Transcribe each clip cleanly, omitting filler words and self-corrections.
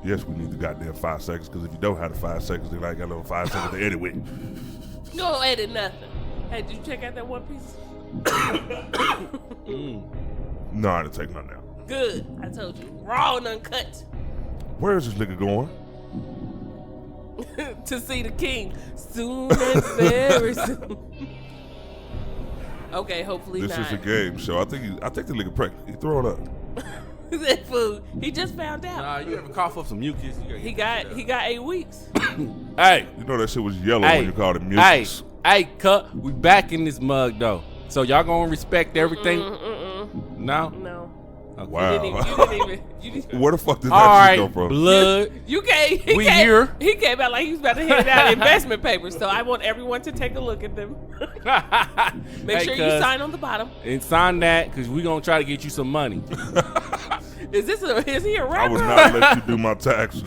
Yes, we need the goddamn 5 seconds, because if you don't have the 5 seconds, then I ain't got no 5 seconds to edit with. You don't edit nothing. Hey, did you check out that One Piece? No, I didn't take none out. Good. I told you. Raw and uncut. Where is this nigga going? To see the king. Soon and very soon. Okay, hopefully This not. is a game show. I think the nigga pregnant. He throwing up. That food. He just found out. Nah, you ever cough up some mucus? He got 8 weeks. Hey, You know that shit was yellow hey, when you called it mucus. Hey, cut. We back in this mug though. So y'all gonna respect everything? No. No. Okay. Wow. You didn't even. Where the fuck did All that shit right, come from? blood. You came. We here. He came out like he was about to hand out investment papers. So I want everyone to take a look at them. Make Hey, sure you cuz, sign on the bottom. and sign that because we gonna try to get you some money. Is he a rapper? I would not let you do my taxes.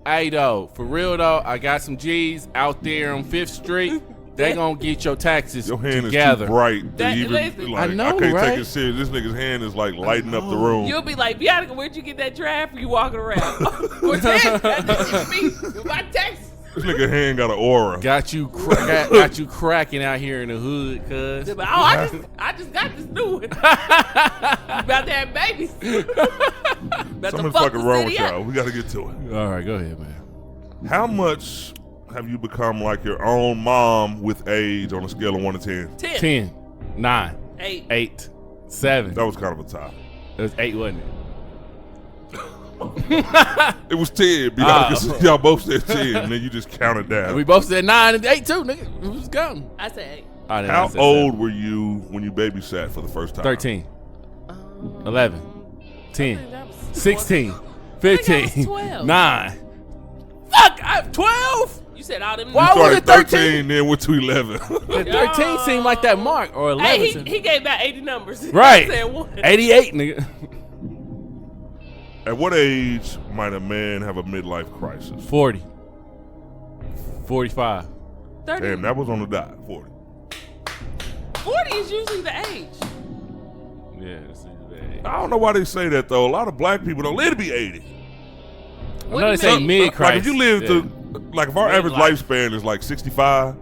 Hey, though, for real though, I got some G's out there on 5th Street. They gonna get your taxes Your hand together. is too bright to That- even, listen. like, I know, I can't right? take it serious. This nigga's hand is like lighting up the room. You'll be like, Bianca, where'd you get that draft? You walking around? Cortez, that's me with my text. This nigga hand got an aura. Got you cracking out here in the hood, cuz. Oh, I just got this new one. You about to have babies. About Something to fuck fucking the wrong with city up. y'all. We got to get to it. All right, go ahead, man. How much have you become like your own mom with age on a scale of 1 to 10? 10. 10, 9, 8. 8, 7. That was kind of a tie. It was 8, wasn't it? It was 10. Y'all both said 10, and then you just counted down. We both said 9 and 8 too, nigga. We was counting. I said 8. Oh, then I How said old were you when you babysat for the first time? 13, 11, 10, That was 16, I was 15, 12. 9. Fuck, I'm 12. You said all them. Why You started was it 13, then went to 11. The 13 seemed like that mark, or 11. Hey, seemed- he gave out 80 numbers. Right. I said 1. 88, nigga. At what age might a man have a midlife crisis? 40, 45. 30. Damn, that was on the dot. 40. 40 is usually the age. Yeah, I don't know why they say that, though. A lot of black people don't live to be 80. I What know do they you say mean? mid crisis. Like, if you live to, like, if our average Midlife. lifespan is like 65,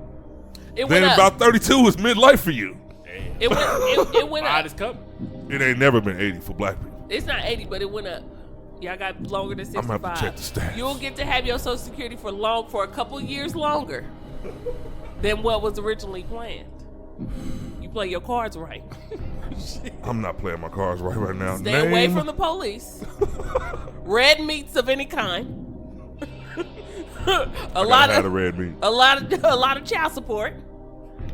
It then went up. about 32 is midlife for you. It went Ride up. is coming. It ain't never been 80 for black people. It's not 80, but it went up. Y'all got longer than 65. I'm gonna have to check the stats. You'll get to have your Social Security for a couple years longer than what was originally planned. You play your cards right. I'm not playing my cards right now. Stay away from the police. Red meats of any kind. a lot had a of red meat. a lot of child support.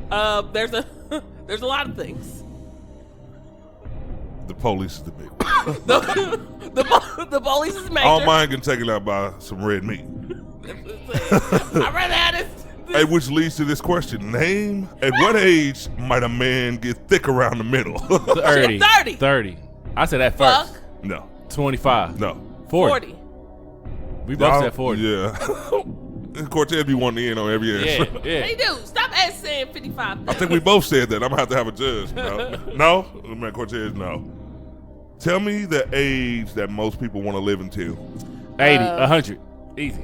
There's a lot of things. The police is the big one. The police is major. All mine can take it out by some red meat. I'd rather have this. Hey, which leads to this question. Name, at what age might a man get thick around the middle? 30. 30. 30. I said that first. Fuck. No. 25. No. 40. 40. We both said 40. Yeah. Cortez be wanting in on every answer. Yeah. They do. Stop saying 55. I think we both said that. I'm going to have a judge. No? Man, Cortez, no. Tell me the age that most people want to live until. 80. 100. Easy.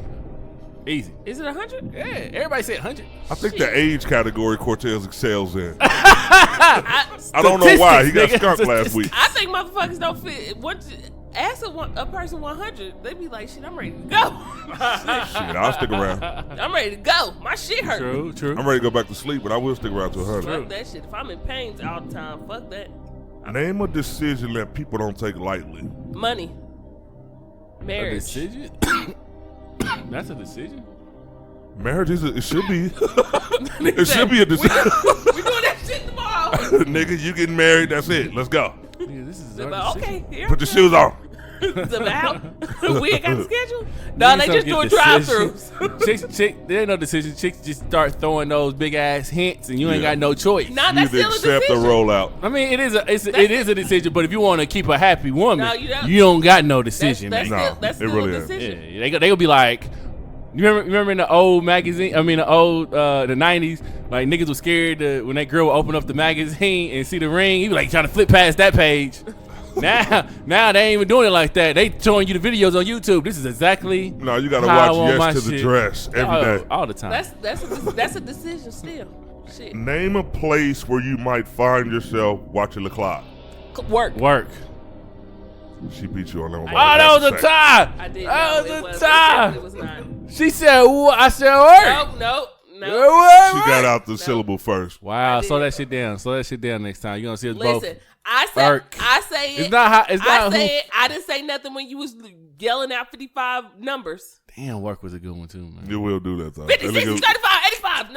Easy. Is it 100? Yeah. Everybody said 100. I think the age category Cortez excels in. I don't know why. He got Statistics, skunked nigga. last week. think motherfuckers don't fit. Ask a person 100, they be like, shit, I'm ready to go. Shit, I'll stick around. I'm ready to go. My shit hurt. True. I'm ready to go back to sleep, but I will stick around to 100. Fuck that shit. If I'm in pains all the time, fuck that. Name a decision that people don't take lightly. Money. A Marriage. decision? That's a decision? Marriage it should be. It should be a decision. We doing that shit tomorrow. Nigga, you getting married, that's it. Let's go. Yeah, this is But okay, here. Put your shoes on. It's about. We ain't got the schedule. No, they just doing drive-throughs. Chicks, there ain't no decision. Chicks just start throwing those big ass hints, and you ain't Yeah. got no choice. Nah, You that's either still a accept or decision. roll out. I mean, it is a decision, but if you want to keep a happy woman, No, you don't. you don't got no decision, That's man. No, that's it still really a is. decision. Yeah, they gonna be like, you remember in the old magazine? I mean, the old the '90s, like niggas was scared when that girl would open up the magazine and see the ring. He be like trying to flip past that page. Now they ain't even doing it like that. They showing you the videos on YouTube. This is exactly No, you gotta how I watch want my Yes to the shit. Dress every day. all the time. That's a decision still. Shit. Name a place where you might find yourself watching the clock. Work. She beat you on that one. Oh, that was a tie. I did. That know was it a tie. It was not. She said, I said work. No. She got out the syllable first. Wow, I slow did. that shit down. Slow that shit down next time. You're gonna see us both. Listen, I Work. say it. It's not how. It's I not who. said I didn't say nothing when you was yelling out 55 numbers. Damn, work was a good one too, man. You will do that though. 50, That 60, nigga 35, 85,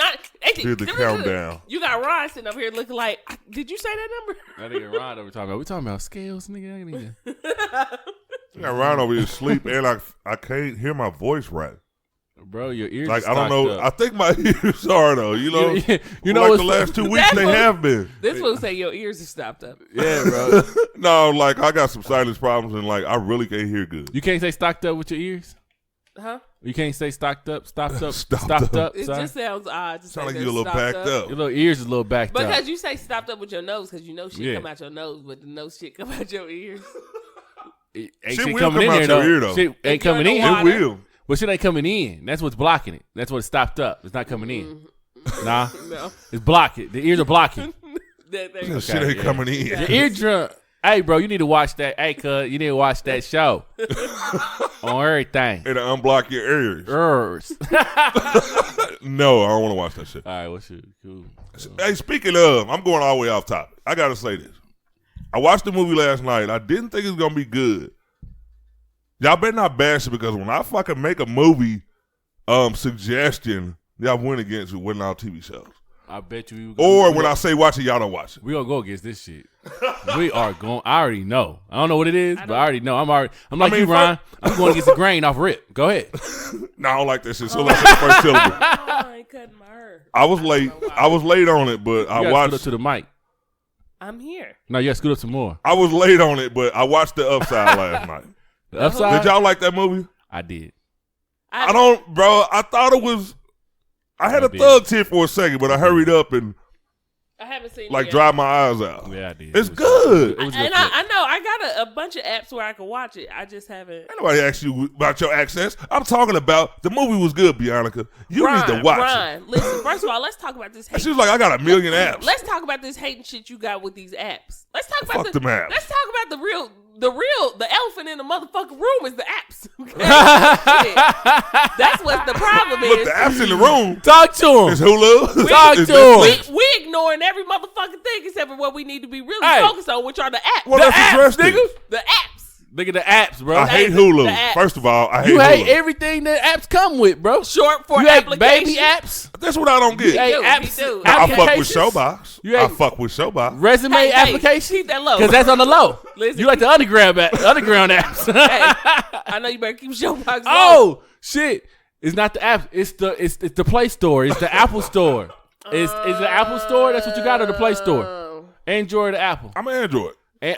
80. did the countdown. You got Ron sitting up here looking like, did you say that number? That nigga Ron over talking about. We talking about scales, nigga. I got Ryan over here asleep, and I can't hear my voice right. Bro, your ears. Like are I don't know. stocked I up. think my ears are though. You know. You know like what's the last 2 weeks That's they what- have been. This will say your ears are stopped up. Yeah, bro. No, like I got some sinus problems, and like I really can't hear good. You can't say stocked up with your ears. Huh? You can't say stocked up, stopped up, Stopped stopped up. up. It Sorry. just sounds odd. To Sound say like you a little stopped backed up. Your little ears is a little backed up. Because you say stopped up with your nose because you know shit Yeah. come out your nose, but the nose shit come out your ears. Ain't Shit shit will coming come in out there your ear, though. though. Shit ain't If you're coming in in. the It water. will. But shit ain't coming in. That's what's blocking it. That's what's stopped up. It's not coming in. Nah, No. it's blocking. The ears are blocking. That shit ain't yeah. coming in. Your eardrum. Hey, bro, you need to watch that. Hey, cuz, you need to watch that show on everything. And to unblock your ears. Ears. No, I don't want to watch that shit. All right, what's your cool? Hey, speaking of, I'm going all the way off topic. I gotta say this. I watched the movie last night. I didn't think it was gonna be good. Y'all better not bash it because when I fucking make a movie suggestion, y'all win against it winning our TV shows. I bet you. Or when I say watch it, y'all don't watch it. we gonna go against this shit. We are going. I already know. I don't know what it is, but I already know. I'm like mean, you, Ryan. I'm going against the grain off rip. Go ahead. No, I don't like that shit. So let's say the first syllable. Oh, I ain't cutting my hair. I was late. I was late on it, but I You gotta scoot watched. up to the mic. I'm here. No, you gotta scoot up some more. I was late on it, but I watched The Upside last night. The upside. Did y'all like that movie? I did. I don't, bro. I thought it was. I had I a did. thug tit for a second, but I hurried up and I haven't seen like it yet. dried my eyes out. Yeah, I did. It's It was good. It was a good And flick. I know I got a bunch of apps where I can watch it. I just haven't. Ain't nobody asked you about your access. I'm talking about the movie was good, Bianca. You need to watch it. Ryan, listen. First of all, let's talk about this hate. She was like, I got a million apps. Let's talk about this hating shit you got with these apps. Let's talk about Fuck them apps. Let's talk about the elephant in the motherfucking room is the apps. Okay? Shit. That's what the problem Look, is. the apps in the room. Talk to Is him. Hulu. Talk Is to Netflix. him. We ignoring every motherfucking thing except for what we need to be really Hey. focused on, which are the apps. Well, The let's apps, address nigga. this. The apps. Look at the apps, bro. I hate the Hulu. apps. First of all, I hate You Hulu. hate everything that apps come with, bro. Short for You hate application. baby apps, That's what I don't get. hey, do, he apps, do. I fuck with applications? Showbox. You I hate- fuck with Showbox. resume Hey, applications. keep that low. Because that's on the low. Listen. You like the underground apps. Hey, I know you better keep your box low. Oh shit! It's not the app. It's the Play Store. It's the Apple Store. Is the Apple Store? That's what you got, or the Play Store? Android or Apple? I'm an Android. And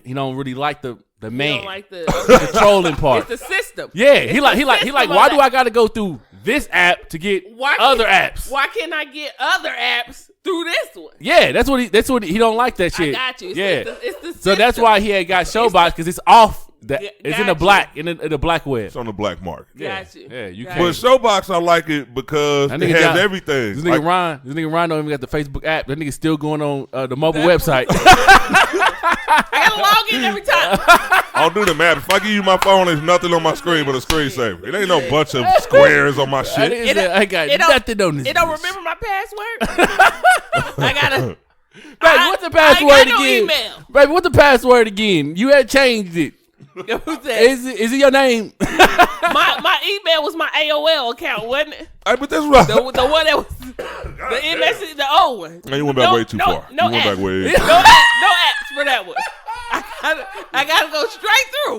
he don't really like the You man don't like the controlling part. it's the system. Yeah, It's he the like system why of do that. I got to go through this app to get Why other can't- apps? Why can't I get other apps through this one? Yeah, that's what he don't like that I shit. got you. It's yeah, it's the so that's system. why he had got Showbox because it's off. Yeah, It's in the got black in the black web. It's on the black market. Got you. Yeah, you Got can't. But Showbox, I like it because That it nigga has got- everything. This Like, nigga Ron don't even got the Facebook app. That nigga still going on the mobile website. I gotta log in every time. I don't do the map. If I give you my phone, there's nothing on my screen but a screensaver. It ain't no bunch of squares on my shit. I got it don't- nothing on this. It don't bitch. remember my password. I gotta. Baby, what's the I ain't password got no again? email. Baby, what's the password again? You had changed it. Who's that? Is it your name? my email was my AOL account, wasn't it? Hey, but that's right. The one that was the MS, the old one. Man, you went back way too far. No You went apps. back way. No apps for that one. I gotta go straight through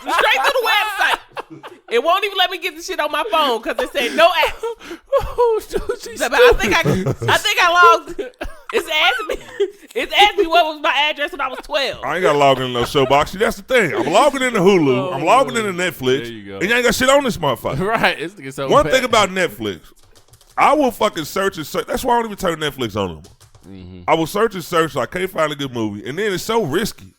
the website. It won't even let me get the shit on my phone because it said no apps. Oh, she's But I think I logged. It's asking me what was my address when I was 12. I ain't got to log into no Showbox. See, that's the thing. I'm logging into Hulu. I'm logging into Netflix. There you go. And you ain't got shit on this motherfucker. right. This nigga so One bad. thing about Netflix, I will fucking search and search. That's why I don't even turn Netflix on anymore. I will search and search. So I can't find a good movie. And then it's so risky.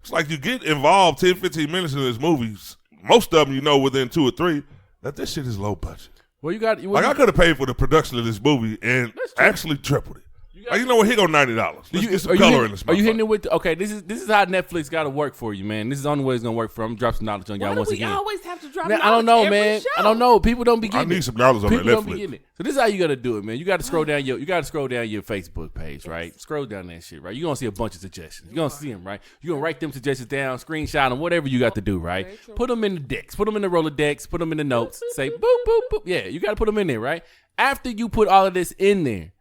It's like you get involved 10, 15 minutes in this movie. Most of them, you know, within 2 or 3, that this shit is low budget. Well, you got Like I could have paid for the production of this movie and actually tripled it. Like, you know what? Here go $90. Let's get some color in this. Are you hitting it with? Okay, this is how Netflix got to work for you, man. This is the only way it's gonna work for. I'm drop some knowledge on y'all once again. Why do we always have to drop Man, knowledge I don't know, every man. show? I don't know. People don't be I getting need it. some knowledge on that People don't be Netflix. getting it. So this is how you gotta do it, man. You gotta scroll down your Facebook page, right? Scroll down that shit, right? You're gonna see a bunch of suggestions. You're gonna see them, right? You're gonna write them suggestions down, screenshot them, whatever you got to do, right? Put them in the decks, put them in the Rolodex, put them in the notes. Say boop boop boop. Yeah, you gotta put them in there, right? After you put all of this in there,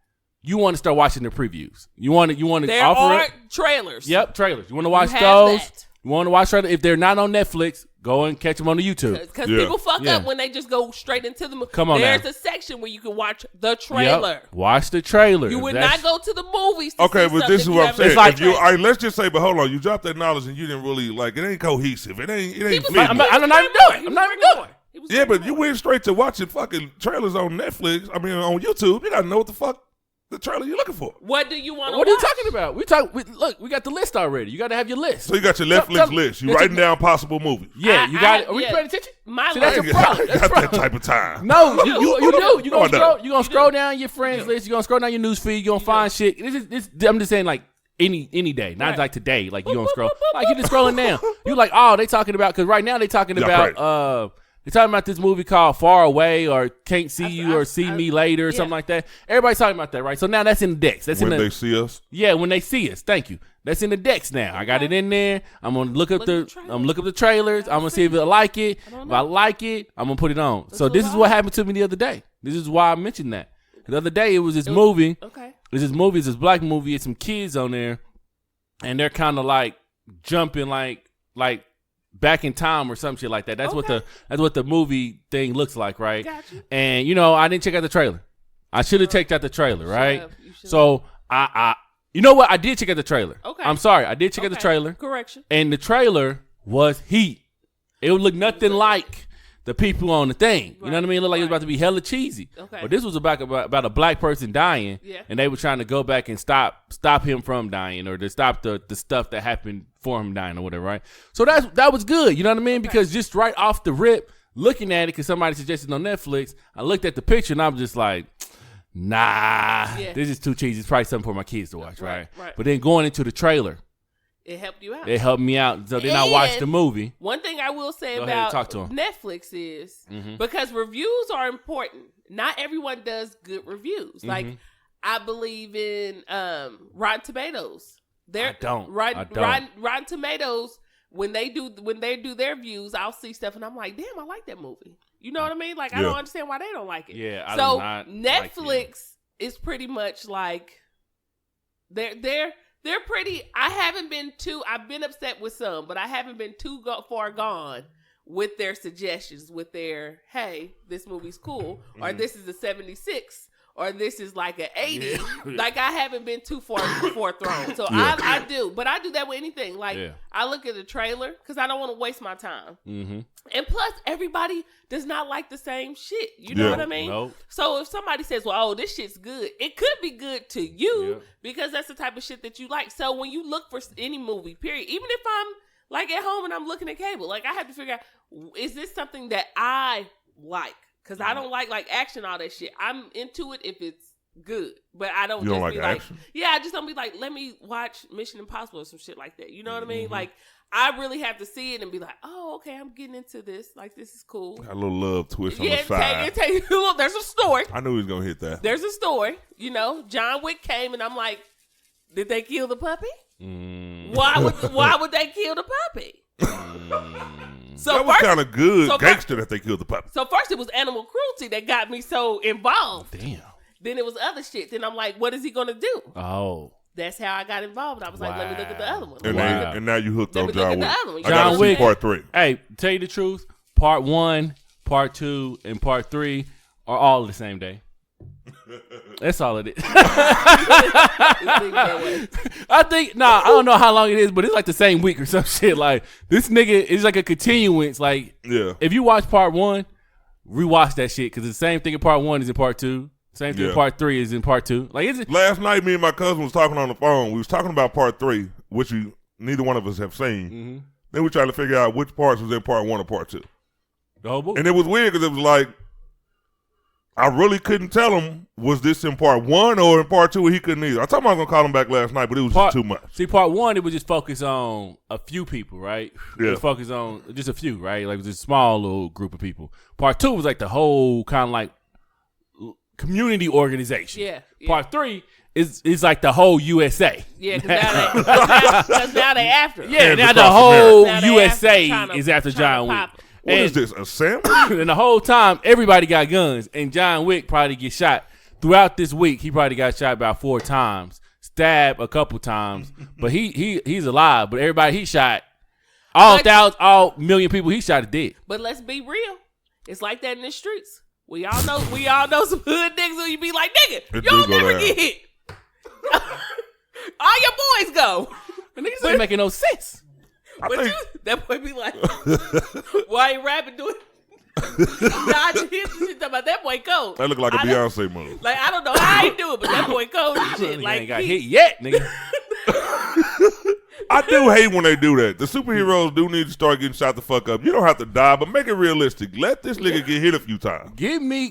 you want to start watching the previews. You want to There offer are it. trailers. Yep, trailers. You want to watch have those? that. You want to watch trailers? If they're not on Netflix, go and catch them on the YouTube. Because Yeah. people fuck Yeah. up when they just go straight into the movie. Come on There's now. a section where you can watch the trailer. Yep. Watch the trailer. You would That's- not go to the movies to Okay, see but this is something what you I'm saying. haven't like- If you, seen. all right, let's just say, but hold on, you dropped that knowledge and you didn't really like it. Ain't cohesive. It ain't He was fitting. I'm not even doing it. I'm not even doing it. He was Yeah, but bringing you it. went straight to watching fucking trailers on Netflix. I mean, on YouTube. You gotta know what the fuck the trailer you're looking for. What do you want to What are you watch? talking about? Look, we got the list already. You got to have your list. So you got your Netflix Tell- list. You it's a- writing down possible movies. Yeah, you got it. Are we yeah. paying attention? My See, that's list- your problem. I That's got that problem. type of time. No, you do. You No, I gonna don't. scroll down your friends list. You gonna scroll down your news feed. You gonna find shit. This. I'm just saying, like any day, not Right. like today. Like you gonna scroll. Like you just scrolling down. You like, oh, they talking about because right now they talking Yeah, about right. They're talking about this movie called Far Away or Can't See You or See Me Later or something like that. Everybody's talking about that, right? So now that's in the decks. That's When in the they see us. Yeah, when they see us. Thank you. That's in the decks now. I got it in there. I'm gonna look up the trailers. I'm gonna see if I like it. If I like it, I'm gonna put it on. So this is what happened to me the other day. This is why I mentioned that. The other day it was this movie. Okay. It's this movie. It's this black movie. It's some kids on there, and they're kind of like jumping like back in time or some shit like that. That's what the movie thing looks like, right? Gotcha. And I didn't check out the trailer. I should have checked out the trailer, right? You should've. So I you know what? I did check out the trailer. Okay. I'm sorry. I did check out the Okay. trailer. Correction. And the trailer was heat. It would look nothing like the people on the thing. You know what I mean? It looked like it was about to be hella cheesy. Okay. But this was about a black person dying. Yeah. And they were trying to go back and stop him from dying or to stop the stuff that happened for him dying or whatever, right? So that was good. You know what I mean? Because just right off the rip, looking at it, because somebody suggested on Netflix, I looked at the picture and I was just like, nah, this is too cheesy. It's probably something for my kids to watch, right? Right. But then going into the trailer, It helped you out. it helped me out. So then I watched the movie. One thing I will say Go ahead and about talk to 'em. Netflix is Mm-hmm. because reviews are important. Not everyone does good reviews. Mm-hmm. Like I believe in Rotten Tomatoes. I don't. Rotten Tomatoes. When they do their views, I'll see stuff and I'm like, damn, I like that movie. You know what I mean? Like I Yeah. don't understand why they don't like it. Yeah, I so do not like Netflix is pretty much like they're pretty. I've been upset with some, but I haven't been too far gone with their suggestions. With their hey, this movie's cool, or this is a 76, or this is like an 80. Yeah. Like I haven't been too far thrown. So Yeah. I do, but I do that with anything. Like Yeah. I look at the trailer because I don't want to waste my time. Mm-hmm. And plus, everybody does not like the same shit. You know Yeah. what I mean? Nope. So if somebody says, well, oh, this shit's good, it could be good to you Yeah. because that's the type of shit that you like. So when you look for any movie, period, even if I'm like at home and I'm looking at cable, like I have to figure out, is this something that I like? Because I don't like action, all that shit. I'm into it if it's good, but I don't You don't just like be like, action? yeah, I just don't be like, let me watch Mission Impossible or some shit like that. You know what I Mm-hmm. mean? Like, I really have to see it and be like, oh, okay, I'm getting into this. Like, this is cool. Got a little love twist on Yeah, the side. look, there's a story. I knew he was gonna hit that. There's a story. You know, John Wick came and I'm like, did they kill the puppy? Mm. Why would they kill the puppy? So That was first, kind of good so gangster that they killed the puppy. so first it was animal cruelty that got me so involved. Damn. Then it was other shit. Then I'm like, what is he gonna do? Oh. That's how I got involved. I was like, let me look at the other one. And, Wow. and now you hooked Let on me look John at the Wick. other one. I gotta John see Wick. part 3. Hey, tell you the truth, part 1, part 2, and part 3 are all the same day. That's all it is. I think, I don't know how long it is, but it's like the same week or some shit. Like, this nigga is like a continuance. Like, Yeah. if you watch part 1, rewatch that shit, because the same thing in part 1 is in part 2. Same thing in Yeah. part 3 is in part 2. Like, is it? Last night, me and my cousin was talking on the phone. We was talking about part 3, which we neither one of us have seen. Mm-hmm. Then we tried to figure out which parts was in part 1 or part 2. The whole book. And it was weird because it was like, I really couldn't tell him, was this in part 1 or in part 2, he couldn't either. I told him I was going to call him back last night, but it was just too much. See, part 1, it would just focus on a few people, right? Yeah. It would focus on just a few, right? Like, it was a small little group of people. Part 2 was like the whole kind of like community organization. Yeah. Part 3 is like the whole USA. Yeah, because now they after him. Yeah, Hands now the across whole Now they USA trying to- is after trying John to Wick. pop him. What And- is this, a sandwich? And the whole time, everybody got guns, and John Wick probably gets shot. Throughout this week, he probably got shot about 4 times, stabbed a couple times, but he's alive. But everybody he shot, all million people he shot are dead. But let's be real. It's like that in the streets. We all know some hood niggas who you be like, nigga, It y'all do go never down. get hit. All your boys go. And niggas ain't making no sense. But think- that boy be like, why ain't rapping doing dodging hits and shit? Talking about that boy cold. That look like a I don't- Beyonce move. Like, I don't know how he do it, but that boy cold and shit. Nigga Like, ain't got hit yet, nigga. I do hate when they do that. The superheroes do need to start getting shot the fuck up. You don't have to die, but make it realistic. Let this nigga get hit a few times. Give me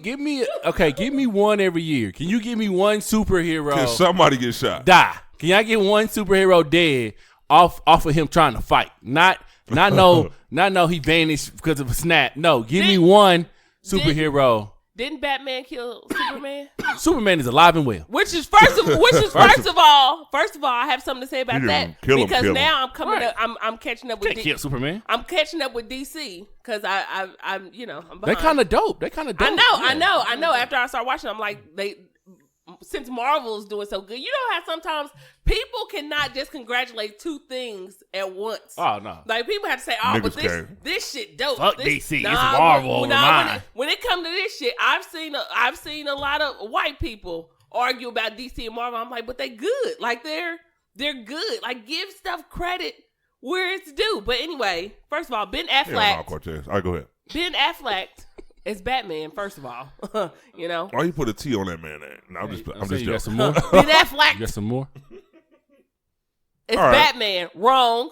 one every year. Can you give me one Can superhero somebody get shot? die? Can I get one superhero dead off of him trying to fight? Not no he vanished because of a snap. No, give me one superhero. didn't Batman kill Superman? Superman is alive and well. Which is first of all, I have something to say about You that didn't kill him, because kill him. now I'm coming Right. up. I'm catching up with Can't kill Superman. I'm catching up with DC because I'm I'm They behind. kind of dope. I know. After I start watching, I'm like since Marvel's doing so good, you know how sometimes people cannot just congratulate 2 things at once. Oh no. Like people have to say, "Oh, Niggas but came. this shit dope." Fuck this, DC. It's Marvel over mine. When it comes to this shit, I've seen a lot of white people argue about DC and Marvel. I'm like, but they good. Like they're good. Like give stuff credit where it's due. But anyway, first of all, Ben Yeah, Affleck. no, Cortez. All right, go ahead. Ben Affleck is Batman. First of all, you know. Why you put a T on that man name? No, I'm just I'm saying, you got joking. some more. Ben Affleck You got some more. is All right. Batman. Wrong.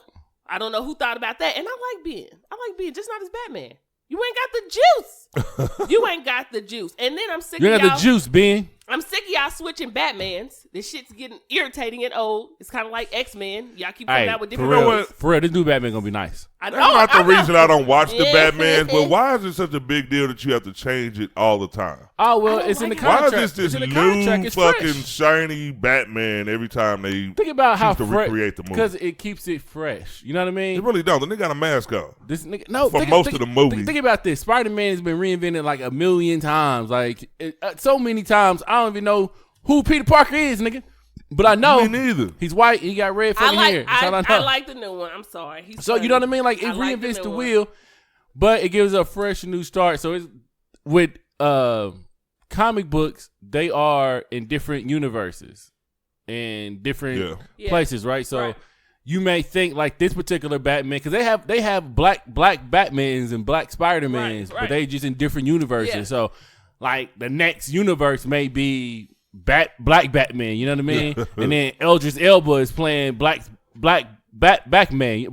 I don't know who thought about that. And I like Ben, just not as Batman. You ain't got the juice. You ain't got the juice. And then I'm sick You of got y'all. the juice, Ben. I'm sick of y'all switching Batmans. This shit's getting irritating and old. It's kind of like X-Men. Y'all keep coming Hey, out with for different real, movies. for real, this new Batman gonna be nice. I know. That's not the I know. reason I don't watch the Yeah. Batmans, but why is it such a big deal that you have to change it all the time? Oh well, I don't it's in the like it. Why contract. is this It's in the new contract. It's fucking fresh. shiny Batman every time they Think about how choose to fresh recreate the movie? because it keeps it fresh. You know what I They mean? really don't. The nigga got a mask on. This nigga, no, For most of the movie. Think about this. Spider-Man has been reinvented like a million times, like so many times. I don't even know who Peter Parker is, nigga. But I know Me neither. he's white. He got red fucking hair. That's all I know. I like the new one. I'm sorry. He's So funny. you know what I mean? Like it I like reinvents the new one. wheel, but it gives a fresh new start. So it's with comic books, they are in different universes and different Yeah. places, right? So Right. you may think like this particular Batman because they have black Batmans and black Spider-Mans, Right. but they just in different universes. Yeah. So like the next universe may be black Batman, you know what I mean? And then Eldris Elba is playing black Batman.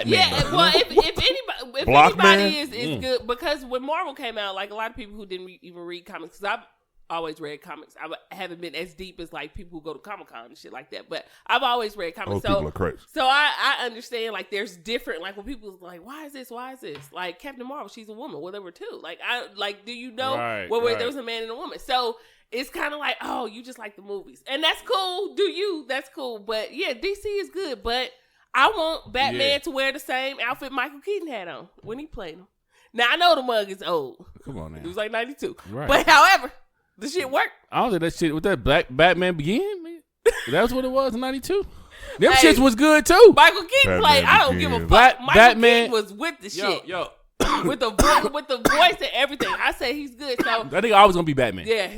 Yeah, well, if Block anybody Man? is good, because when Marvel came out, like a lot of people who didn't even read comics, because I've always read comics. I haven't been as deep as like people who go to Comic-Con and shit like that, but I've always read comics. Those people are crazy. So I understand like there's different, like when people like, why is this? Like Captain Marvel, she's a woman, whatever too. Do you know Right, there was a man and a woman? So it's kind of like, oh, you just like the movies, and that's cool. Do you? That's cool. But yeah, DC is good, but I want Batman to wear the same outfit Michael Keaton had on when he played him. Now I know the mug is old. Come on now. It was like 92. Right. But however, the shit worked. I don't think that shit with that black Batman Begin, man. That's what it was in 92. Them Hey. shits was good too. Michael Keaton Batman played. I don't give a Begins. fuck. Michael Batman- Keaton was with the shit. Yo, with the voice and everything. I say he's good. So that nigga always gonna be Batman. yeah,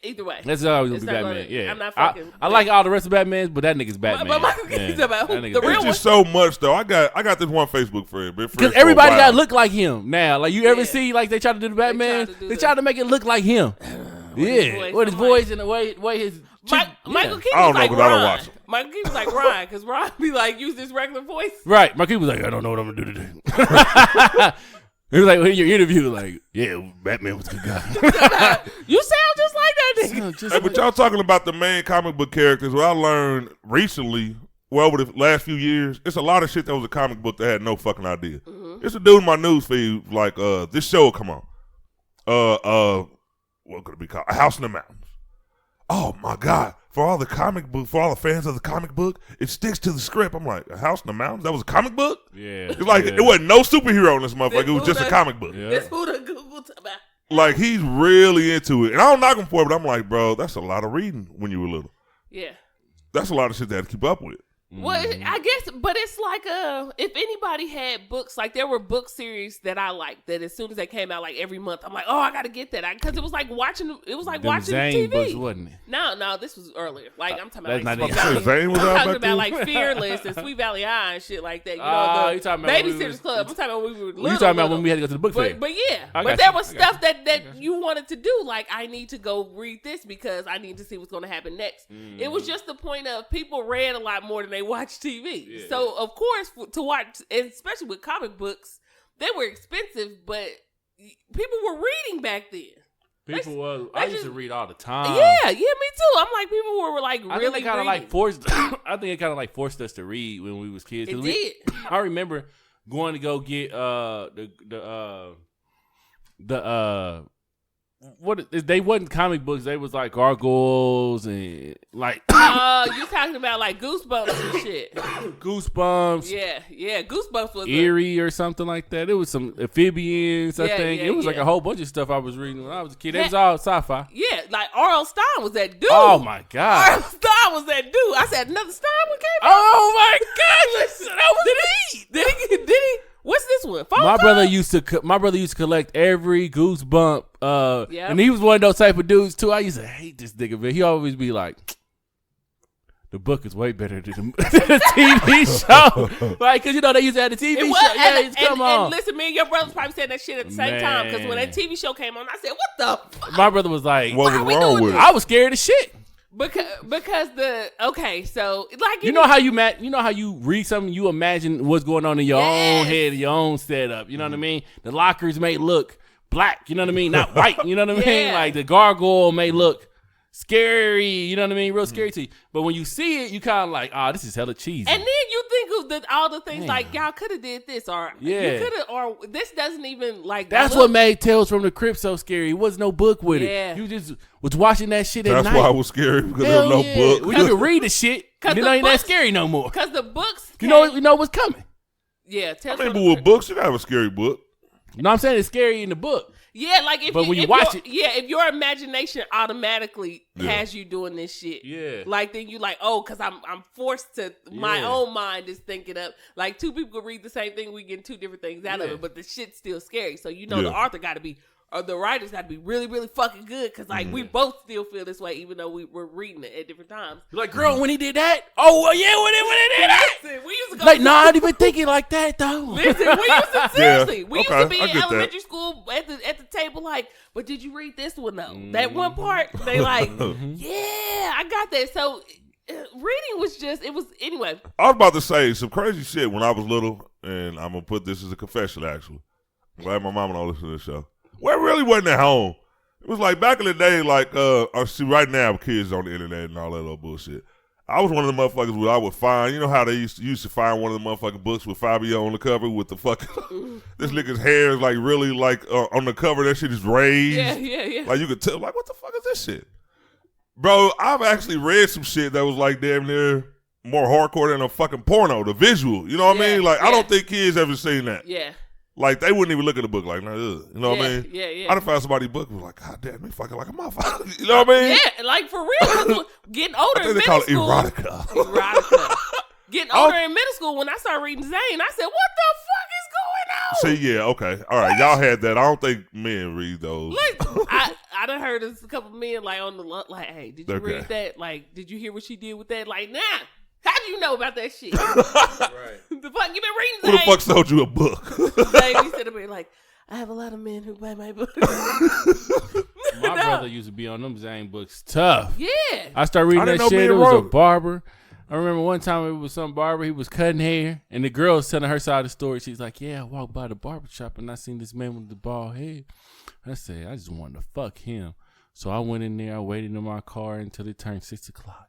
either way. That's always gonna It's be not Batman. gonna- Yeah, I'm not fucking- I like all the rest of Batmans, but that nigga's Batman. But Michael Keaton's about who? That nigga's The real It's Batman. just so much though. I got this one Facebook friend. Been friends Because for a everybody while. got to look like him now. Like you ever Yeah. see like they try to do the Batman? try to do They the- try to make it look like him. his Yeah, voice. with his I'm voice and the way his Michael Keaton I don't is know like because I don't Ron. watch him. Marquis was like Ryan, because Ryan be like, use this regular voice. Right. Marquis was like, I don't know what I'm gonna do today. He was like, in your interview, like, yeah, Batman was a good guy. You sound just like that nigga. Hey, but y'all talking about the main comic book characters. What I learned recently, well, over the last few years, it's a lot of shit that was a comic book that I had no fucking idea. Mm-hmm. It's a dude in my news feed, like, this show will come on. What could it be called? A House in the Mountains. Oh my God. For all the fans of the comic book, it sticks to the script. I'm like, A House in the Mountains? That was a comic book? Yeah. It's like, it wasn't no superhero in this motherfucker. It was just a comic book. Yeah. This who the Google about. Like, he's really into it. And I don't knock him for it, but I'm like, bro, that's a lot of reading when you were little. Yeah. That's a lot of shit they had to keep up with. Well, I guess, but it's like if anybody had books, like there were book series that I liked that as soon as they came out, like every month, I'm like, oh, I gotta get that, because it was like watching Zane TV. books, wasn't it? No, this was earlier. Like I'm talking about, That's like, not Sweet it. Valley. Zane was I'm out talking back about then? like Fearless and Sweet Valley High and shit like that. You Oh, know, you talking the about when we Babysitter's was- Club. I'm talking about when we were little. You talking about when we had to go to the book fair? But yeah, I but got there you. was I got stuff that you wanted to do. Like, I need to go read this because I need to see what's going to happen next. It was just the point of people read a lot more than they watched TV. Yeah. So, of course, to watch, especially with comic books, they were expensive, but people were reading back then. People was. I used to read all the time. Yeah, me too. I'm like, people were like I really think it kind of reading. like forced. I think it kind of like forced us to read when we was kids. 'Cause It did. I remember going to go get they wasn't comic books. They was like gargoyles and like You talking about like Goosebumps and shit. Goosebumps. Yeah, Goosebumps was Eerie or something like that. It was some amphibians. I Yeah, think yeah, it was like yeah. a whole bunch of stuff I was reading when I was a kid. It was all sci-fi. Yeah, like R.L. Stein was that dude. Oh my god. R.L. Stein was that dude. I said another Stein one came out. Oh my god. That was Did he? What's this one? Phone My call? brother used to collect every Goosebump, Yep. and he was one of those type of dudes too. I used to hate this nigga, man. He always be like, "The book is way better than the TV show," like because they used to have the TV It show. was, Yeah, come on. And listen, me and your brothers probably said that shit at the same time because when that TV show came on, I said, "What the fuck?" My brother was like, What are was we wrong doing with it? I was scared as shit. Because so like You know how you read something, you imagine what's going on in your own head, your own setup. You know what I mean? The lockers may look black. You know what I mean? Not white. You know what I mean? Yeah. Like the gargoyle may look scary. You know what I mean? Real scary to you. But when you see it, you kind of like, oh, this is hella cheesy. And then you think of all the things Damn. like y'all could have did this or Yeah. you could have or this doesn't even like That's look- what made Tales from the Crypt so scary. It was no book with Yeah. it. You just was watching that shit at That's night. why it was scary, because there Hell was no yeah. book. Well, you can read the shit. 'Cause You the know, ain't that books- scary no more. because the books You know what's coming. yeah I mean, but with books, you gotta have a scary book. You know what I'm saying? It's scary in the book. Yeah, like if But you, when you if watch your- it- yeah, if your imagination automatically Yeah. has you doing this shit, Yeah. like then you like, oh, because I'm forced to my Yeah. own mind is thinking up like two people could read the same thing, we get two different things out of Yeah. it, but the shit's still scary. So you know the Yeah. author got to be or the writers got to be really really fucking good because like we both still feel this way even though we were reading it at different times. You're like, girl, when he did that? Oh, well, yeah, when he did that? Listen, we used to go Like, no, I didn't even think it like that, though. Listen, we used to seriously. We used okay, to be I in get that. elementary school at the table, like, but did you read this one though? That one part, they like, yeah, I got that. So reading was just it was anyway. I was about to say some crazy shit when I was little, and I'm gonna put this as a confession. Actually, I'm glad my mama don't listen to this show. Well, it really wasn't at home. It was like back in the day, like see, right now kids on the internet and all that little bullshit. I was one of the motherfuckers where I would find, you know how they used to find one of the motherfucking books with Fabio on the cover with the fucking this nigga's hair is like really like on the cover. That shit is raised. Yeah. Like you could tell, like what the fuck is this shit, bro? I've actually read some shit that was like damn near more hardcore than a fucking porno. The visual, you know what I Yeah, mean? Like I yeah. don't think kids ever seen that. Yeah. Like they wouldn't even look at the book like, nah, ugh. You know what I mean? Yeah. I done found somebody's book and was like, God damn, they fucking like a motherfucker. You know what I mean? Yeah, like for real. 'Cause getting older I in think they middle call it school. erotica. Erotica. Getting older in middle school, when I started reading Zane, I said, "What the fuck is going on?" See, yeah, okay, all right, y'all had that. I don't think men read those. Look, I done heard a couple men like on the like, hey, did you Okay. read that? Like, did you hear what she did with that? Like, nah. How do you know about that shit? Right. The fuck you been reading? Who the Zane? fuck sold you a book? Zane, he said to me like, I have a lot of men who buy my books. My brother used to be on them Zane books tough. Yeah. I started reading I didn't that know shit. me It and was a Ro- barber. I remember one time it was some barber. He was cutting hair, and the girl was telling her side of the story. She's like, "Yeah, I walked by the barber shop and I seen this man with the bald head. I said, I just wanted to fuck him. So I went in there. I waited in my car until it turned 6 o'clock.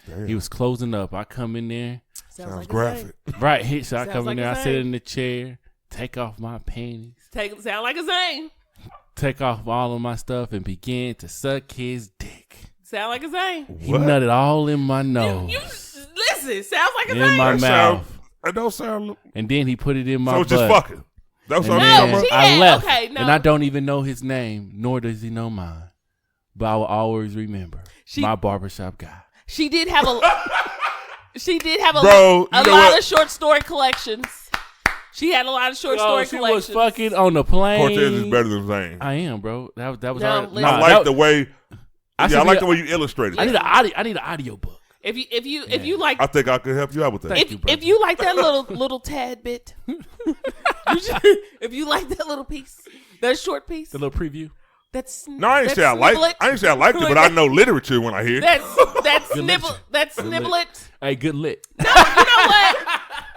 Damn. He was closing up. I come in there. Sounds Sounds like graphic. Right, so I Sounds come like in there. a I sit Zane. in the chair, take off my panties, Sound like a Zane. take off all of my stuff, and begin to suck his dick. Sound like a Zane. He What? nutted all in my nose, You listen. Sounds like a in Zane. my That mouth, That don't sound. and then he put it in my So butt. it's just fucking. That's And what I'm then talking about. she I had- left, okay, no. and I don't even know his name, nor does he know mine. But I will always remember my barbershop guy. She did have a. She did have a, Bro, a you know lot what? of short story collections. She had a lot of short story She collections. was fucking on the plane. Cortez is better than Zane. I am, bro. That was No, hard. listen. I like the way. I I should like be- the way you illustrated. I need it. an audio book. If you like I think I could help you out with that. Thank you, brother. if you like that little tad bit, if you like that little piece, that short piece, The little preview. that's No, I ain't that's say I like. snibble it. I ain't say I liked it, but I know literature when I hear. it. That's Good nibble. lit. That's Good nibble lit. it. Hey, good lit. You know what?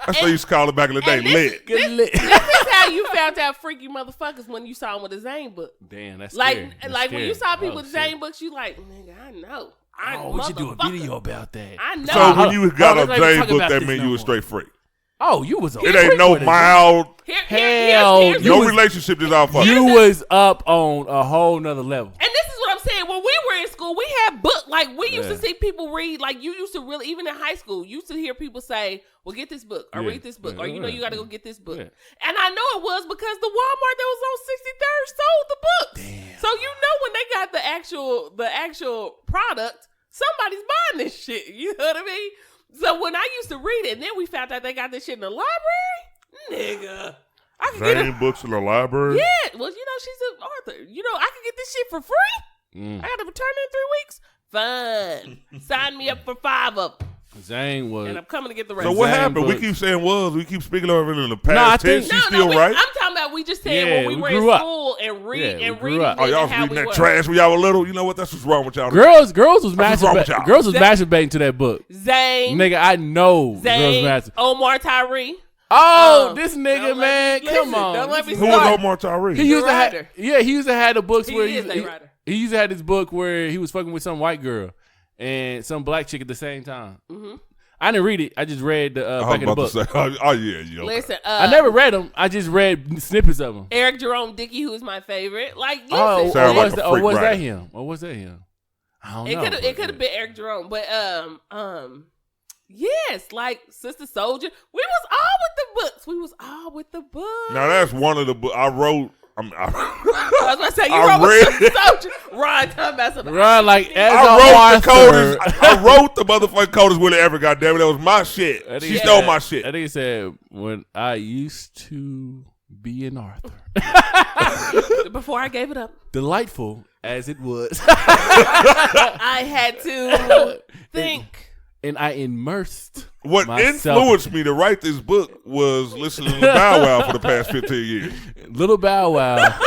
That's what you used to call it back in the day. and this- Lit. Good lit. This is how you found out freaky motherfuckers when you saw them with a Zane book. Damn, that's Like scary. That's like when you scary. saw people Oh, with shit. Zane books, you like, nigga, I know. Oh, we should do a motherfucker. video about that. I know. So when hold you on. got Let's a not even Jane talk book, about that this mean no you more. was straight freak. Oh, you was. It ain't no mild. Here's You No was- relationship is all fuck. You was up on a whole nother level. And this is what I'm saying. When we were in school, we had book. Like we used to Yeah. see people read. Like you used to really, even in high school, you used to hear people say, "Well, get this book or Yeah. read this book, Yeah. or you got to go get this book." Yeah. And I know it was because the Walmart that was on 63rd sold the books. Damn. So you know when they got the actual product, somebody's buying this shit. You know what I mean? So when I used to read it, and then we found out they got this shit in the library, nigga. I could get Jane books in the library. yeah, well, you know, she's an author. You know, I can get this shit for free. Mm. I got to return it in 3 weeks. Fine. Sign me up for 5 of them. Zane was. And I'm coming to get the rest. So what Jane happened? books. We keep saying we keep speaking of it in the past No, I tense. think- She's still right. I'm talking about we just said Yeah, when we we were in grew up. school and read Yeah, we and grew reading. up. Oh, y'all was how reading we that were. trash when y'all were little. You know what? That's what's wrong with y'all. Girls was That's what's wrong with masturbating. y'all. Girls was That- masturbating to that book. Zane, Nigga, I know girls Zane, masturbating. Omar Tyree. Oh, Oh, this don't nigga, let man, me- come listen, on. don't let me Who start. was Omar Tyree? He used to have, writer. yeah, he used to have the books He where is a writer. he used to have this book where he was fucking with some white girl and some black chick at the same time. Mm-hmm. I didn't read it. I just read the I was back of the about book. to say, oh yeah, yeah. Listen, I never read them. I just read snippets of them. Eric Jerome Dickey, who is my favorite. Like, listen, Oh, Sound like was a that, freak was that writer. him? Or was that him? I don't it know. could have been Eric Jerome, but yes, like Sister Soldier. We was all with the books. We was all with the books. Now that's one of the books I wrote. I was going to say you I wrote read- with Sister Soldier. Ron talking about something. Right, like as I a wrote the author- coders. I wrote the motherfucking coders Willie ever. Goddamn it, that was my shit. I think She he stole said- my shit. I think he said when I used to be an author, Before I gave it up, delightful as it was, I had to think. and I immersed What myself. influenced me to write this book was listening to Bow Wow for the past 15 years. Little Bow Wow.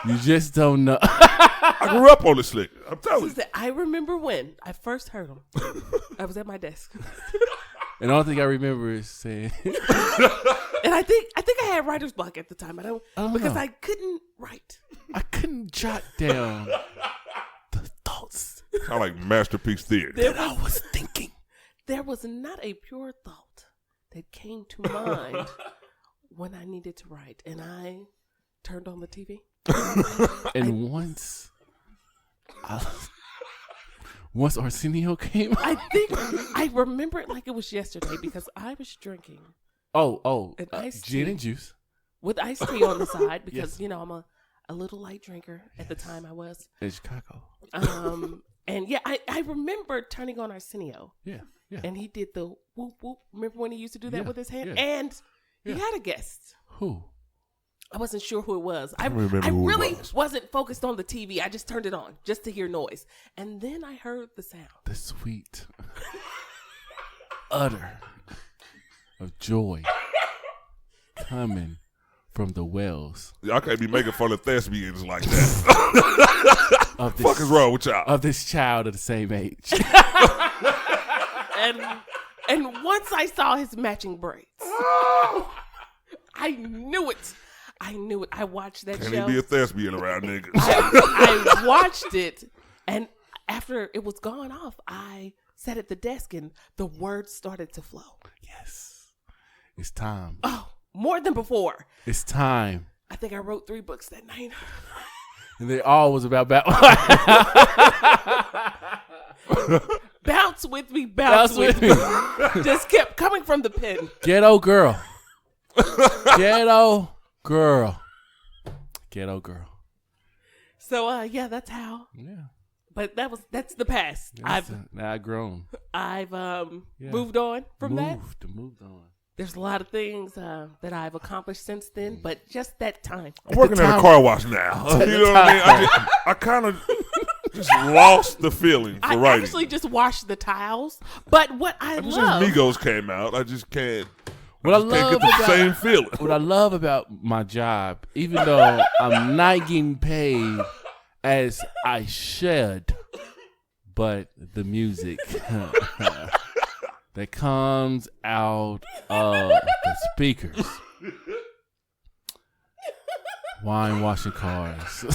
You just don't know. I grew up on this slick. I'm telling you. I remember when I first heard him. I was at my desk, And the only thing I remember is saying, and I think I had writer's block at the time. I don't because know. I couldn't write. I couldn't jot down the thoughts Sound like Masterpiece Theater. that I was thinking. There was not a pure thought that came to mind when I needed to write, and I turned on the TV. And once Arsenio came, I think I remember it like it was yesterday because I was drinking An iced gin tea. and juice with iced tea on the side because Yes. you know I'm a little light drinker at the time I was. in Chicago. And yeah, I remember turning on Arsenio, Yeah, yeah. and he did the whoop whoop. Remember when he used to do that Yeah, with his hand? yeah. And he Yeah. had a guest. Who? I wasn't sure who it was. I remember who it really was. wasn't focused on the TV. I just turned it on just to hear noise. And then I heard the sound. The sweet utter of joy coming from the wells Y'all can't be making fun of thespians like that. of Fuck is this wrong with y'all? of this child of the same age. And And once I saw his matching braids, I knew it. I watched that Can't show. even be a thespian around niggas. I watched it, and after it was gone off, I sat at the desk, and the words started to flow. Yes. It's time. Oh, more than before. It's time. I think I wrote 3 books that night. And they all was about Bounce with me, bounce with me. Just kept coming from the pen. Ghetto girl. Ghetto girl. Ghetto girl. So yeah, that's how. Yeah. But that's the past. Now I've grown. I've moved on from that. Moved on. There's a lot of things that I've accomplished since then, but just that time. I'm working at a car wash now. You know what I mean? I kind of just lost the feeling for I writing. actually just washed the tiles, but what I Ever love. since Migos came out, I just can't. What I Can't love get the about same feeling. what I love about my job, even though I'm not getting paid as I should, but the music that comes out of the speakers, wine washing cars,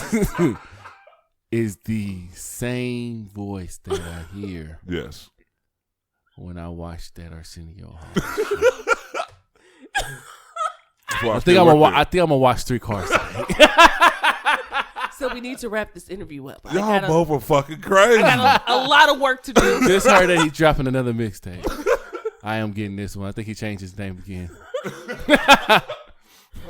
is the same voice that I hear Yes. when I watch that Arsenio Hall. That's why I think still I'm work gonna watch 3 cars today. So we need to wrap this interview up. there. Y'all both are fucking crazy. I got a lot of work to do. Just heard that he's dropping another mixtape. I am getting this one. I think he changed his name again.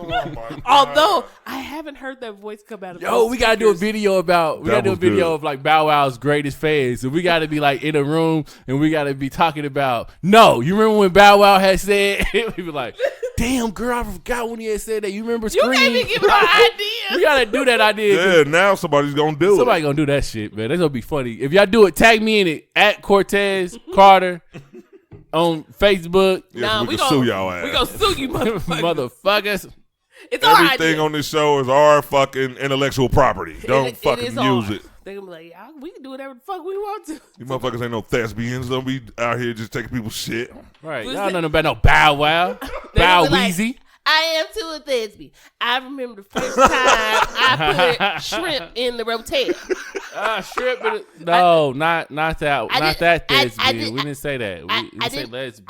Oh my God. Although I haven't heard that voice come out of Yo, those we gotta do a speakers. video about. We That gotta do a was video good. of like Bow Wow's greatest fans. So we gotta be like in a room and we gotta be talking about. No, you remember when Bow Wow had said? We were like, "Damn, girl, I forgot when he had said that." You remember You Scream? can't even give my We idea. gotta do that idea. Yeah, now somebody's gonna do Somebody it. gonna do that shit, man. That's gonna be funny. If y'all do it, tag me in it at Cortez Carter on Facebook. Yes, Nah, we can sue y'all ass. We gonna sue you, motherfucker. Motherfuckers. It's our Everything idea. on this show is our fucking intellectual property. Don't It fucking is use ours. it. They gonna be like, yeah, we can do whatever the fuck we want to. You motherfuckers ain't no thespians. Don't be out here just taking people's shit. Right. Who's Y'all that? know nothing about no Bow Wow. They Bow gonna be like, Weezy. I am too a thespian. I remember the first time I put shrimp in the rotel. Shrimp. No, not that. I Not did- that I thespian. did- We didn't say that. We I said didn't- lesbian.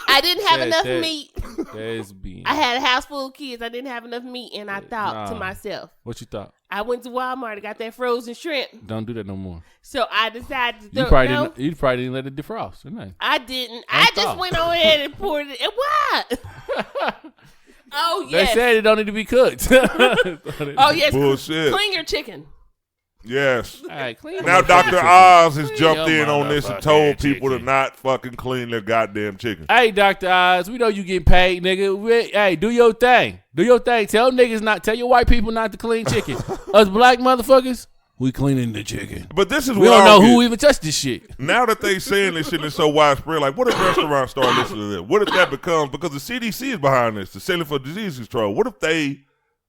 I didn't have Said enough that. meat. Lesbian. I had a house full of kids. I didn't have enough meat, and I thought to Nah. myself, What you thought? I went to Walmart and got that frozen shrimp. Don't do that no more. So I decided to You throw, probably no, didn't. You probably didn't let it defrost. Didn't you? I didn't. I I just thought. went on ahead and poured it. And what? Oh They yes. said it don't need to be cooked. Oh yes. Bullshit. Clean your chicken. Yes. All right, clean Now your Dr. chicken. Oz has jumped your in on this and motherfucking told people to chicken. not fucking clean their goddamn chicken. Hey, Dr. Oz, we know you getting paid, nigga. Hey, do your thing. Do your thing. Tell niggas not. Tell your white people not to clean chicken. Us black motherfuckers, we cleaning the chicken. But this is We what don't I know don't who get. even touched this shit. Now that they saying this shit is so widespread, like what if restaurants start listening to this? What if that becomes, because the CDC is behind this, the Center for Disease Control, what if they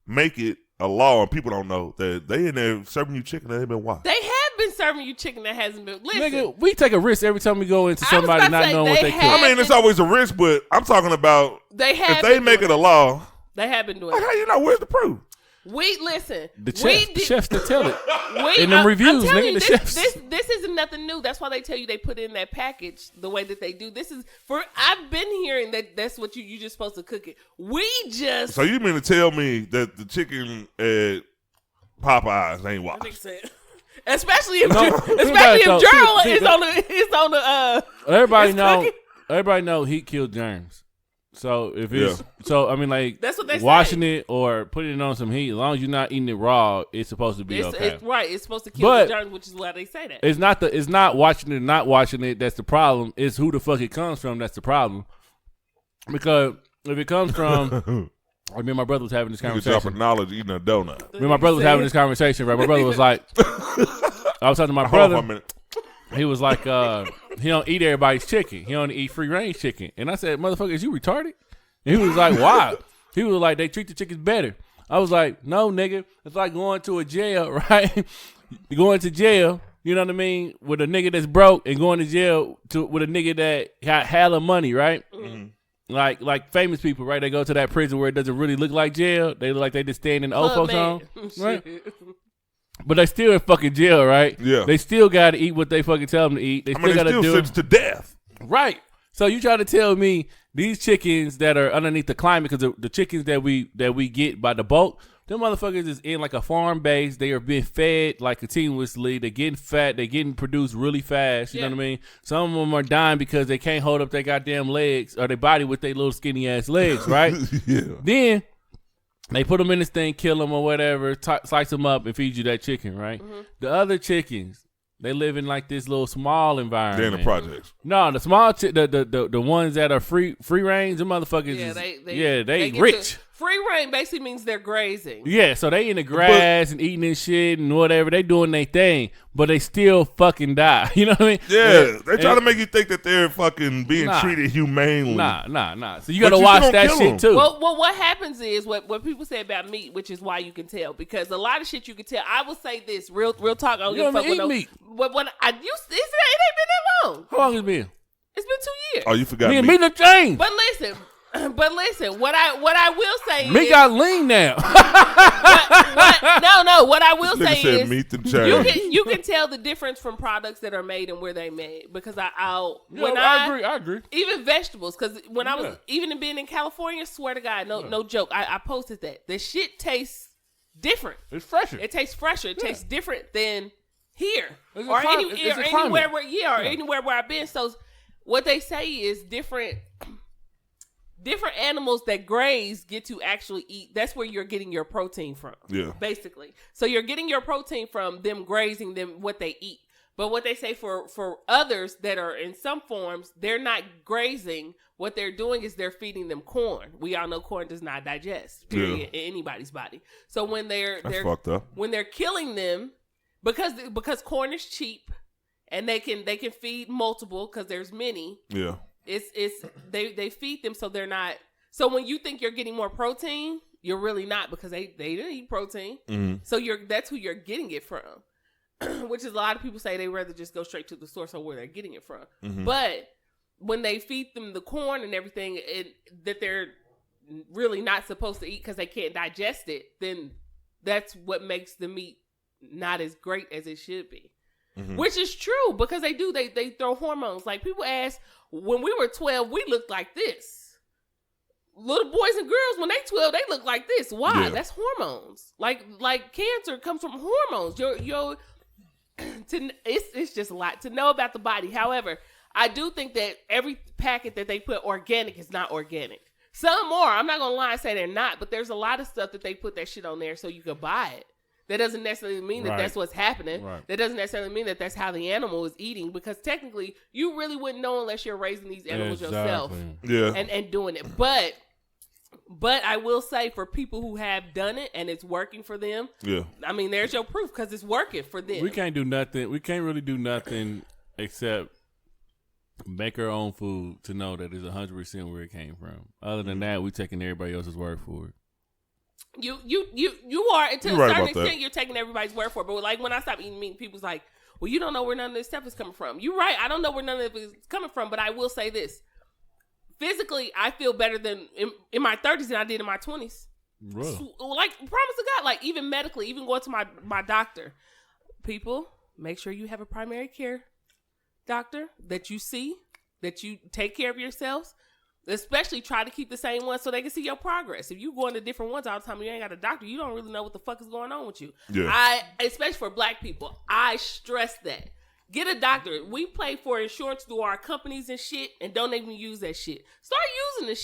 make it a law and people don't know that they in there serving you chicken that ain't been washed? They have been serving you chicken that hasn't been. Listen, Nigga, we take a risk every time we go into I was somebody about to not say, knowing what they they cook. have- I mean, it's always a risk, but I'm talking about they have. if they been make doing it a law, They have been doing like it. how you know where's the proof? We listen. The we chefs, the chefs that tell it. We, In them reviews, I'm telling nigga, you, the this, chefs. This isn't nothing new. That's why they tell you they put it in that package the way that they do. This is for. I've been hearing that that's what you just supposed to cook it. We just. So you mean to tell me that the chicken at Popeyes ain't I think washed? so. Especially if No, especially so- if Gerald see, is on the Everybody It's know. cooking. Everybody know heat kills germs. So if it's Yeah. so, I mean, like That's what they washing say. it or putting it on some heat. As long as you're not eating it raw, it's supposed to be It's, okay. it's right. It's supposed to kill But- the germs, which is why they say that. It's not watching it, not watching it. That's the problem. It's who the fuck it comes from. That's the problem. Because if it comes from, I mean, my brother was having this You could conversation. drop a knowledge eating a donut. When my brother was having this conversation, right? My brother was like, I was talking to my Hold on for a brother. minute. He was like, he don't eat everybody's chicken. He only eat free range chicken. And I said, motherfucker, is you retarded? And he was like, why? He was like, they treat the chickens better. I was like, no, nigga. It's like going to a jail, right? You go into jail You know what I mean? With a nigga that's broke and going to jail with a nigga that got hella money, right? Mm-hmm. Like famous people, right? They go to that prison where it doesn't really look like jail. They look like they just staying in the old folks' home, right? But they still in fucking jail, right? Yeah. They still got to eat what they fucking tell them to eat. They still got to do sentenced to death. Right. So you try to tell me these chickens that are underneath the climate, because the chickens that we get by the bulk, them motherfuckers is in like a farm base. They are being fed like continuously. They're getting fat. They're getting produced really fast. You know what I mean? Some of them are dying because they can't hold up their goddamn legs or their body with their little skinny ass legs, right? Yeah. Then they put them in this thing, kill them or whatever, slice them up and feed you that chicken, right? Mm-hmm. The other chickens, they live in like this little small environment. They're in the projects. No, the small the ones that are free range, the motherfuckers. Yeah, they rich. Free range basically means they're grazing. Yeah, so they in the grass and eating and shit and whatever. They doing their thing, but they still fucking die. You know what I mean? Yeah, they try to make you think that they're fucking being treated humanely. Nah. So you got to watch that shit too. Well, what happens is what people say about meat, which is why you can tell, because a lot of shit you can tell. I will say this, real talk. I don't give a fuck with no meat. When I used it ain't been that long. How long has it been? It's been 2 years. Oh, you forgot me. Meat done changed. But listen, what I will say me is, got lean now. What I will say is meat done changed. you can tell the difference from products that are made and where they made, because I agree. Even vegetables, because when I was even being in California, swear to God, no joke, I posted that the shit tastes different. It's fresher. It tastes fresher. It tastes different than here or anywhere where I've been. So what they say is different animals that graze get to actually eat. That's where you're getting your protein from. Yeah. Basically. So you're getting your protein from them grazing, them what they eat. But what they say for others that are in some forms, they're not grazing. What they're doing is they're feeding them corn. We all know corn does not digest, period, in anybody's body. So when they're fucked up. When they're killing them, because corn is cheap and they can feed multiple because there's many. Yeah. They feed them so they're not. So when you think you're getting more protein, you're really not, because they didn't eat protein. Mm-hmm. So that's who you're getting it from, which is a lot of people say they rather just go straight to the source of where they're getting it from. Mm-hmm. But when they feed them the corn and everything that they're really not supposed to eat because they can't digest it, then that's what makes the meat not as great as it should be. Mm-hmm. Which is true, because they throw hormones. Like, people ask, when we were 12, we looked like this. Little boys and girls, when they 12, they look like this. Why? Yeah. That's hormones. Like cancer comes from hormones. It's just a lot to know about the body. However, I do think that every packet that they put organic is not organic. Some are. I'm not gonna lie and say they're not, but there's a lot of stuff that they put that shit on there so you could buy it. That doesn't necessarily mean that that's what's happening. Right. That doesn't necessarily mean that that's how the animal is eating, because technically you really wouldn't know unless you're raising these animals yourself and doing it. But I will say, for people who have done it and it's working for them, I mean, there's your proof, because it's working for them. We can't do nothing. We can't really do nothing except make our own food to know that it's 100% where it came from. Other than that, we taking everybody else's word for it. You are, to a certain extent, you're taking everybody's word for it. But like, when I stop eating meat, people's like, well, you don't know where none of this stuff is coming from. You're right. I don't know where none of it is coming from, but I will say this. Physically, I feel better than in my 30s than I did in my 20s. Really? Like, promise to God, like, even medically, even going to my doctor. People, make sure you have a primary care doctor that you see, that you take care of yourselves. Especially try to keep the same one so they can see your progress. If you going to different ones all the time, you ain't got a doctor, you don't really know what the fuck is going on with you. Yeah. Especially for black people, I stress that. Get a doctor. We pay for insurance through our companies and shit, and don't even use that shit. Start using the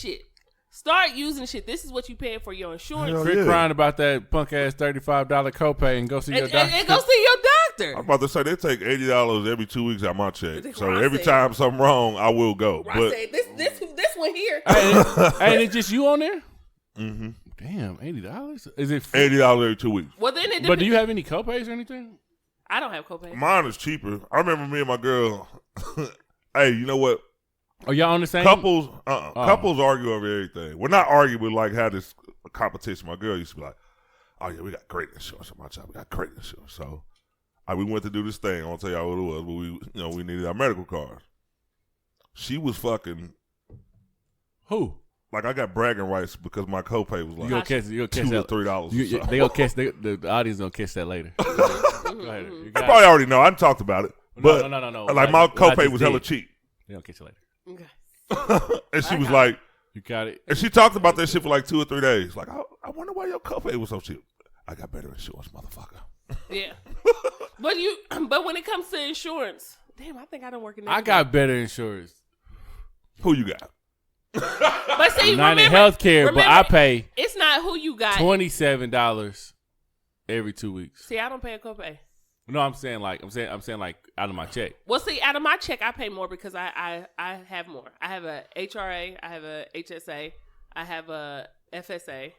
shit. This is what you paying for your insurance. Quit crying about that punk ass $35 copay and go see your doctor. And go see your doctor. I'm about to say, they take $80 every 2 weeks out my check. So every time something wrong, I will go. But this one here. Ain't it just you on there? Mm-hmm. Damn, $80? Is it $80 every 2 weeks? Well, then but do you have any copays or anything? I don't have copays. Mine is cheaper. I remember me and my girl. Hey, you know what? Are y'all on the same? Couples argue over everything. We're not arguing, but like had this competition. My girl used to be like, "Oh yeah, we got great insurance at my job. We got great insurance." So we went to do this thing. I won't tell y'all what it was, but we needed our medical cards. She was fucking. Who? Like I got bragging rights because my copay was like You'll catch $2 or that. $3. They gonna catch the audience gonna catch that later. Go ahead. You I got probably it. already know. I done talked about it, but No. like my copay was hella cheap, They gonna catch you later. Okay. and she was like, You got it. and she talked about that shit for like 2 or 3 days. Like I wonder why your copay was so cheap. I got better insurance, motherfucker. Yeah. But when it comes to insurance, damn, I think I don't work in that. I got better insurance. Who you got? But see, United remember, Healthcare, but I pay it's not who you got. $27 every 2 weeks. See, I don't pay a copay. No, I'm saying like out of my check. Well, see, out of my check, I pay more because I have more. I have a HRA, I have a HSA, I have a FSA,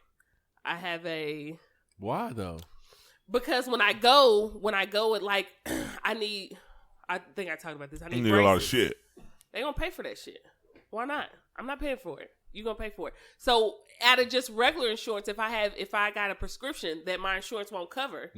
I have a. Why though? Because when I go, it like I think I talked about this. I You need need a lot of braces. shit. They gonna pay for that shit. Why not? I'm not paying for it. You gonna pay for it. So out of just regular insurance, if I got a prescription that my insurance won't cover,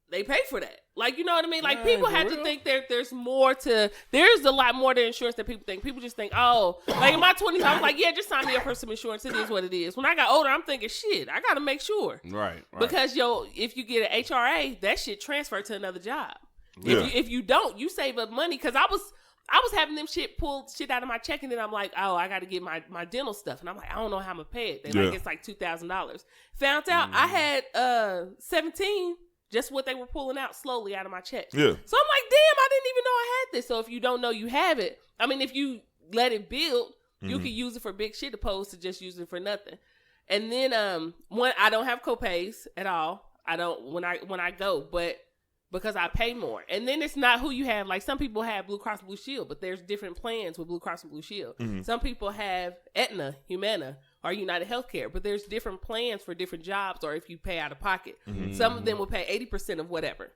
they pay for that. Like, you know what I mean? Like, Yeah, people for have real? to think there's more to. There's a lot more to insurance than people think. People just think, oh, like in my 20s, I was like, yeah, just sign me up for some insurance. It is what it is. When I got older, I'm thinking, shit, I gotta make sure. Right. Because if you get an HRA, that shit transfer to another job. Yeah. If you don't, you save up money. Because I was having them pull shit out of my check, and then I'm like, oh, I got to get my dental stuff, and I'm like, I don't know how I'm gonna pay it. They like it's like $2,000. Found out I had 17. Just what they were pulling out slowly out of my check. Yeah. So I'm like, damn, I didn't even know I had this. So if you don't know you have it, I mean, if you let it build, you can use it for big shit opposed to just using it for nothing. And then I don't have copays at all. I don't when I go, but because I pay more. And then it's not who you have. Like some people have Blue Cross Blue Shield, but there's different plans with Blue Cross and Blue Shield. Some people have Aetna, Humana, or United Healthcare, but there's different plans for different jobs or if you pay out of pocket. Some of them will pay 80% of whatever.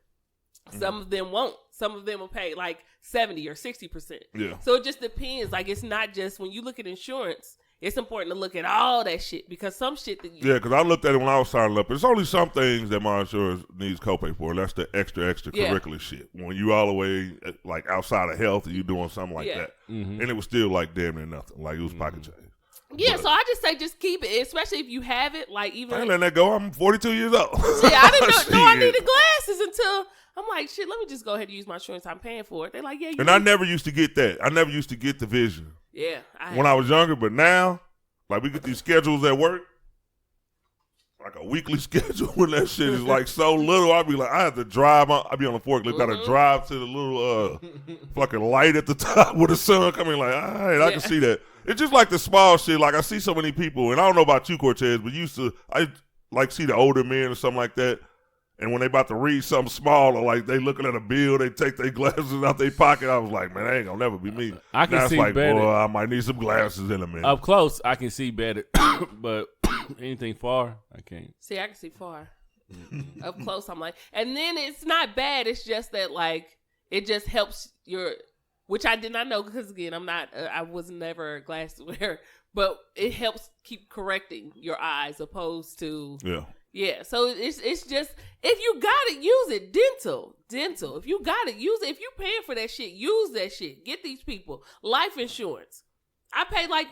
Some of them won't. Some of them will pay like 70 or 60%. Yeah. So it just depends. Like it's not just when you look at insurance, it's important to look at all that shit because some shit that you... Yeah, because I looked at it when I was signing up. There's only some things that my insurance needs copay for. And that's the extracurricular shit. When you all the way like outside of health and you doing something like that. And it was still like damn near nothing. Like it was pocket change. Yeah, so I just say just keep it, especially if you have it. Like even I ain't letting that go. I'm 42 years old. yeah, I didn't know I Shit. needed glasses until I'm like, shit, let me just go ahead and use my insurance. I'm paying for it. They're like, yeah, you And I never used to get that. I never used to get the vision yeah, when I was younger. But now, like we get these schedules at work, like a weekly schedule when that shit is like so little. I'd be like, I have to drive. I'd be on the forklift. Got to drive to the little fucking light at the top with the sun coming. Like, all right, I can see that. It's just like the small shit. Like I see so many people, and I don't know about you, Cortez, but I like see the older men or something like that. And when they about to read something small or like they looking at a bill, they take their glasses out their pocket. I was like, man, that ain't gonna never be me. I can now see it's like, better. boy, I might need some glasses in a minute. Up close, I can see better, but anything far, I can't. see, I can see far. Up close, I'm like, and then it's not bad. It's just that like it just helps which I did not know because again, I was never a glasses wearer, but it helps keep correcting your eyes opposed to yeah. So it's just if you got it, use it. Dental. If you got it, use it. If you paying for that shit, use that shit. Get these people life insurance. I pay like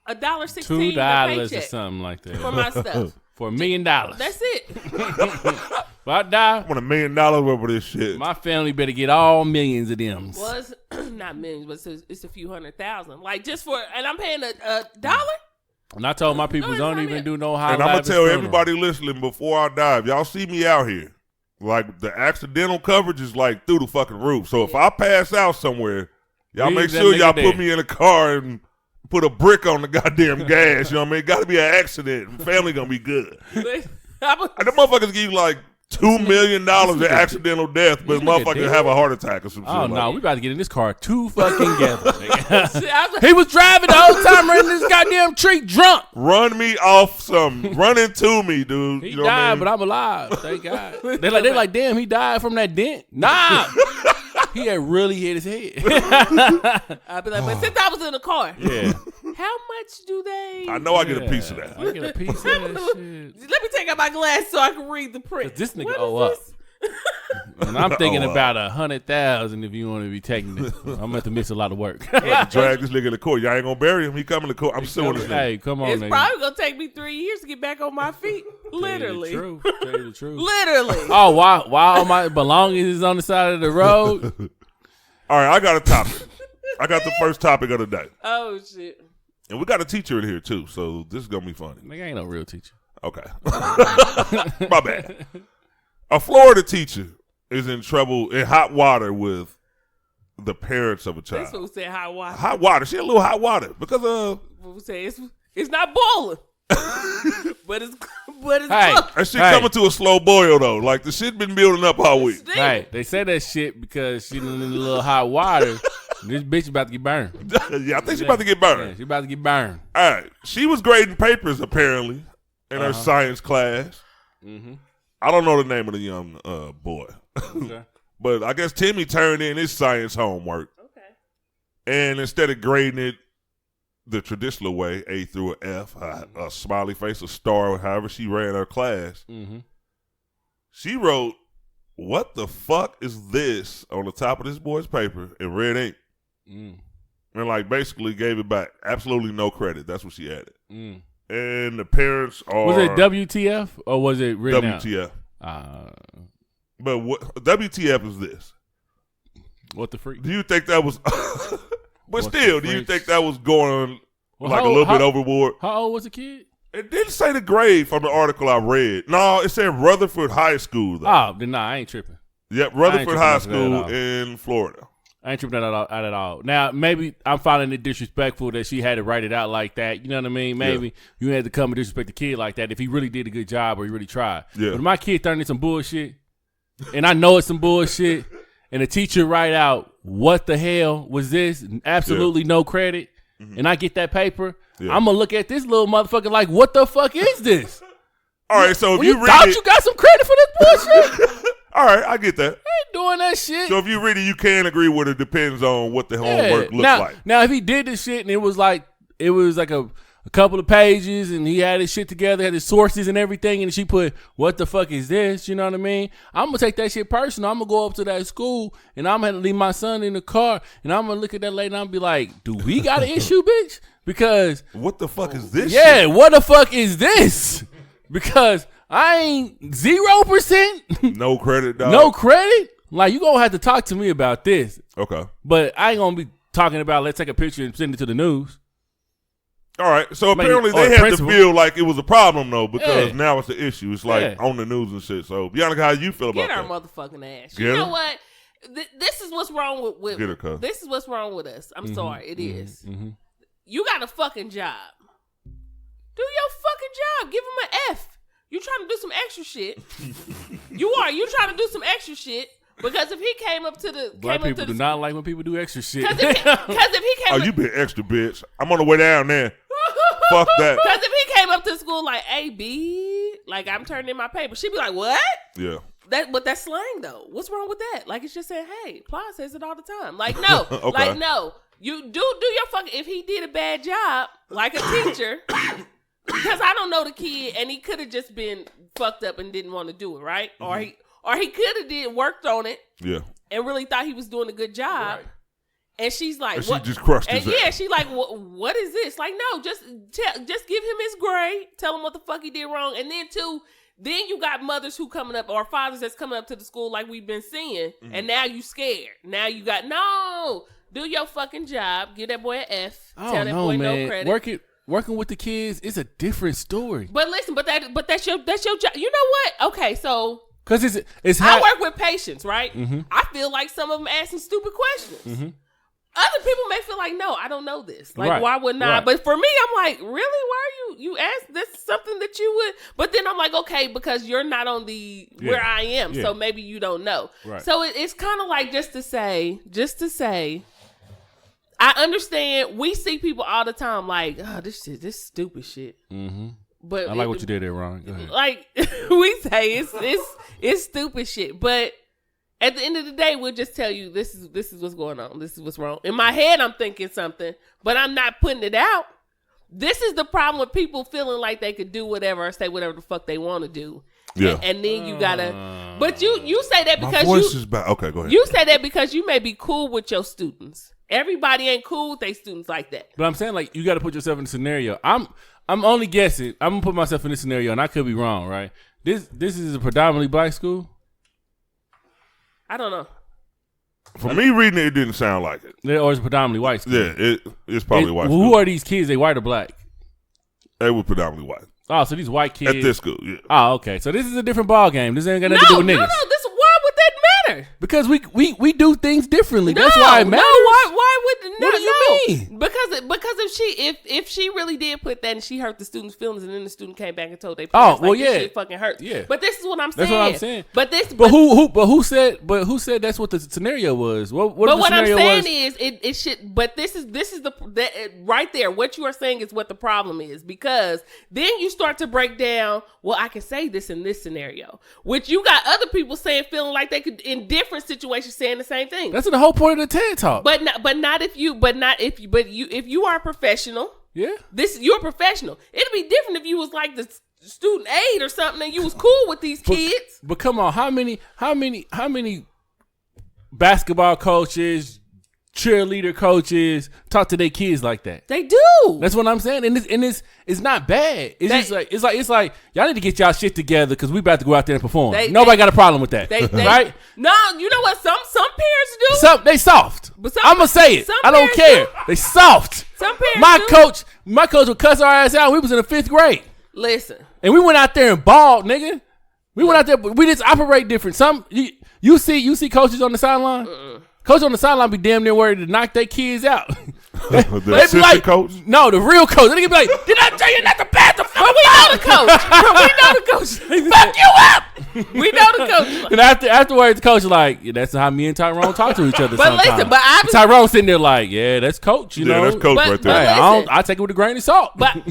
$1.16 $2 or something like that for my stuff. for $1 million. That's it. If I die, I want $1 million worth of this shit. my family better get all millions of them. Well, it's not millions, but it's a few $100,000. Like just for, and I'm paying a dollar. And I told my people, No, it's don't not even it. do no high. And I'm gonna lavish tell funeral. everybody listening before I die, if y'all see me out here, like the accidental coverage is like through the fucking roof. So if I pass out somewhere, y'all Leave make that sure nigga y'all there. put me in a car and put a brick on the goddamn gas. You know what I mean? Got to be an accident. Family gonna be good. And the motherfuckers give you like $2 million in accidental death, but This nigga motherfucker dead? have a heart attack or some shit. Oh like no, that. we about to get in this car too fucking together. I He was driving the whole time, running this goddamn tree drunk. Run me off some. Run into me, dude. He You know died, what I but I'm alive. Thank God. They're like, damn, he died from that dent. Nah, he had really hit his head. I'd be like, but since I was in the car, Yeah, how much do they? I know I get a piece of that. I get a piece of that shit. Let me take out my glass so I can read the print. This nigga What owe is up. this? And I'm thinking Oh, about 100,000 if you want to be taking it. I'm going to have to miss a lot of work. Drag this nigga to court. Y'all ain't gonna bury him. He coming to court. I'm suing this nigga. Hey, come on, It's nigga. probably gonna take me 3 years to get back on my feet. Literally. Tell you the truth. Literally. Oh, why all my belongings is on the side of the road? All right, I got a topic. I got the first topic of the day. Oh shit. And we got a teacher in here too, so this is gonna be funny. Nigga ain't no real teacher. Okay. My bad. A Florida teacher is in trouble in hot water with the parents of a child. This fool said hot water. Hot water. She a little hot water because Fool said it's not boiling. but it's Hey. cooked. that shit coming to a slow boil though. Like the shit been building up all week. Stink. Right. They say that shit because she in a little hot water. This bitch about to get burned. Yeah, I think she about to get burned. Yeah, she about to get burned. All right. She was grading papers apparently in her science class. Mm-hmm. I don't know the name of the young boy. Okay. But I guess Timmy turned in his science homework. Okay. And instead of grading it the traditional way, A through an F, a smiley face, a star, however she ran her class, Mm-hmm. she wrote, "What the fuck is this?" on the top of this boy's paper in red ink. Mm. And like basically gave it back. Absolutely no credit. That's what she added. Mm. And the parents are Was it WTF or was it written out? WTF. Uh, But what WTF is this? what the freak? Do you think that was but What still, the do you freaks? think that was going Well, like how a little old- bit overboard? How old was the kid? It didn't say the grade from the article I read. No, it said Rutherford High School though. Oh, then nah, I ain't tripping. Yep, Rutherford tripping High off of that at School all. in Florida. I ain't tripping out at all. Now, maybe I'm finding it disrespectful that she had to write it out like that. You know what I mean? Maybe you had to come and disrespect the kid like that if he really did a good job or he really tried. Yeah. But if my kid turned in some bullshit, and I know it's some bullshit, and the teacher write out, what the hell was this? Absolutely no credit. And I get that paper, Yeah. I'm going to look at this little motherfucker like, what the fuck is this? All right, so if Well, you you read thought it, you got some credit for this bullshit? all right, I get that. ain't doing that shit. So if you read it, you can agree with it. Depends on what the homework looks now, like. Now, if he did this shit and it was like a couple of pages and he had his shit together, had his sources and everything, and she put, what the fuck is this? You know what I mean? I'm going to take that shit personal. I'm going to go up to that school and I'm going to leave my son in the car and I'm going to look at that lady and I'm going to be like, do we got an issue, bitch? Because, What the fuck is this? yeah, shit? what the fuck is this? Because I ain't 0%, No credit, dog. no credit. Like, you going to have to talk to me about this. Okay. But I ain't going to be talking about, let's take a picture and send it to the news. All right. So Maybe- apparently or they the had principal. to feel like it was a problem though, because Yeah. now it's the issue. It's like Yeah. on the news and shit. So Bianca, how you feel about Get our that? motherfucking ass. Get You know her? what? This is what's wrong with Get her, cuz. this is what's wrong with us. I'm sorry, it is. Mm-hmm. You got a fucking job. Do your fucking job. Give him an F. You trying to do some extra shit. You trying to do some extra shit because if he came up to the Black people do not like when people do extra shit. because if he Oh, came you been extra, bitch. I'm on the way down there. Fuck that. because if he came up to school like, hey B, like I'm turning in my paper, she'd be like, what? Yeah. But that's slang though. What's wrong with that? Like it's just saying, hey, Pla says it all the time. Like no, Okay. like no. You do your fucking. If he did a bad job, like a teacher, because I don't know the kid, and he could have just been fucked up and didn't want to do it, right? Mm-hmm. Or he could have worked on it Yeah. and really thought he was doing a good job. Right. And she's like, And she what? just crushed And his yeah, ass. she like, what is this? Like, no, just give him his grade. Tell him what the fuck he did wrong. And then then you got mothers who coming up or fathers that's coming up to the school like we've been seeing. Mm-hmm. And now you scared. Now you got, no, do your fucking job. Give that boy an F. I Tell don't that know, boy man. no credit. Working with the kids is a different story. But listen, but that's your job. You know what? Okay, so Cause it's I how work with patients, right? Mm-hmm. I feel like some of them asking stupid questions. Mm-hmm. Other people may feel like, no, I don't know this. Like, Right, why wouldn't I? right. But for me, I'm like, really? Why are you asked this is something that you would? But then I'm like, okay, because you're not on the where I am, Yeah. so maybe you don't know. Right. So it's kind of like just to say, I understand. We see people all the time like, oh, this stupid shit. Mm-hmm. But I like what you did there, Ron. Go ahead. like we say it's stupid shit, but at the end of the day, we'll just tell you this is what's going on. This is what's wrong. In my head, I'm thinking something, but I'm not putting it out. This is the problem with people feeling like they could do whatever or say whatever the fuck they want to do. Yeah. And then you gotta, but you say that My because voice is bad. Okay, go ahead. you say that because you may be cool with your students. Everybody ain't cool with their students like that. But I'm saying, like, you got to put yourself in the scenario. I'm only guessing. I'm gonna put myself in this scenario, and I could be wrong, right? This is a predominantly black school. I don't know. For me reading it didn't sound like it. Or it's a predominantly white school. Yeah, it's probably white. Who school. are these kids? They white or black? They were predominantly white Oh, so these white kids at this school. Yeah. Oh, okay. So this is a different ball game. This ain't got nothing to do with niggas. This why would that matter? Because we do things differently. That's why it matters. Why would What do you mean? Because if she really did put that and she hurt the students' feelings and then the student came back and told their Oh, parents, well, this yeah. shit fucking hurt. Yeah. But this is what I'm saying. That's what I'm saying. But who said that's what the scenario was? What the what I'm scenario saying was? is it should. But this is right there. What you are saying is what the problem is, because then you start to break down. Well, I can say this in this scenario, which you got other people saying, feeling like they could in different situations saying the same thing. That's the whole point of the TED Talk. But if you are a professional. Yeah. You're a professional. It'd be different if you was like the student aide or something and you was cool with these kids. But come on, how many basketball coaches, cheerleader coaches talk to their kids like that? They do. That's what I'm saying, and it's not bad. It's like y'all need to get y'all shit together because we about to go out there and perform. Nobody got a problem with that, right? No, you know what? Some parents do. They soft. But I'm gonna say it. I don't care. Do. They soft. Some parents My coach would cuss our ass out. We was in the 5th grade. Listen, and we went out there and balled, nigga. We went out there, but we just operate different. You see coaches on the sideline. Coach on the sideline be damn near worried to knock their kids out. The assistant coach? No, the real coach. They be like, did I tell you not to pass the fuck? We know the coach. Fuck you up. We know the coach. And afterwards, the coach like, yeah, that's how me and Tyrone talk to each other. But sometimes. listen, but Tyrone sitting there like, yeah, that's coach. You know, that's coach right there. Hey, I take it with a grain of salt. But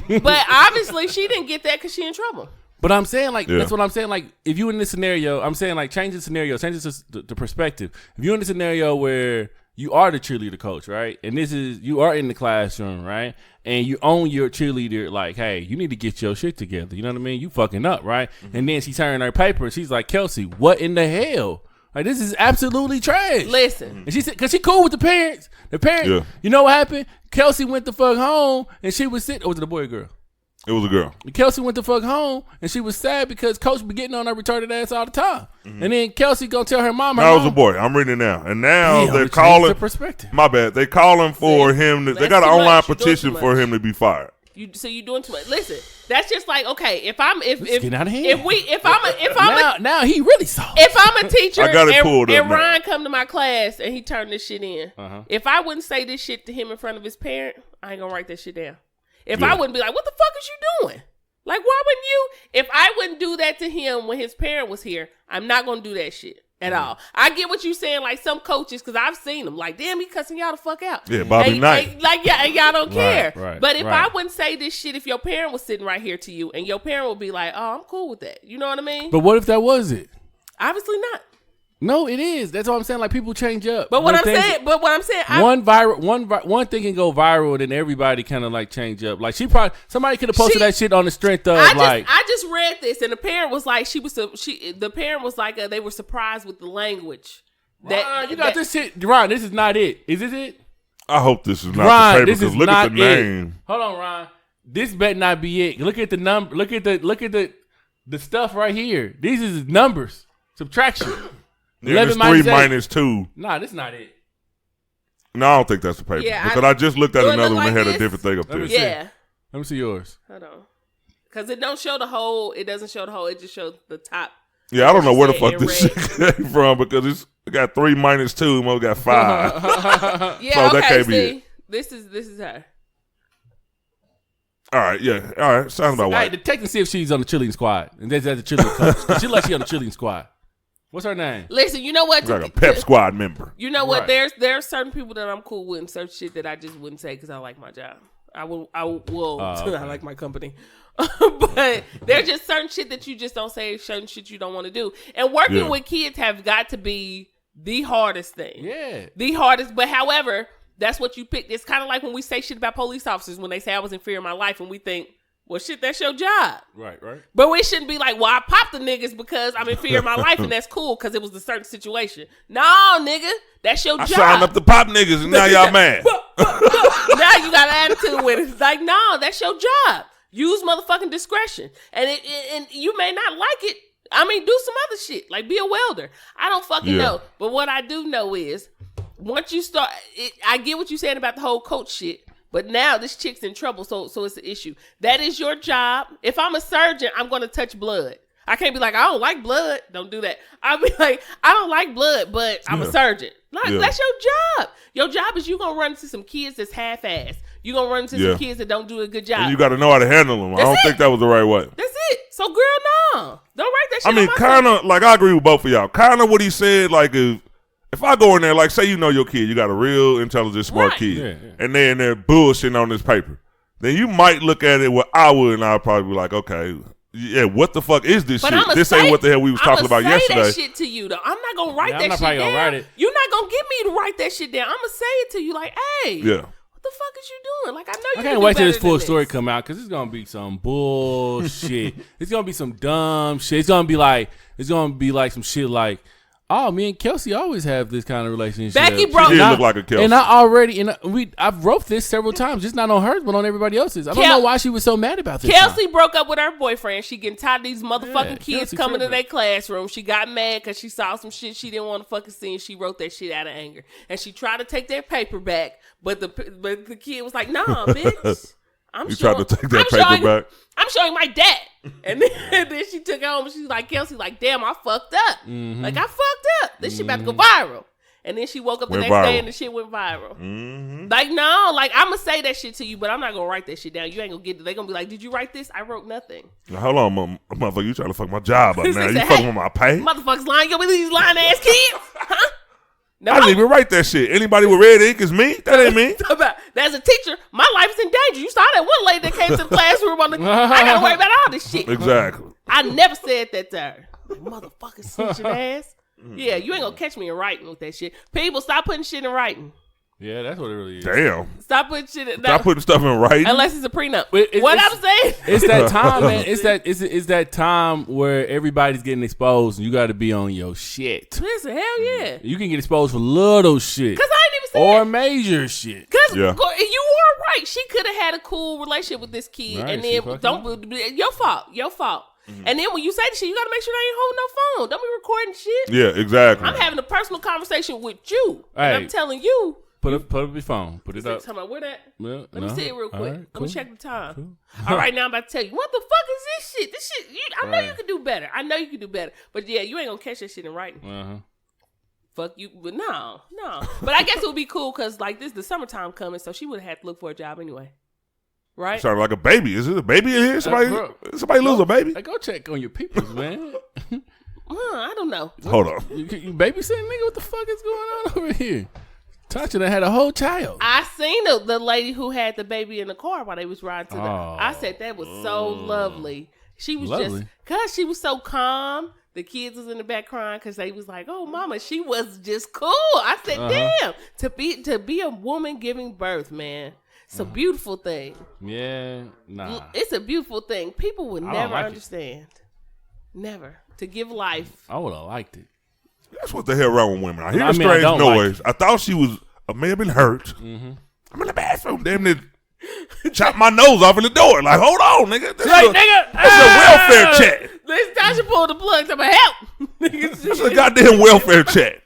obviously she didn't get that because she in trouble. But I'm saying, like, that's what I'm saying. Like, if you in this scenario, I'm saying, like, change the scenario, change the perspective. If you're in a scenario where you are the cheerleader coach, right? And you are in the classroom, right? And you own your cheerleader, like, hey, you need to get your shit together. You know what I mean? You fucking up, right? Mm-hmm. And then she turned her paper and she's like, Kelsey, what in the hell? Like, this is absolutely trash. Listen. And she said, because she cool with the parents. The parents, you know what happened? Kelsey went the fuck home and she was sitting, or was it a boy or girl? It was a girl. Kelsey went the fuck home, and she was sad because Coach be getting on her retarded ass all the time. Mm-hmm. And then Kelsey gonna tell her mom. That was a boy. I'm reading it now, and now they're calling. Perspective. My bad. They calling for him. They got an online petition for him to be fired. You doing too much. Listen, that's just like, okay, if I'm getting out of hand. Now he really soft. If I'm a teacher I got it pulled up and now. Ryan come to my class and he turned this shit in, if I wouldn't say this shit to him in front of his parent, I ain't gonna write that shit down. If I wouldn't be like, what the fuck is you doing? Like, why wouldn't you? If I wouldn't do that to him when his parent was here, I'm not going to do that shit at all. I get what you're saying, like some coaches, because I've seen them. Like, damn, he cussing y'all the fuck out. Yeah, Bobby Knight. Like, y'all don't care. Right, but if I wouldn't say this shit, if your parent was sitting right here to you, and your parent would be like, oh, I'm cool with that. You know what I mean? But what if that was it? Obviously not. No, it is. That's what I'm saying. Like, people change up. But what I'm saying, one thing can go viral, and then everybody kind of like change up. Like, somebody could have posted that shit on the strength of I just read this, and the parent was like, the parent was like, they were surprised with the language. Ryan, you got this shit. Ryan, this is not it. Is this it? I hope this is not Ryan, the paper, because look at the name. Hold on, Ryan. This better not be it. Look at the number. Look at the stuff right here. These is numbers. Subtraction. Yeah, it's 3 minus 2. Nah, this is not it. No, I don't think that's the paper. Yeah, because I just looked at another one and had a different thing up there. Yeah. Let me see yours. Hold on. Because it don't show the whole. It doesn't show the whole. It just shows the top. Yeah, I don't know where the fuck this shit came from, because it got 3 minus 2. Mo got 5. Yeah, so okay, that can't be it. This is her. All right, yeah. All right, sounds about right. Hey, detect and see if she's on the cheerleading squad. And that's the cheerleading coach. She like she on the cheerleading squad. What's her name? Listen, you know what? Like a pep squad member. You know what? Right. There's certain people that I'm cool with and certain shit that I just wouldn't say because I like my job. I will. Okay. I like my company. But there's just certain shit that you just don't say, certain shit you don't want to do. And working with kids have got to be the hardest thing. Yeah. The hardest. But however, that's what you pick. It's kind of like when we say shit about police officers when they say I was in fear of my life and we think, Well, shit, that's your job. Right. But we shouldn't be like, well, I popped the niggas because I'm in fear of my life, and that's cool because it was a certain situation. No, nigga, that's your I job. signed up to pop niggas, and now y'all mad. Now you got an attitude with it. It's like, no, that's your job. Use motherfucking discretion. And and you may not like it. I mean, do some other shit. Like, be a welder. I don't fucking know. But what I do know is, once you start, I get what you're saying about the whole coach shit. But now this chick's in trouble, so it's an issue. That is your job. If I'm a surgeon, I'm going to touch blood. I can't be like, I don't like blood. Don't do that. I'll be like, I don't like blood, but I'm a surgeon. Like, that's your job. Your job is you going to run into some kids that's half-assed. You're going to run into some kids that don't do a good job. And you got to know how to handle them. I don't think that was the right way. That's it. So, girl, no. Don't write that shit I mean, kind of, like, I agree with both of y'all. Kind of what he said, like, if I go in there, like, say you know your kid, you got a real intelligent, smart kid, and they're in there bullshitting on this paper, then you might look at it what I would, and I'll probably be like, okay, yeah, what the fuck is this shit? This ain't what the hell we was talking about yesterday. That shit to you, though. I'm not going to write that shit down. I'm not probably going to write it. You're not going to get me to write that shit down. I'm going to say it to you like, hey. Yeah. What the fuck is you doing? Like, I know you I can't wait till this full story come out because it's gonna be some bullshit. It's gonna be some dumb shit. It's gonna be like some shit like, oh, me and Kelsey always have this kind of relationship. Becky broke up. She look like a Kelsey. And I've wrote this several times, just not on hers, but on everybody else's. I don't know why she was so mad about this. Kelsey broke up with her boyfriend. She getting tired of these motherfucking kids coming to their classroom. She got mad because she saw some shit she didn't want to fucking see, and she wrote that shit out of anger. And she tried to take their paper back, but the kid was like, "Nah, bitch." Tried to take that paper back. I'm showing my dad. And then she took it home and she's like, Kelsey, like, damn, I fucked up. Mm-hmm. Like, I fucked up. This shit about to go viral. And then she woke up the next day and the shit went viral. Mm-hmm. Like, no, like, I'm going to say that shit to you, but I'm not going to write that shit down. You ain't going to get it. They're going to be like, did you write this? I wrote nothing. Now, hold on, motherfucker. You trying to fuck my job up now. You fucking with my pay? Motherfuckers lying. You with these lying ass kids? Huh? No, I didn't even write that shit. Anybody with red ink is me? That ain't me. As a teacher, my life is in danger. You saw that one lady that came to the classroom I got to worry about all this shit. Exactly. I never said that to her. Motherfucker, snitching ass. Yeah, you ain't going to catch me in writing with that shit. People, stop putting shit in writing. Yeah, that's what it really is. Damn. Stop putting shit in Stop putting stuff in writing. Unless it's a prenup. I'm saying? It's that time, man. It's that time where everybody's getting exposed and you got to be on your shit. Listen, hell yeah. You can get exposed for little shit. Because I ain't even saying or major shit. Because you were right. She could have had a cool relationship with this kid. Right, and then, your fault. Mm-hmm. And then when you say the shit, you got to make sure they ain't holding no phone. Don't be recording shit. Yeah, exactly. I'm having a personal conversation with you. Hey. And I'm telling you. Put up your phone. Put it up. Talking about where that? Well, Let me see it real quick. Right, Let me check the time. Cool. All right, now I'm about to tell you. What the fuck is this shit? This shit, I know you can do better. But yeah, you ain't going to catch that shit in writing. Uh-huh. Fuck you. But no. But I guess it would be cool because like this, the summertime coming, so she would have had to look for a job anyway. Right? Sounded like a baby. Is it a baby in here? Somebody lose a baby? Go check on your peoples, man. I don't know. Hold on. You babysitting, nigga? What the fuck is going on over here? Tasha done had a whole child. I seen the lady who had the baby in the car while they was riding to I said that was so lovely. She was just, because she was so calm. The kids was in the back crying because they was like, oh, mama, she was just cool. I said, damn, to be a woman giving birth, man. It's a beautiful thing. Yeah, nah. It's a beautiful thing. People would never like understand. Never. To give life. I would have liked it. That's what the hell wrong with women. I hear a strange noise. I thought she may have been hurt. Mm-hmm. I'm in the bathroom. Damn near chop my nose off in the door. Like, hold on, nigga. That's a welfare check. This Tasha pulled the plug to my help. That's a goddamn welfare check.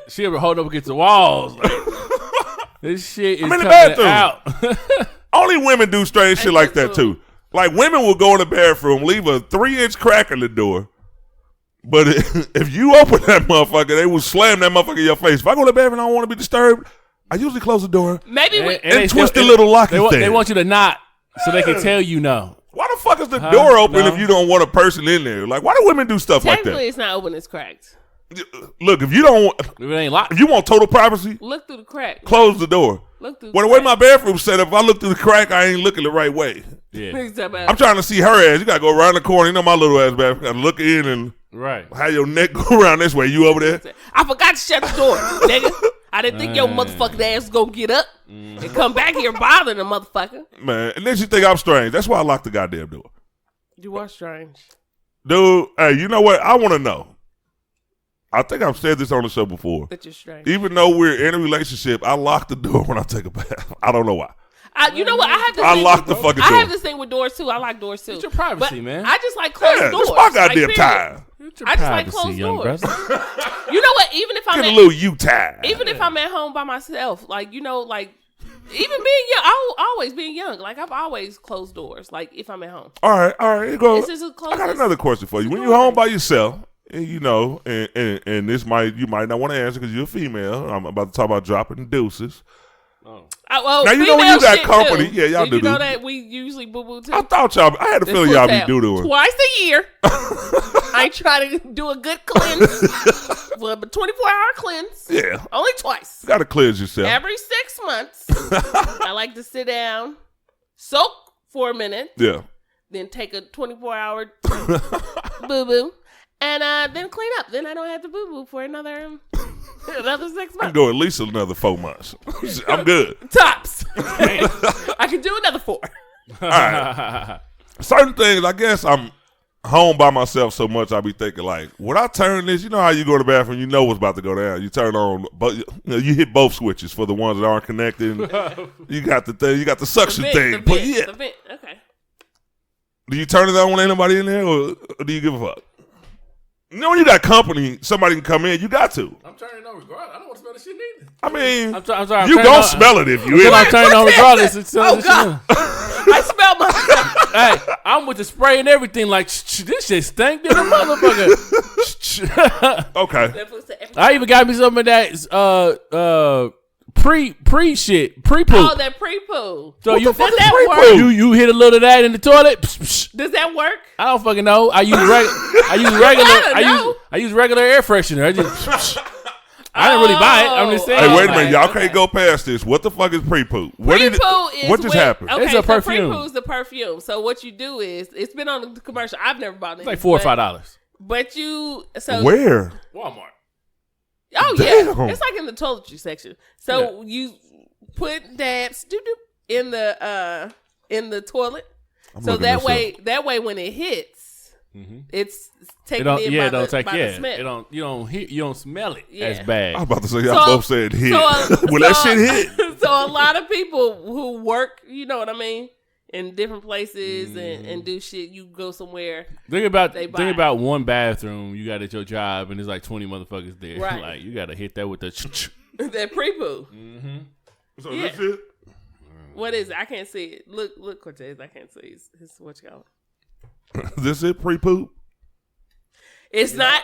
She ever hold up against the walls. Like, this shit is I'm in the bathroom out. Only women do strange shit like that too. Like women will go in the bathroom, leave a 3-inch crack in the door. But if you open that motherfucker, they will slam that motherfucker in your face. If I go to the bathroom and I don't want to be disturbed, I usually close the door. Maybe and twist the little lock thing. They want you to knock so they can tell you no. Why the fuck is the door open if you don't want a person in there? Like, why do women do stuff like that? Technically, it's not open, it's cracked. Look, if you don't want, if it ain't locked, if you want total privacy, look through the crack. Close the door. Look through. Well, the way my bathroom's set up, if I look through the crack, I ain't looking the right way. Yeah, I'm trying to see her ass. You gotta go around the corner. You know my little ass bathroom. Gotta look in and right. have your neck go around this way. You over there? I forgot to shut the door, nigga. I didn't think your motherfucking ass was gonna get up and come back here bothering a motherfucker. Man, and then she think I'm strange. That's why I locked the goddamn door. You are strange. Dude, hey, you know what? I want to know. I think I've said this on the show before. That you're strange. Even though we're in a relationship, I lock the door when I take a bath. I don't know why. You know what? I have this I thing lock the fucking door. I have this thing with doors too. I like doors too. It's your privacy, But man. I just like closed Yeah, doors. it's my goddamn like, time. I just like closed doors. brother. You know what? Even if I'm Get a at, little you time. even if I'm at home by myself, like, you know, like, even being young, I'll always being young. Like, I've always closed doors. Like, if I'm at home, All right. Here go. it's just a closed. I got another question for you. When you're home by yourself, and you know, and this you might not want to answer because you're a female. I'm about to talk about dropping deuces. Well, Now, you know when you female got shit, company. too. Yeah, y'all Did you do. know that we usually boo boo too? I thought y'all. I had a feeling y'all be doo-dooing. Twice a year. I try to do a good cleanse. Well, but 24-hour cleanse. Yeah. Only twice. You got to cleanse yourself. Every 6 months, I like to sit down, soak for a minute, Yeah. then take a 24-hour boo boo, and then clean up. Then I don't have to boo boo for another 6 I can months. go at least another 4 months. I'm good. Tops. I can do another 4. All right. Certain things, I guess I'm home by myself so much I be thinking like, would I turn this? You know how you go to the bathroom, you know what's about to go down. You turn on, but you hit both switches for the ones that aren't connected. You got the thing, you got the suction thing. But yeah, The vent. Okay. do you turn it on when ain't nobody in there, or do you give a fuck? You know when you got company, somebody can come in. You got to. I'm turning on regardless. I don't want to smell the shit neither. I mean, I'm sorry. you gonna smell it if you in. I'm turning on regardless. Oh, God. I smell myself. Hey, I'm with the spray and everything. Like, this shit stank than a motherfucker. Okay. I even got me some of that pre poop. Oh, that pre-poo. So What you the fuck does is that pre-poo? work? you hit a little of that in the toilet. Does that work? I don't fucking know. I use regular air freshener. I didn't really buy it. I'm just saying. Hey, wait a minute. Y'all Okay. can't go past this. What the fuck is pre-poop? Pre-poo is what just when- happened? Okay, It's a so perfume. pre-poo is the perfume. So what you do is, it's been on the commercial. I've never bought it. It's like $4 or $5. But you, so Where? Walmart. oh Damn. yeah, it's like in the toiletry section. So you put dabs in the toilet. So looking that this way when it hits, it's taken in by the smell. You don't smell it Yeah. as bad. I was about to say y'all both said hit. Will that shit hit? So a lot of people who work, you know what I mean, in different places and do shit. You go somewhere. Think about They buy. about one bathroom you got at your job and there's like 20 motherfuckers there. Right. Like you got to hit that with the. That pre-poo. So Yeah. this it? What is it? I can't see it. Look, Cortez. I can't see his what you call it. This it? Pre-poop? It's not.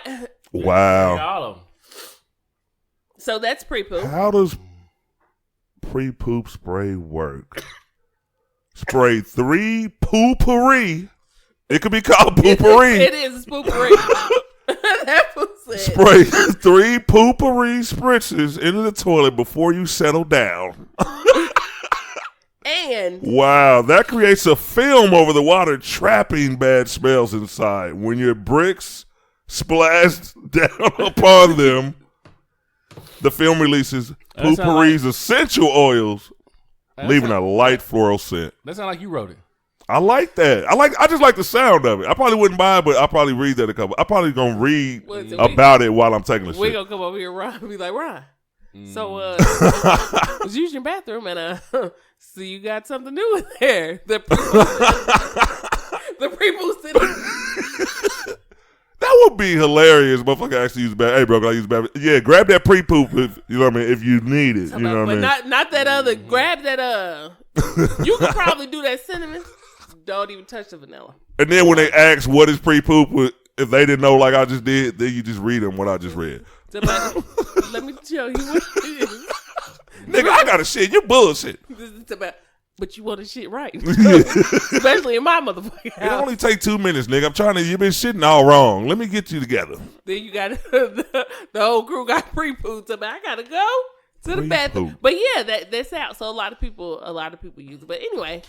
Wow. All of them. So that's pre-poo. How does pre-poop spray work? Spray 3 poopery. It could be called poopery. It is poopery. That fool said. Spray 3 poopery spritzes into the toilet before you settle down. And Wow, that creates a film over the water, trapping bad smells inside. When your bricks splash down upon them, the film releases That sound poopery's essential oils, leaving a light floral scent. That sounds like you wrote it. I like that. I just like the sound of it. I probably wouldn't buy it, but I'll probably read that a couple. I probably gonna read What is it? about it while I'm taking the we shit. gonna come over here, Ron, and be like, Ron. So I was using your bathroom and so you got something new in there. The pre-poo city. That would be hilarious. Motherfucker actually use the bathroom. Hey, bro, can I use the bathroom? Yeah, grab that pre-poop if you know what I mean. If you need it, you know what I mean. But not that other. Grab that. You could probably do that cinnamon. Don't even touch the vanilla. And then when they ask what is pre-poop, if they didn't know like I just did, then you just read them what I just read. So, let me tell you what it is. Nigga, I got a shit. You bullshit. This is about. But you want to shit right, especially in my motherfucking It house. only take 2 minutes, nigga. I'm trying to. You've been shitting all wrong. Let me get you together. Then you got the whole crew got pre-poo. So I gotta go to the bathroom. Pre-poo. But yeah, that's out. So a lot of people use it. But anyway,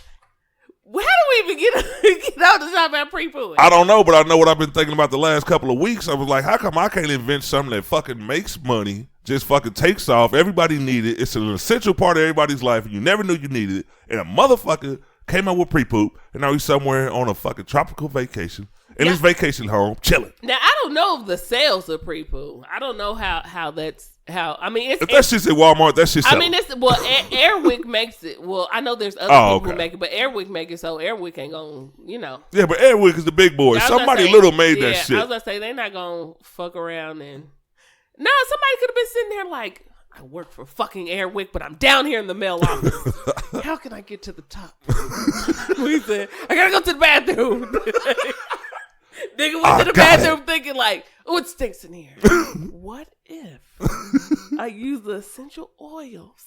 how do we even get out the shop at pre-poo? I don't know, but I know what I've been thinking about the last couple of weeks. I was like, how come I can't invent something that fucking makes money, just fucking takes off, everybody need it, it's an essential part of everybody's life, and you never knew you needed it, and a motherfucker came out with pre-poop, and now he's somewhere on a fucking tropical vacation, in his vacation home, chilling. Now, I don't know if the sales of pre-poo. I don't know how that's, I mean, it's... If that shit's at Walmart, that shit's selling. I mean, Airwick makes it. Well, I know there's other people who make it, but Airwick make it, so Airwick ain't gonna, Yeah, but Airwick is the big boy. Somebody little made that shit. I was gonna say, they're not gonna fuck around and... No, somebody could have been sitting there like, I work for fucking Airwick, but I'm down here in the mail office. How can I get to the top? We said, I gotta go to the bathroom. Nigga went to the bathroom thinking like, oh, it stinks in here. What if I use the essential oils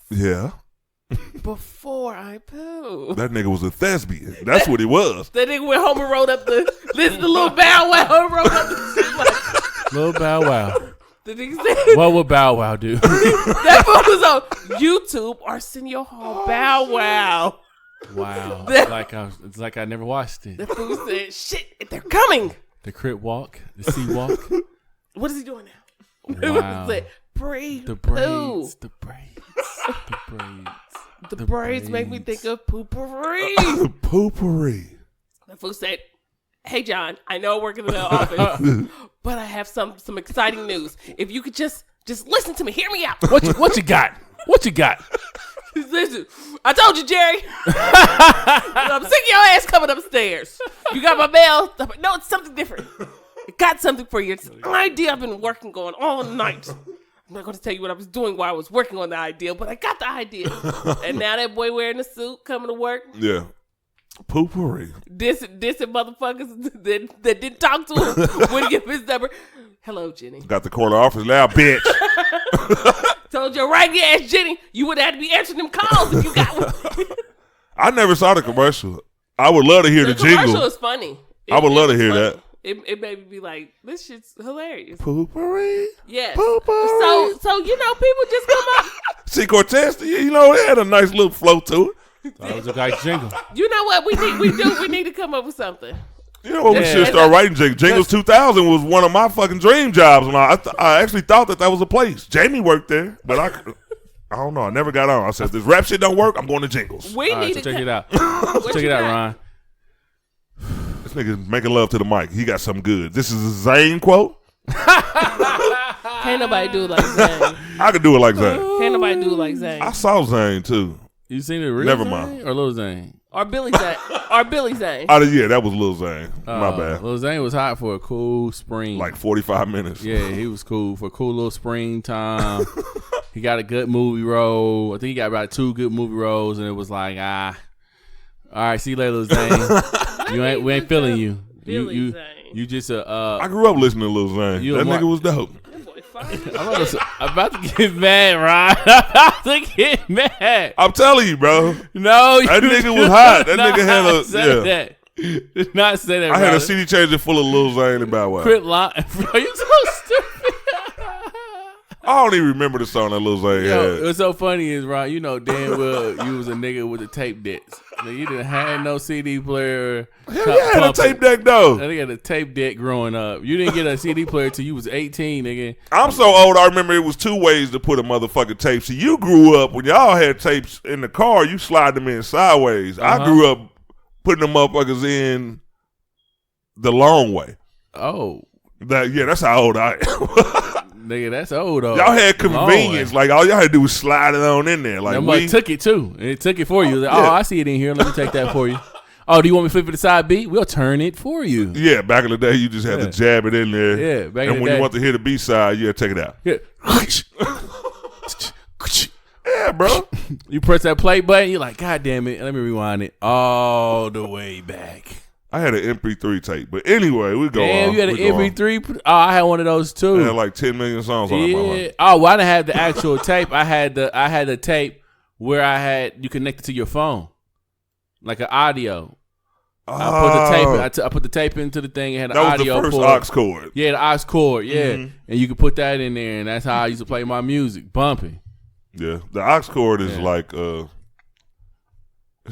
before I poo? That nigga was a thespian. That's what he was. That nigga went home and wrote up the little Bow Wow and wrote up the shit like, Little Bow Wow. the nigga said, What would Bow Wow do? that fool was on YouTube, Arsenio Hall Bow Wow. Wow. It's like I never watched it. The fool said, shit, they're coming. The Crip Walk, the Sea Walk. What is he doing now? Wow. Said, The braids. The braids make me think of poopery. Poopery. The fool said, hey, John, I know I work in the office, but I have some exciting news. If you could just listen to me, hear me out. What you got? What you got? Listen, I told you, Jerry. I'm sick of your ass coming upstairs. You got my mail? No, it's something different. I got something for you. It's an idea I've been working on all night. I'm not going to tell you what I was doing while I was working on the idea, but I got the idea. And now that boy wearing a suit coming to work. Yeah. Poopery. Dissing motherfuckers that didn't talk to him. Wouldn't give his number. Hello, Jenny. Got the corner office now, bitch. Told your raggedy ass Jenny you would have to be answering them calls if you got one. I never saw the commercial. I would love to hear the jingle. The commercial is funny. I would love to hear that. It made me be like, this shit's hilarious. Poopery. Yes. Poopery. So people just come up. See, Cortez, they had a nice little flow to it. That was a guy's jingle. You know what we need to come up with something. You know what? We should start writing jingles. Jingles 2000 was one of my fucking dream jobs, and I actually thought that was a place. Jamie worked there, but I don't know. I never got on. I said, if this rap shit don't work, I'm going to jingles. We need to check it out. Check it out, Ron. This nigga making love to the mic. He got something good. This is a Zane quote. Can't nobody do it like Zane. I could do it like Zane. Can't nobody do it like Zane. I saw Zane too. You seen it real Never Zane mind. or Lil Zane? Or Billy Zane. Yeah, that was Lil Zane. My bad. Lil Zane was hot for a cool spring. Like 45 minutes. Yeah, he was cool for a cool little springtime. He got a good movie role. I think he got about 2 good movie roles, and it was like, all right, see you later, Lil Zane. We ain't feeling you. You just I grew up listening to Lil Zane. That nigga was dope. I'm about to get mad, Ron. I'm about to get mad. I'm telling you, bro. No, that nigga was hot. That nigga had Did not say that. I had a CD changer full of Lil Zane and Bow Wow. Quit lying, bro. You so stupid. I don't even remember the song that Lil Zane had. What's so funny is, Ron, you know damn well you was a nigga with a tape decks. You didn't have no CD player. Hell yeah, I had a tape deck though. I had a tape deck growing up. You didn't get a CD player till you was 18, nigga. I'm so old. I remember it was 2 ways to put a motherfucking tape. See, you grew up when y'all had tapes in the car. You slide them in sideways. I grew up putting them motherfuckers in the long way. Oh, that's how old I am. Nigga, that's old though. Y'all had convenience. Like, all y'all had to do was slide it on in there. Like, we took it too. It took it for you. Like, I see it in here. Let me take that for you. Oh, do you want me to flip it to side B? We'll turn it for you. Yeah, back in the day, you just had to jab it in there. Yeah, back in the day. And when you want to hear the B side, you had to take it out. Yeah. Yeah, bro. You press that play button, you're like, God damn it. Let me rewind it all the way back. I had an MP3 tape, but anyway, we go on. Damn, you had an MP3? Oh, I had one of those too. I had like 10 million songs on it. Oh, well, I didn't have the actual tape. I had the tape where you connected to your phone, like an audio. I put the tape into the thing and had an audio port. That was the first aux cord. Yeah, the aux cord. Yeah, and you could put that in there, and that's how I used to play my music, bumping. Yeah, the aux cord is like it's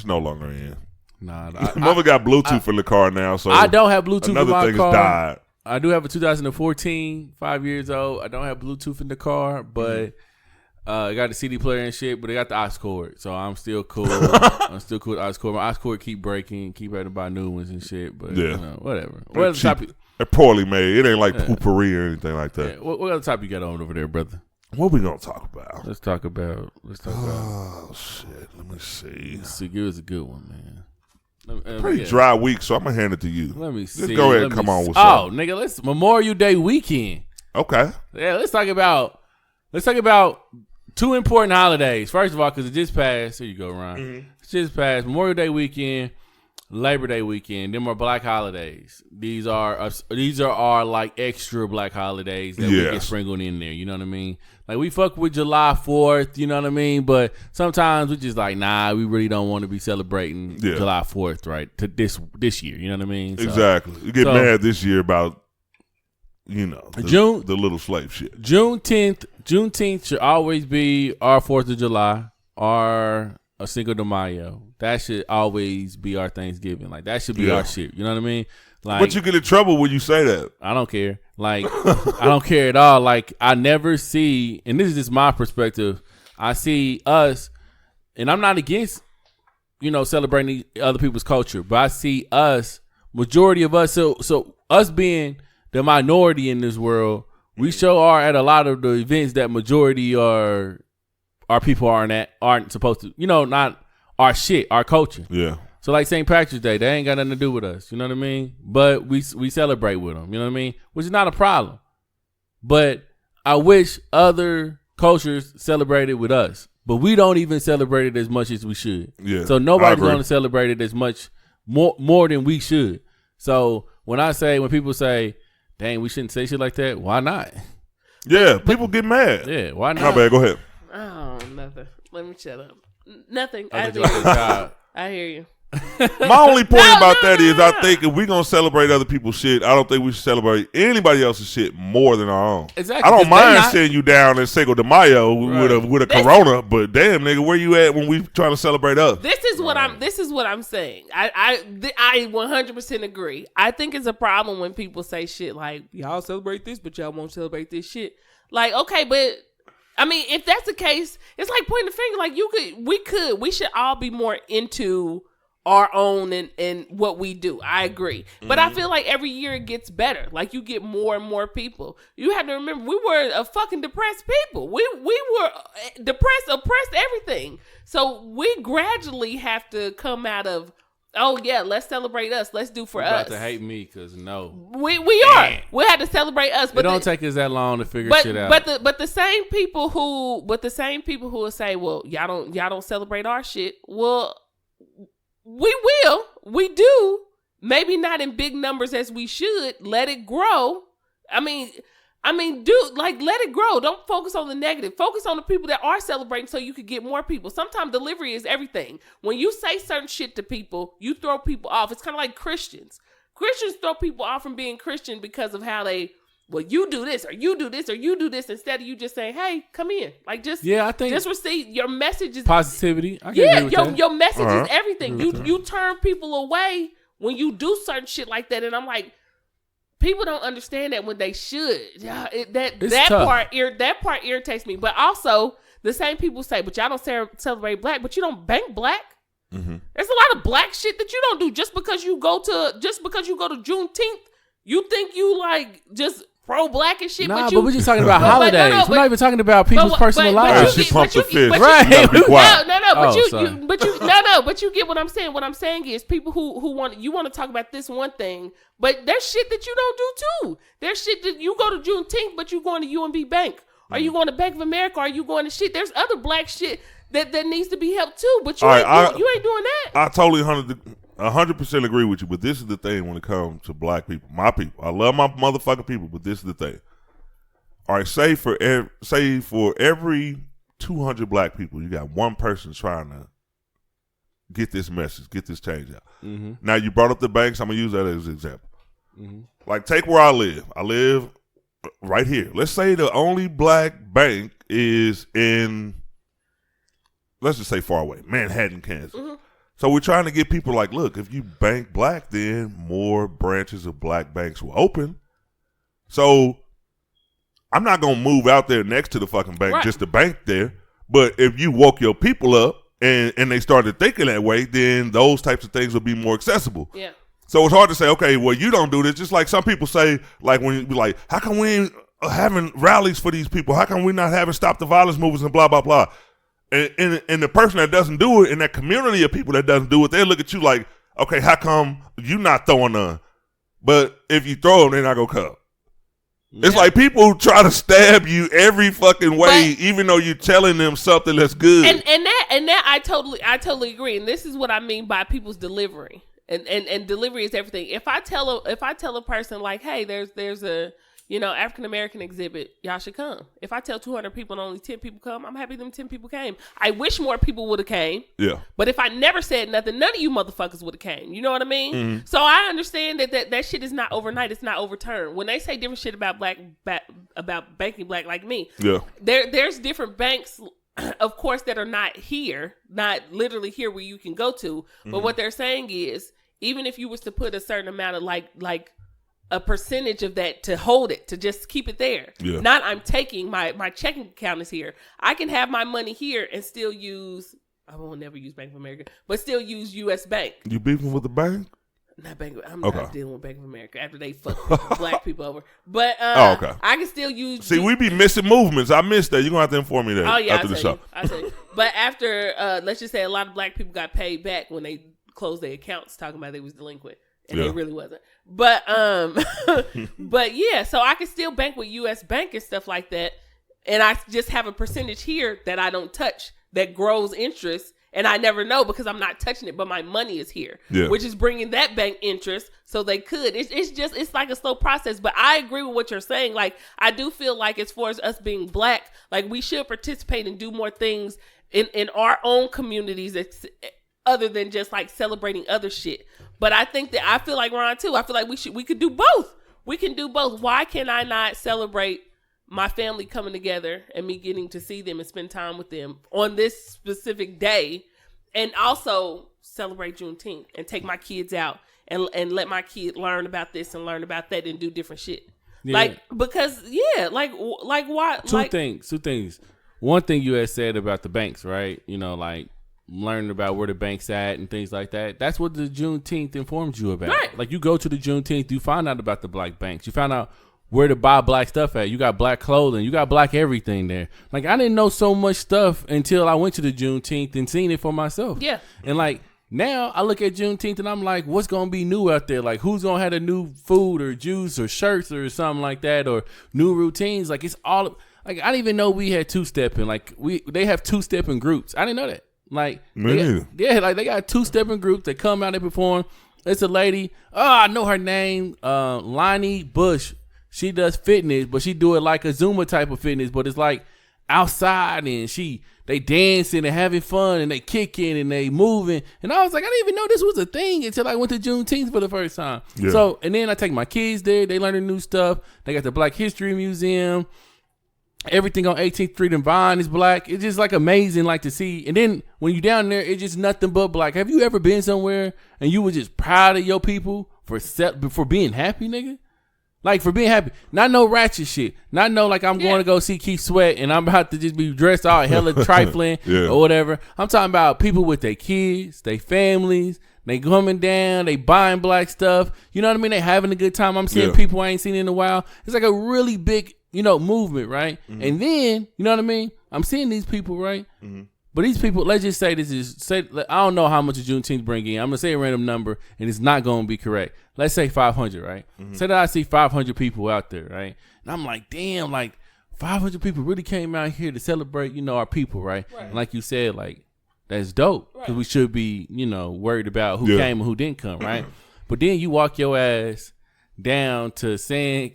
no longer in. Nah, Mother got Bluetooth in the car now, so I don't have Bluetooth another in my thing car. has died. I do have a 2014, 5 years old. I don't have Bluetooth in the car, but I got the CD player and shit, but I got the aux cord, so I'm still cool. I'm still cool with aux cord. My aux cord keep breaking, keep having to buy new ones and shit, but whatever. What other topic? They're poorly made. It ain't like poopery or anything like that. Yeah, what other topic you got on over there, brother? What we gonna talk about? Let's talk about. Oh shit! Let me see. Give us a good one, man. Pretty dry week, so I'm gonna hand it to you. Let me see. Just go ahead and come on with something. Nigga, let's Memorial Day weekend. Okay. Yeah, let's talk about two important holidays. First of all, because it just passed. Here you go, Ron. It just passed Memorial Day weekend, Labor Day weekend. Them are black holidays. These are our like extra black holidays that we get sprinkled in there. You know what I mean? Like we fuck with July 4th. You know what I mean? But sometimes we just like, nah, we really don't want to be celebrating July 4th, right? To this year. You know what I mean? So, exactly. You get mad this year about the little slave shit. Juneteenth should always be our 4th of July, our Cinco de Mayo. That should always be our Thanksgiving. Like that should be our shit. You know what I mean? Like, but you get in trouble when you say that. I don't care. Like I don't care at all. Like I never see, and this is just my perspective. I see us, and I'm not against, celebrating other people's culture, but I see us, majority of us. So us being the minority in this world, we show at a lot of the events that majority our people aren't supposed to, not our shit, our culture. Yeah. So like St. Patrick's Day, they ain't got nothing to do with us. You know what I mean? But we celebrate with them. You know what I mean? Which is not a problem. But I wish other cultures celebrated with us. But we don't even celebrate it as much as we should. Yeah. So nobody's going to celebrate it as much more than we should. So when people say, dang, we shouldn't say shit like that, why not? Yeah, people get mad. Yeah, why not? My bad, go ahead. Oh, nothing. Let me shut up. Nothing. I hear you. My only point about that is I think if we're going to celebrate other people's shit, I don't think we should celebrate anybody else's shit more than our own. Exactly. I don't mind sitting you down in Cinco de Mayo with a Corona, but damn, nigga, where you at when we trying to celebrate us? This is what I'm saying. I 100% agree. I think it's a problem when people say shit like, y'all celebrate this, but y'all won't celebrate this shit. Like, okay, but I mean, if that's the case, it's like pointing the finger. Like we should all be more into our own and what we do. I agree. But I feel like every year it gets better. Like you get more and more people. You have to remember, we were a fucking depressed people. We were depressed, oppressed, everything. So we gradually have to come out of, oh yeah, let's celebrate us. Let's do for us. You're about to hate me because no. We are. We had to celebrate us. But it don't take us that long to figure shit out. But the same people who will say, well, y'all don't celebrate our shit. Well, we do. Maybe not in big numbers as we should. Let it grow. I mean, let it grow. Don't focus on the negative. Focus on the people that are celebrating so you could get more people. Sometimes delivery is everything. When you say certain shit to people, you throw people off. It's kind of like Christians. Christians throw people off from being Christian because of how you do this or you do this or you do this instead of you just saying, hey, come in. Like I think just receive your message is positivity. Your message is everything. You turn people away when you do certain shit like that, and I'm like, people don't understand that when they should. Yeah, that part irritates me. But also, the same people say, but y'all don't celebrate black, but you don't bank black. Mm-hmm. There's a lot of black shit that you don't do just because you go to Juneteenth. You think you like just pro-black and shit, but we're just talking about holidays. We're not even talking about people's personal lives. She pumped the fist. Right? But you get what I'm saying. What I'm saying is people who want to talk about this one thing, but there's shit that you don't do too. There's shit that you go to Juneteenth, but you going to UMB Bank. Are you going to Bank of America? Are you going to shit? There's other black shit that needs to be helped too, but you ain't doing that. I totally 100% agree with you, but this is the thing when it comes to black people, my people. I love my motherfucking people, but this is the thing. All right, say for every 200 black people, you got one person trying to get this message, get this change out. Mm-hmm. Now, you brought up the banks. I'm going to use that as an example. Mm-hmm. Like, take where I live. I live right here. Let's say the only black bank is in, let's just say far away, Manhattan, Kansas. Mm-hmm. So we're trying to get people like, look, if you bank black, then more branches of black banks will open. So I'm not going to move out there next to the fucking bank just to bank there. But if you woke your people up and they started thinking that way, then those types of things will be more accessible. Yeah. So it's hard to say, okay, well, you don't do this. Just like some people say, like when you be like, how come we ain't having rallies for these people? How come we not having stop the violence movements and blah, blah, blah? And the person that doesn't do it in that community of people that doesn't do it, they look at you like, okay, how come you not throwing none? But if you throw them, they're not going to come. Yeah. It's like people try to stab you every fucking way, even though you're telling them something that's good. And that I totally agree. And this is what I mean by people's delivery. And delivery is everything. If I tell a person like, hey, there's a African American exhibit, y'all should come. If I tell 200 people and only 10 people come, I'm happy them 10 people came. I wish more people would have came. Yeah. But if I never said nothing, none of you motherfuckers would have came. You know what I mean? Mm-hmm. So I understand that shit is not overnight. It's not overturned. When they say different shit about about banking black like me, yeah, there's different banks, of course, that are not here, not literally here where you can go to. But what they're saying is, even if you was to put a certain amount of like a percentage of that to hold it, to just keep it there. Yeah. Not I'm taking my checking account is here. I can have my money here and still use, I won't never use Bank of America, but still use U.S. Bank. You beefing with the bank? Not Bank of, I'm okay. not dealing with Bank of America after they fuck black people over. But okay. I can still use. See, we be missing movements. I missed that. You're going to have to inform me that after the show. I'll tell you. But after, let's just say a lot of black people got paid back when they closed their accounts talking about they was delinquent. And it really wasn't. But but yeah, so I can still bank with US Bank and stuff like that. And I just have a percentage here that I don't touch that grows interest. And I never know because I'm not touching it, but my money is here, which is bringing that bank interest. So they could. It's like a slow process. But I agree with what you're saying. Like, I do feel like as far as us being black, like we should participate and do more things in our own communities other than just like celebrating other shit. But I think that I feel like Ron too. I feel like we could do both. We can do both. Why can I not celebrate my family coming together and me getting to see them and spend time with them on this specific day, and also celebrate Juneteenth and take my kids out and let my kid learn about this and learn about that and do different shit. Yeah. Like, because like why? Two things. One thing you had said about the banks, right? Like learning about where the bank's at and things like that. That's what the Juneteenth informed you about. Right. Like you go to the Juneteenth, you find out about the black banks. You find out where to buy black stuff at. You got black clothing. You got black everything there. Like, I didn't know so much stuff until I went to the Juneteenth and seen it for myself. Yeah. And, like, now I look at Juneteenth and I'm like, what's going to be new out there? Like, who's going to have a new food or juice or shirts or something like that, or new routines? Like, it's all, like, I didn't even know we had two-stepping. Like, they have two-stepping groups. I didn't know that. Like, they got two-stepping groups that come out and perform. It's a lady. Oh, I know her name. Lonnie Bush. She does fitness, but she do it like a Zumba type of fitness, but it's like outside, and they dancing and having fun and they kicking and they moving. And I was like, I didn't even know this was a thing until I went to Juneteenth for the first time. Yeah. So, and then I take my kids there. They learning new stuff. They got the Black History Museum. Everything on 18th Street and Vine is black. It's just like amazing, like to see. And then when you down there, it's just nothing but black. Have you ever been somewhere and you were just proud of your people for being happy, nigga? Like, for being happy. Not no ratchet shit. Not no, like, I'm going to go see Keith Sweat and I'm about to just be dressed all hella trifling or whatever. I'm talking about people with their kids, their families. They coming down. They buying black stuff. You know what I mean? They having a good time. I'm seeing people I ain't seen in a while. It's like a really big, movement, right? Mm-hmm. And then, you know what I mean? I'm seeing these people, right? Mm-hmm. But these people, let's just say I don't know how much a Juneteenth bring in. I'm going to say a random number, and it's not going to be correct. Let's say 500, right? Mm-hmm. Say that I see 500 people out there, right? And I'm like, damn, like 500 people really came out here to celebrate, our people, right? And like you said, like, that's dope because we should be, worried about who came and who didn't come, right? But then you walk your ass down to San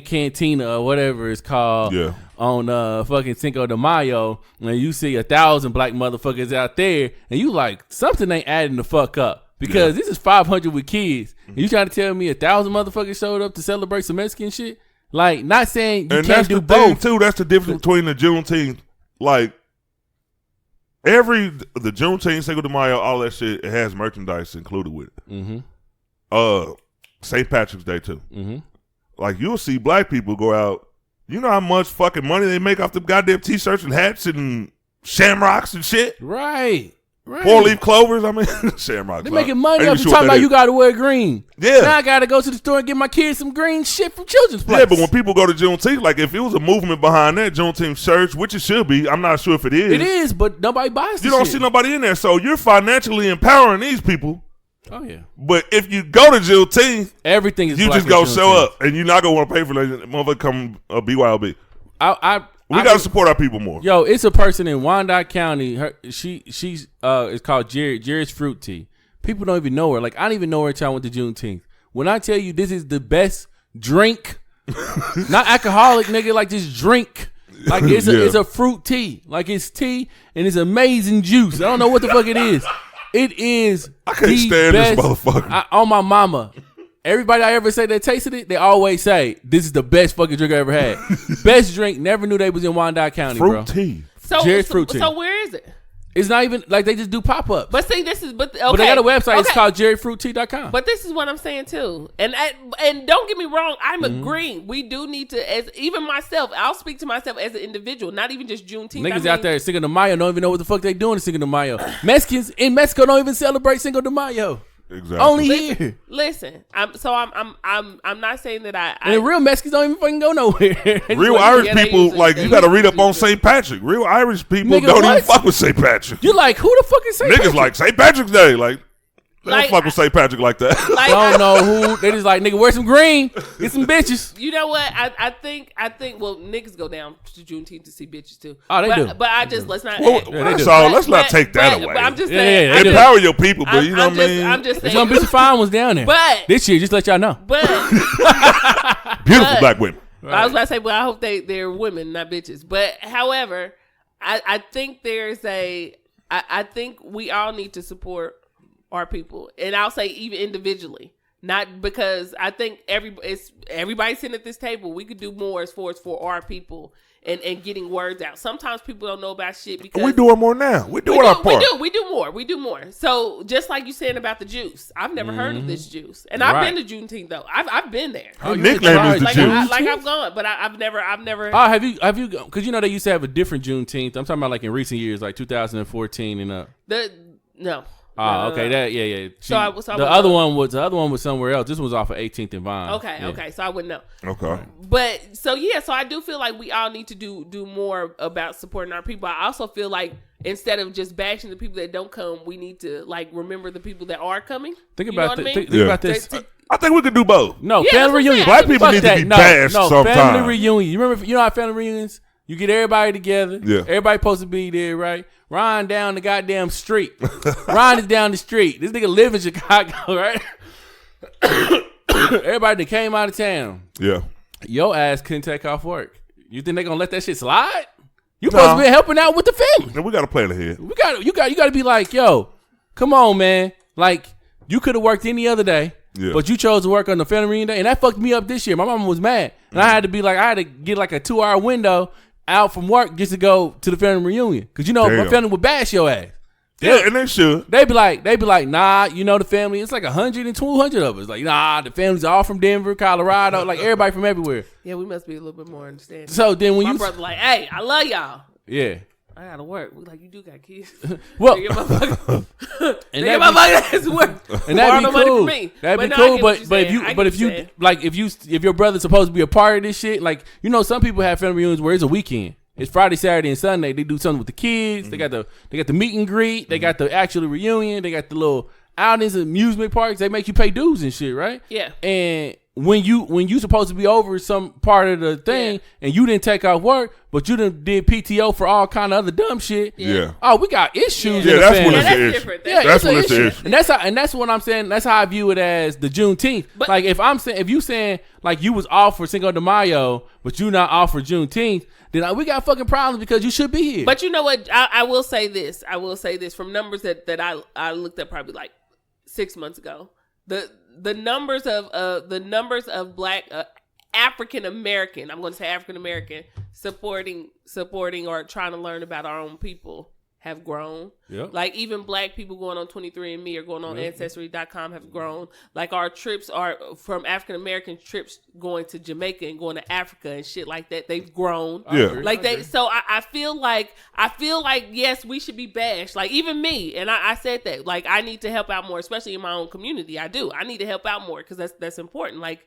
Cantina or whatever it's called on fucking Cinco de Mayo, and you see 1,000 black motherfuckers out there, and you like, something ain't adding the fuck up because this is 500 with kids, and you trying to tell me 1,000 motherfuckers showed up to celebrate some Mexican shit? Like, not saying you can't do both. Too, that's the difference between the Juneteenth, like, the Juneteenth, Cinco de Mayo, all that shit, it has merchandise included with it. Mm-hmm. St. Patrick's Day too. Mm-hmm. Like you'll see black people go out. You know how much fucking money they make off them goddamn t-shirts and hats and shamrocks and shit. Right. 4-leaf clovers. I mean, shamrocks. They're making money Ain't off even you sure what talking that about is. you got to wear green. Yeah. Now I got to go to the store and get my kids some green shit from Children's Place. Yeah, but when people go to Juneteenth, like if it was a movement behind that Juneteenth shirts, which it should be, I'm not sure if it is. It is, but nobody buys You the don't shit. see nobody in there, so you're financially empowering these people. Oh, yeah. But if you go to Juneteenth, Everything is you black just go at show Juneteenth. up, and you're not gonna want to pay for that motherfucker come BYOB. We I gotta support our people more. Yo, it's a person in Wyandotte County. She's it's called Jerry's Fruit Tea. People don't even know her. Like I don't even know her until I went to Juneteenth. When I tell you this is the best drink, not alcoholic, nigga, like this drink. Like it's a fruit tea. Like it's tea and it's amazing juice. I don't know what the fuck it is. It is. I can't the stand best, this motherfucker. on my mama. Everybody I ever say that tasted it, they always say this is the best fucking drink I ever had. Best drink. Never knew they was in Wyandotte County, Fruit bro. tea. Jerry's Fruit Tea. So where is it? It's not even like they just do pop ups. But see, this is okay. But they got a website. It's Okay. called jerryfruittea.com. But this is what I'm saying too, and don't get me wrong, I'm Mm-hmm. agreeing. We do need to, as even myself, I'll speak to myself as an individual, not even just Juneteenth. Niggas out there Cinco de Mayo don't even know what the fuck they doing in Cinco de Mayo. Mexicans in Mexico don't even celebrate Cinco de Mayo. Exactly. Only here. Listen, I'm not saying that And the real Mexicans don't even fucking go nowhere. Real Irish people, like you got to read up on St. Patrick. Real Irish people Nigga, don't what? even fuck with St. Patrick. You like who the fuck is St. Niggas Patrick? like St. Patrick's Day. Like they don't Like, fuck with St. Patrick like that. like, don't know who. They just like nigga wear some green, get some bitches. You know what? I think well, niggas go down to Juneteenth to see bitches too. Oh, they but, do. But I just let's not. Well, Yeah, they do. so let's not take that but, away. But I'm just Yeah, saying. yeah, they I'm do. just- Empower your people, but you know what I mean? I'm just There's saying. gonna be some fine ones down there. But this year, just let y'all know. but Beautiful but- black women. I was about to say, well, I hope they're women, not bitches. But however, I think there's I think we all need to support our people, and I'll say even individually, not because I think everybody sitting at this table. We could do more as far as for our people and getting words out. Sometimes people don't know about shit because We're doing more now. We're doing our part. We do more. So just like you saying about the juice, I've never heard of this juice, and I've Right. been to Juneteenth though. I've been there. Oh, you nickname tried. is the Like juice. I've gone, but I've never. Oh, have you? Because you know they used to have a different Juneteenth. I'm talking about like in recent years, like 2014 and up. No. Oh, okay. That yeah. So I was- the other one was somewhere else. This one was off of 18th and Vine. Okay, Yeah. okay. So I wouldn't know. Okay. But so I do feel like we all need to do more about supporting our people. I also feel like instead of just bashing the people that don't come, we need to like remember the people that are coming. Think You know about what I mean? think Yeah. about this. I think we could do both. No, Yeah, that's family what I'm reunion. saying. Black people Fuck need to that. be No, bashed no, sometime. family reunion. You remember? You know how family reunions? You get everybody together. Yeah. Everybody supposed to be there, right? Ryan down the goddamn street. Ryan is down the street. This nigga live in Chicago, right? Everybody that came out of town. Yeah. Your ass couldn't take off work. You think they gonna let that shit slide? You supposed to be helping out with the family. And we got to plan ahead. You got to be like, yo, come on, man. Like you could have worked any other day, Yeah. but you chose to work on the family reunion day, and that fucked me up this year. My mama was mad, and I had to be like, I had to get like a 2-hour window out from work just to go to the family reunion, because you know my Damn. family would bash your ass. Yeah, and they should. They be like, nah, you know the family. It's like 100 and 200 of us. Like, nah, the family's all from Denver, Colorado, like everybody from everywhere. Yeah, we must be a little bit more understanding. So then when My you, brother like, hey, I love y'all. yeah, I gotta work. We like, you do got kids. well, Nigga, motherfucker. and Nigga, that motherfucker has to work. and Borrow that'd no be money cool. from me. That'd be no, I cool. get what you're But if saying. I you but get if what you you're saying. like if your brother's supposed to be a part of this shit, like you know some people have family reunions where it's a weekend. It's Friday, Saturday, and Sunday. They do something with the kids. They got the meet and greet. They got the actual reunion. They got the little outings, amusement parks. They make you pay dues and shit, right? Yeah. And when you supposed to be over some part of the thing Yeah. and you didn't take off work, but you done did PTO for all kind of other dumb shit. Yeah. Oh, we got issues. Yeah, in the that's family. when it's that's the issue. different. Yeah, That's it's when an it's the issue. And that's what I'm saying. That's how I view it as the Juneteenth. But- like if you saying like you was off for Cinco de Mayo, but you not off for Juneteenth, then we got fucking problems because you should be here. But you know what? I will say this. I will say this from numbers that I looked at probably like 6 months ago. The numbers of Black African American, I'm going to say African American, supporting or trying to learn about our own people have grown. Yep. Like even black people going on 23andMe or going on Ancestry.com have grown. Like our trips are from African American trips going to Jamaica and going to Africa and shit like that. They've grown. Yeah. Like so I feel like yes, we should be bashed. Like even me, and I said that. Like I need to help out more, especially in my own community. I do. I need to help out more because that's important. Like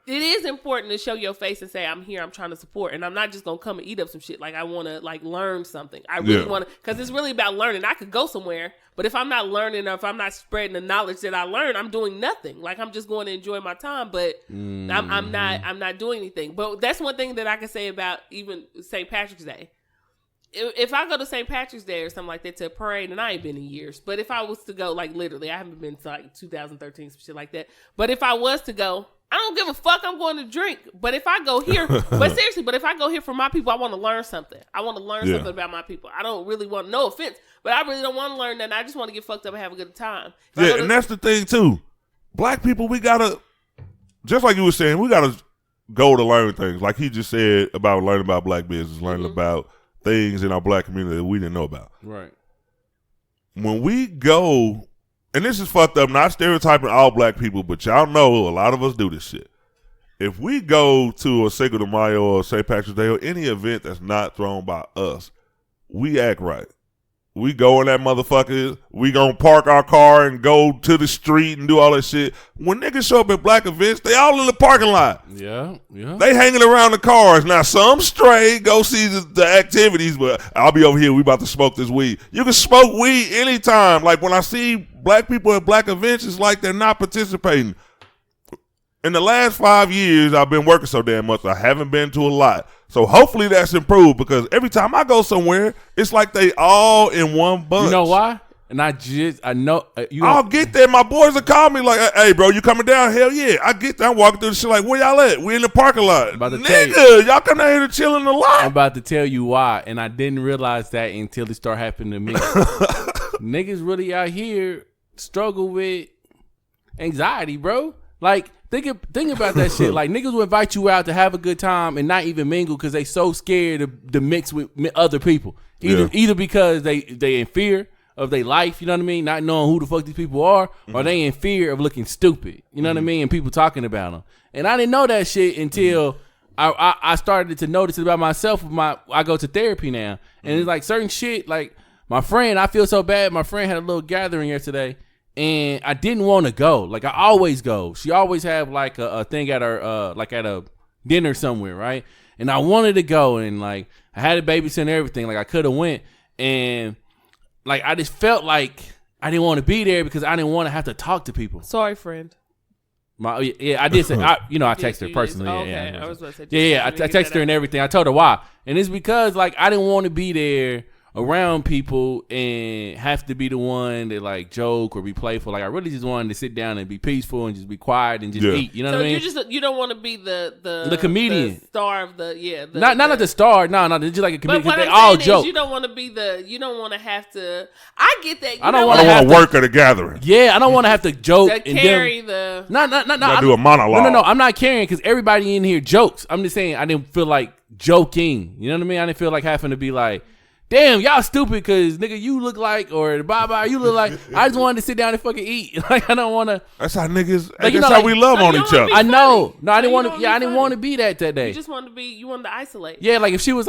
it is important to show your face and say, I'm here, I'm trying to support. And I'm not just going to come and eat up some shit. Like, I want to, like, learn something. I really want to, because it's really about learning. I could go somewhere, but if I'm not learning or if I'm not spreading the knowledge that I learned, I'm doing nothing. Like, I'm just going to enjoy my time, but I'm not doing anything. But that's one thing that I can say about even St. Patrick's Day. If I go to St. Patrick's Day or something like that to a parade, and I ain't been in years, but if I was to go, like, literally, I haven't been to, like, 2013, some shit like that. But if I was to go, I don't give a fuck. I'm going to drink. But if I go here, but seriously, if I go here for my people, I want to learn something. I want to learn something about my people. I don't really want, no offense, but I really don't want to learn that. I just want to get fucked up and have a good time. And that's the thing too. Black people, we gotta, just like you were saying, we gotta go to learn things. Like he just said about learning about black business, learning about things in our black community that we didn't know about. Right. When we go. And this is fucked up, not stereotyping all black people, but y'all know a lot of us do this shit. If we go to a Cinco de Mayo or St. Patrick's Day or any event that's not thrown by us, we act right. We go in that motherfucker, we gonna park our car and go to the street and do all that shit. When niggas show up at black events, they all in the parking lot. Yeah. They hanging around the cars. Now, some stray go see the activities, but I'll be over here, we about to smoke this weed. You can smoke weed anytime. Like, when I see black people at black events, it's like they're not participating. In the last 5 years, I've been working so damn much, I haven't been to a lot. So hopefully that's improved, because every time I go somewhere, it's like they all in one bunch. You know why? And I know. I'll get there. My boys will call me like, hey, bro, you coming down? Hell yeah. I get there. I'm walking through the shit like, where y'all at? We in the parking lot. Nigga, y'all come down here to chill in the lot. I'm about to tell you why. And I didn't realize that until it started happening to me. Niggas really out here struggle with anxiety, bro. Like, think about that shit. Like, niggas will invite you out to have a good time and not even mingle because they so scared to mix with other people. Either because they in fear of their life, you know what I mean, not knowing who the fuck these people are, or they in fear of looking stupid, you know what I mean, and people talking about them. And I didn't know that shit until I started to notice it about myself. I go to therapy now, and it's like certain shit. Like my friend, I feel so bad. My friend had a little gathering yesterday. And I didn't want to go. Like, I always go. She always have like a thing at her, like at a dinner somewhere, right? And I wanted to go, and like I had a babysit and everything. Like, I could have went, and like I just felt like I didn't want to be there because I didn't want to have to talk to people. Sorry, friend. I did say, I texted her personally. Okay. I was about to say, I texted her and everything. I told her why, and it's because like I didn't want to be there around people and have to be the one that like joke or be playful. Like, I really just wanted to sit down and be peaceful and just be quiet and just eat. You know what I mean? You don't want to be the comedian, the star of not like the star. No, just like a comedian. But what they I'm all saying joke. Is you don't want to be you don't want to have to. I get that. I don't want to work at a gathering. Yeah, I don't want to have to joke and carry No. I do a monologue. No. I'm not carrying because everybody in here jokes. I'm just saying I didn't feel like joking. You know what I mean? I didn't feel like having to be like, damn, y'all stupid because, nigga, you look like, or bye-bye, you look like, I just wanted to sit down and fucking eat. Like, I don't want to. That's how niggas, like, that's how we love on each other. I know. No, I didn't want to, I didn't want to be that day. You just wanted to you wanted to isolate. Yeah, like, if she was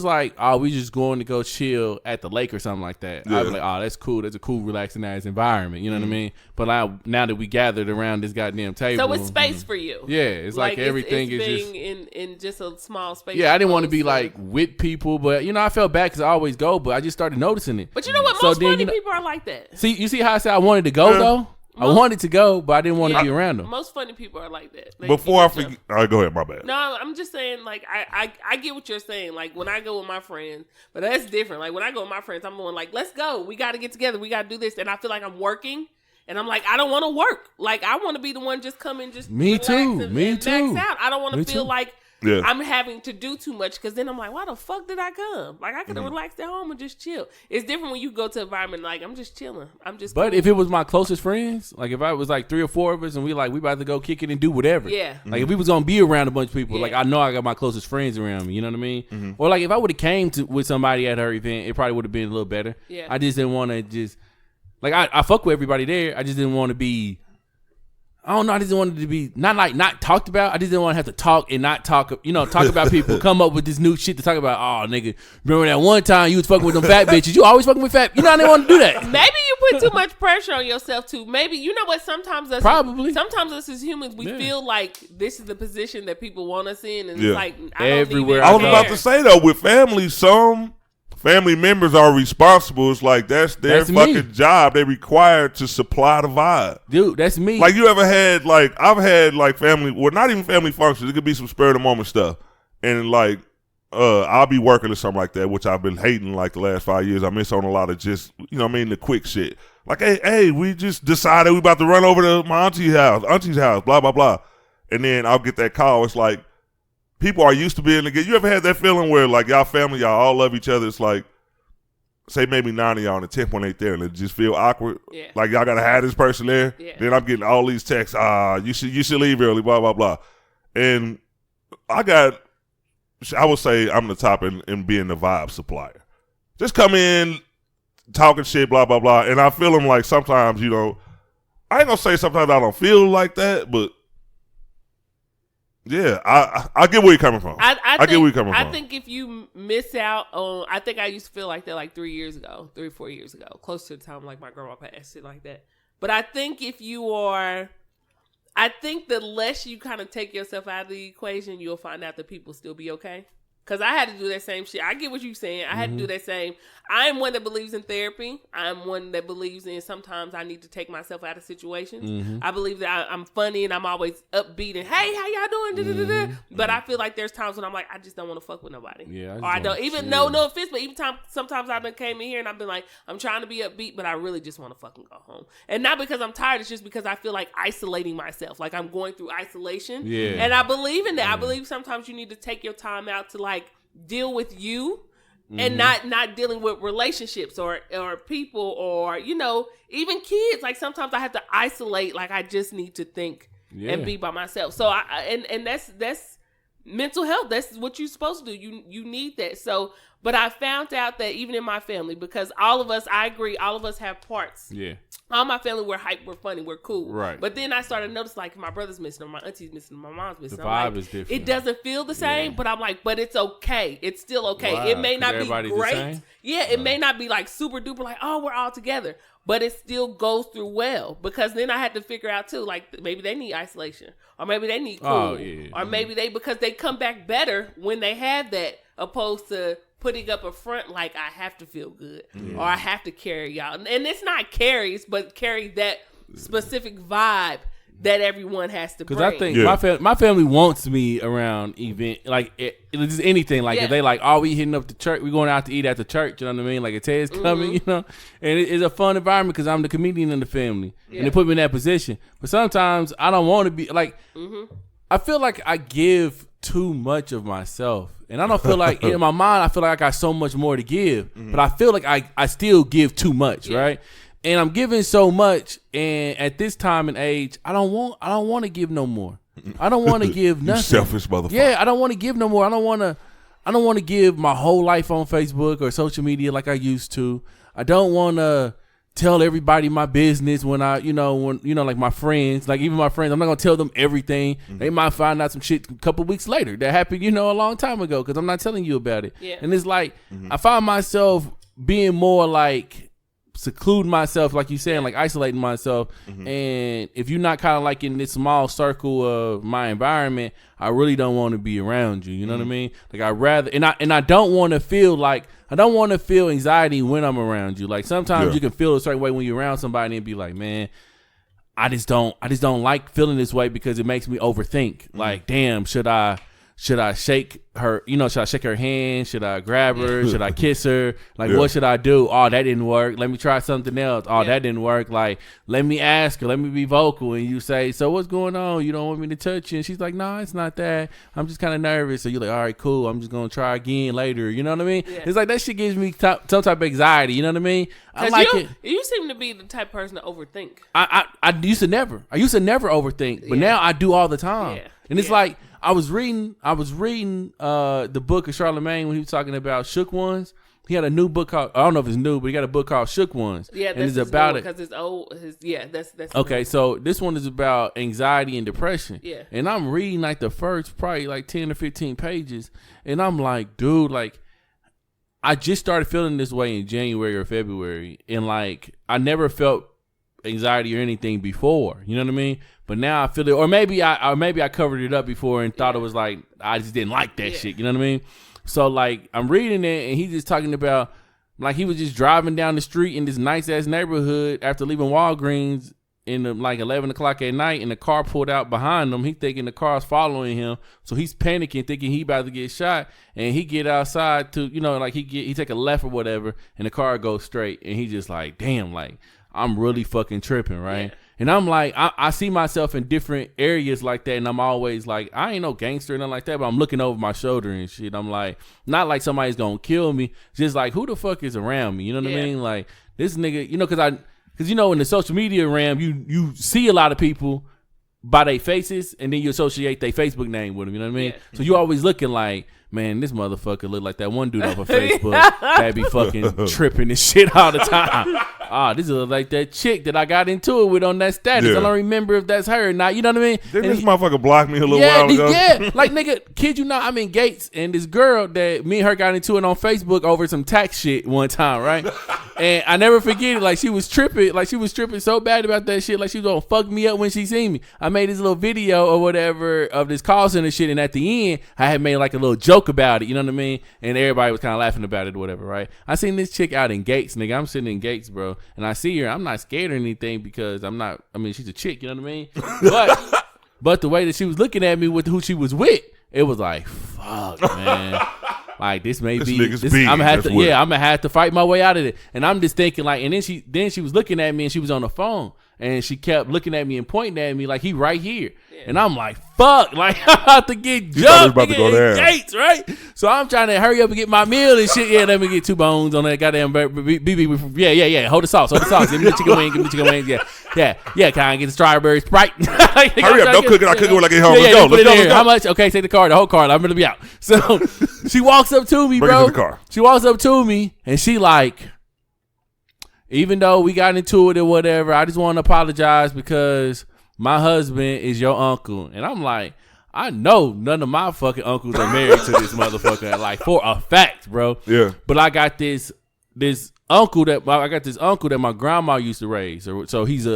like, oh, we just going to go chill at the lake or something like that, I'd be like, oh, that's cool. That's a cool, relaxing ass environment. You know what I mean? But now that we gathered around this goddamn table. So it's space for you. Yeah, it's like everything is being just. in just a small space. Yeah, I didn't want to be like with people, but, I felt bad because I always go. But I just started noticing it. But you know what? Most funny people are like that. See, you see how I said I wanted to go though? I wanted to go, but I didn't want to be around them. Most funny people are like that. Before I forget, all right, go ahead, my bad. No, I'm just saying, like, I get what you're saying. Like, when I go with my friends, but that's different. Like, when I go with my friends, I'm going like, let's go. We got to get together. We got to do this. And I feel like I'm working. And I'm like, I don't want to work. Like, I want to be the one just come and just Me too. Max out. I don't want to feel like Yeah. I'm having to do too much because then I'm like, why the fuck did I come? Like I could have relaxed at home and just chill. It's different when you go to an environment like I'm just chilling. I'm just. But cool. if it was my closest friends, like if I was like 3 or 4 of us and we about to go kick it and do whatever. Yeah. Like if we was gonna be around a bunch of people, Yeah. like I know I got my closest friends around me. You know what I mean? Or like if I would have came with somebody at her event, it probably would have been a little better. Yeah. I just didn't want to just like I fuck with everybody there. I just didn't want to be. I don't know. I just wanted to be not talked about. I just didn't want to have to talk and not talk. Talk about people. Come up with this new shit to talk about. Oh, nigga, remember that one time you was fucking with them fat bitches? You always fucking with fat. I didn't want to do that. Maybe you put too much pressure on yourself too. Maybe you know what? Sometimes us as humans, we feel like this is the position that people want us in, and it's like Everywhere I was about to say though, with family, some family members are responsible. It's like that's their fucking job. They required to supply the vibe. Dude, that's me. Like you ever had I've had family, well, not even family functions. It could be some spur of the moment stuff, and I'll be working or something like that, which I've been hating the last 5 years. I miss on a lot of just the quick shit. Like hey, we just decided we about to run over to my auntie's house, blah blah blah, and then I'll get that call. It's like. People are used to being together. You ever had that feeling where y'all family, y'all all love each other? It's like, say maybe 9 of y'all and the 10th one ain't there, and it just feel awkward. Yeah. Like y'all gotta have this person there. Yeah. Then I'm getting all these texts. You should leave early. Blah blah blah. And I would say I'm the top in being the vibe supplier. Just come in, talking shit, blah blah blah. And I feel them like sometimes I ain't gonna say sometimes I don't feel like that, but. Yeah, I get where you're coming from. I get where you're coming from. I think if you miss out on, I think I used to feel like that 3 or 4 years ago, close to the time my grandma passed, shit like that. But I think the less you kind of take yourself out of the equation, you'll find out that people still be okay. Because I had to do that same shit. I get what you're saying. I had to do that same. I'm one that believes in therapy. I'm one that believes in sometimes I need to take myself out of situations. I believe that I'm funny and I'm always upbeat and, hey, how y'all doing? Da-da-da-da. But I feel like there's times when I'm like, I just don't want to fuck with nobody. Yeah, or I don't. Even, no offense, but sometimes I've been came in here and I've been like, I'm trying to be upbeat, but I really just want to fucking go home. And not because I'm tired. It's just because I feel like isolating myself. Like I'm going through isolation. Yeah. And I believe in that. I believe sometimes you need to take your time out to deal with you and not dealing with relationships or people or even kids. Like sometimes I have to isolate. Like I just need to think and be by myself. So and that's mental health. That's what you're supposed to do. You need that. So but I found out that even in my family, because all of us, I agree, all of us have parts. Yeah. All my family, we're hype, we're funny, we're cool. Right. But then I started to notice my brother's missing, or my auntie's missing, or my mom's missing. The vibe is different. It doesn't feel the same, but I'm like, but it's okay. It's still okay. Wow. It may not be Everybody's the great. same? Yeah, it may not be super duper oh, we're all together. But it still goes through well, because then I had to figure out too, maybe they need isolation, or maybe they need cool, or maybe because they come back better when they have that, opposed to putting up a front I have to feel good or I have to carry y'all. And it's not carries, but carry that specific vibe that everyone has to bring. Because I think my family wants me around event, it's anything. If they we hitting up the church, we going out to eat at the church, you know what I mean? Like, Ted's coming, and it's a fun environment because I'm the comedian in the family. And they put me in that position. But sometimes I don't want to be, I feel like I give too much of myself. And I don't feel like, in my mind, I feel like I got so much more to give. But I feel like I still give too much, right? And I'm giving so much, and at this time and age, I don't want to give no more. I don't want to give nothing. You selfish motherfucker. Yeah, I don't want to give no more. I don't want to give my whole life on Facebook or social media like I used to. I don't want to tell everybody my business when my friends, even my friends, I'm not gonna tell them everything. They might find out some shit a couple weeks later that happened, a long time ago, because I'm not telling you about it. Yeah. And it's I find myself being more secluding myself, like you saying, isolating myself. And if you're not kind of in this small circle of my environment, I really don't want to be around you. You know what I mean? I rather, and I don't want to feel I don't want to feel anxiety when I'm around you. Sometimes you can feel a certain way when you're around somebody and be like, man, I just don't like feeling this way because it makes me overthink. Damn, should I should I shake her? Should I shake her hand? Should I grab her? Should I kiss her? Like, what should I do? Oh, that didn't work. Let me try something else. Oh, that didn't work. Like, let me ask her. Let me be vocal. And you say, so what's going on? You don't want me to touch you? And she's like, no, it's not that. I'm just kind of nervous. So you're like, all right, cool. I'm just going to try again later. You know what I mean? Yeah. It's like that shit gives me some type of anxiety. You know what I mean? I like it. You seem to be the type of person to overthink. I used to never. I used to never overthink. But now I do all the time. Yeah. And it's like, I was reading the book of Charlemagne when he was talking about shook ones. He had a new book called, I don't know if it's new, but he got a book called Shook Ones. Yeah, that's about it because it's old. That's okay. So this one is about anxiety and depression. Yeah, and I'm reading like the first probably like 10 or 15 pages, and I'm like, dude, like I just started feeling this way in January or February, and like I never felt anxiety or anything before. You know what I mean? But now I feel it, or maybe I covered it up before and thought it was like I just didn't like that shit. You know what I mean? So like I'm reading it and he's just talking about like he was just driving down the street in this nice ass neighborhood after leaving Walgreens in like 11 o'clock at night, and the car pulled out behind him. He thinking the car's following him, so he's panicking, thinking he about to get shot. And he get outside to like he take a left or whatever, and the car goes straight. And he just like, damn, like I'm really fucking tripping, right? Yeah. And I'm like, I see myself in different areas like that, and I'm always like, I ain't no gangster or nothing like that, but I'm looking over my shoulder and shit. I'm like, not like somebody's gonna kill me, just like who the fuck is around me? You know what I mean? Like this nigga, because in the social media realm, you see a lot of people by their faces, and then you associate their Facebook name with them. You know what I mean? Yeah. So you always looking like, man, this motherfucker look like that one dude off of Facebook that be fucking tripping and shit all the time. This is like that chick that I got into it with on that status. I don't remember if that's her or not. You know what I mean? Didn't this motherfucker block me a little while ago? Yeah, like nigga, kid you not, I'm in Gates, and this girl that me and her got into it on Facebook over some tax shit one time, right? And I never forget it. Like she was tripping so bad about that shit. Like she was gonna fuck me up when she seen me. I made this little video or whatever of this call center shit, and at the end, I had made like a little joke about it. You know what I mean? And everybody was kind of laughing about it or whatever, right? I seen this chick out in Gates, nigga. I'm sitting in Gates, bro, and I see her. I'm not scared or anything because she's a chick. You know what I mean? But the way that she was looking at me with who she was with, it was like, fuck, man. Like this may be. I'm gonna have to fight my way out of it. And I'm just thinking like, and then she was looking at me and she was on the phone and she kept looking at me and pointing at me like he right here. Yeah. And I'm like, fuck, like I'm about to get jumped in Gates, right? So I'm trying to hurry up and get my meal and shit. Yeah, let me get 2 bones on that goddamn BB. Yeah. Hold the sauce. Give me the chicken wings. Yeah. Can I get the strawberry Sprite? Hurry up, don't cook it. I'll cook it when I get home. Let's go. How much? Okay, take the car, the whole car. I'm gonna be out. So she walks up to me, bro. She walks up to me and she like, even though we got into it or whatever, I just want to apologize because my husband is your uncle. And I'm like, I know none of my fucking uncles are married to this motherfucker, like for a fact, bro. Yeah. But I got this uncle that my grandma used to raise. So he's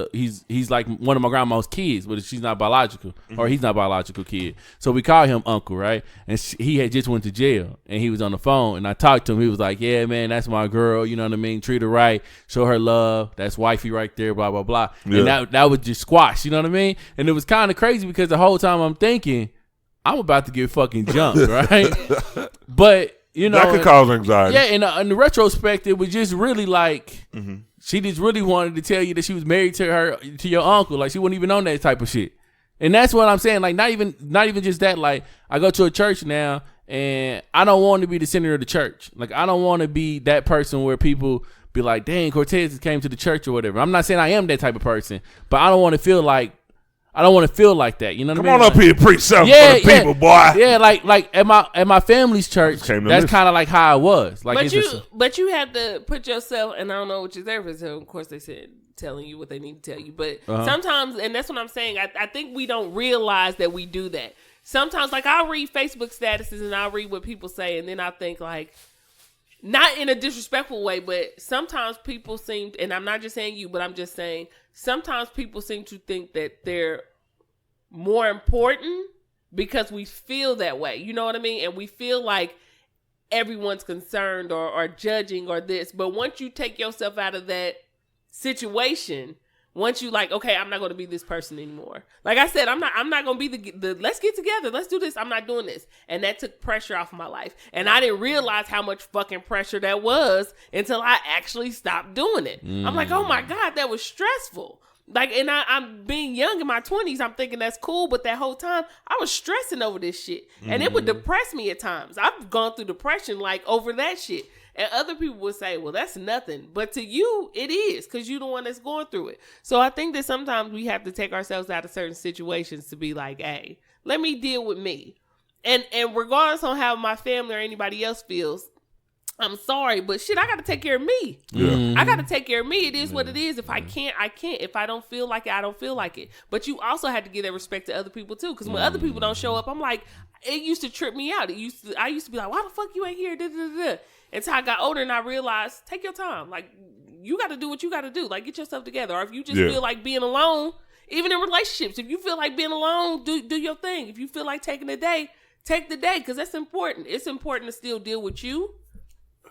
like one of my grandma's kids, but she's not biological, or he's not biological kid. So we call him uncle, right? And he had just went to jail, and he was on the phone, and I talked to him. He was like, "Yeah, man, that's my girl. You know what I mean? Treat her right, show her love. That's wifey right there. Blah blah blah." Yeah. And that was just squash. You know what I mean? And it was kind of crazy because the whole time I'm thinking, I'm about to get fucking jumped, right? But that could cause anxiety. Yeah, in the retrospect, it was just really like she just really wanted to tell you that she was married to your uncle. Like she wasn't even on that type of shit. And that's what I'm saying. Like not even just that. Like I go to a church now, and I don't want to be the center of the church. Like I don't want to be that person where people be like, "Dang, Cortez came to the church" or whatever. I'm not saying I am that type of person, but I don't want to feel like that. You know what I mean? Come on up here, preach something for the people, boy. Yeah, like at my family's church, that's kind of like how I was. Like, but you have to put yourself, and I don't know what your therapist said. Of course, they said telling you what they need to tell you, but sometimes, and that's what I'm saying. I think we don't realize that we do that. Sometimes, like I'll read Facebook statuses and I'll read what people say, and then I think like, not in a disrespectful way, but sometimes people seem, and I'm not just saying you, but I'm just saying sometimes people seem to think that they're more important because we feel that way. You know what I mean? And we feel like everyone's concerned or judging or this. But once you take yourself out of that situation, Once you like, okay, I'm not going to be this person anymore. Like I said, I'm not going to be the let's get together. Let's do this. I'm not doing this. And that took pressure off of my life. And I didn't realize how much fucking pressure that was until I actually stopped doing it. I'm like, oh my God, that was stressful. Like, and I'm being young in my 20s. I'm thinking that's cool. But that whole time I was stressing over this shit. And it would depress me at times. I've gone through depression like over that shit. And other people would say, well, that's nothing. But to you, it is, because you're the one that's going through it. So I think that sometimes we have to take ourselves out of certain situations to be like, hey, let me deal with me. And regardless on how my family or anybody else feels, I'm sorry, but shit, I got to take care of me. Yeah. I got to take care of me. It is what it is. If I can't, I can't. If I don't feel like it, I don't feel like it. But you also have to give that respect to other people too. Because when other people don't show up, I'm like, it used to trip me out. I used to be like, why the fuck you ain't here? Da, da, da, da. Until I got older and I realized, take your time. Like, you got to do what you got to do. Like, get yourself together. Or if you just feel like being alone, even in relationships, if you feel like being alone, do your thing. If you feel like taking a day, take the day, because that's important. It's important to still deal with you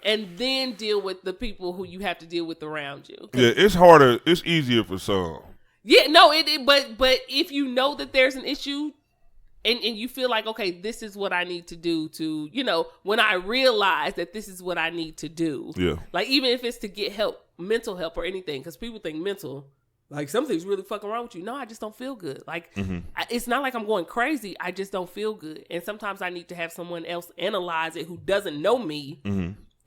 and then deal with the people who you have to deal with around you. Yeah, it's harder. It's easier for some. Yeah, no, but if you know that there's an issue, and you feel like, okay, this is what I need to do to, when I realize that this is what I need to do. Yeah. Like, even if it's to get help, mental help or anything, because people think mental, like something's really fucking wrong with you. No, I just don't feel good. Like, it's not like I'm going crazy. I just don't feel good. And sometimes I need to have someone else analyze it who doesn't know me,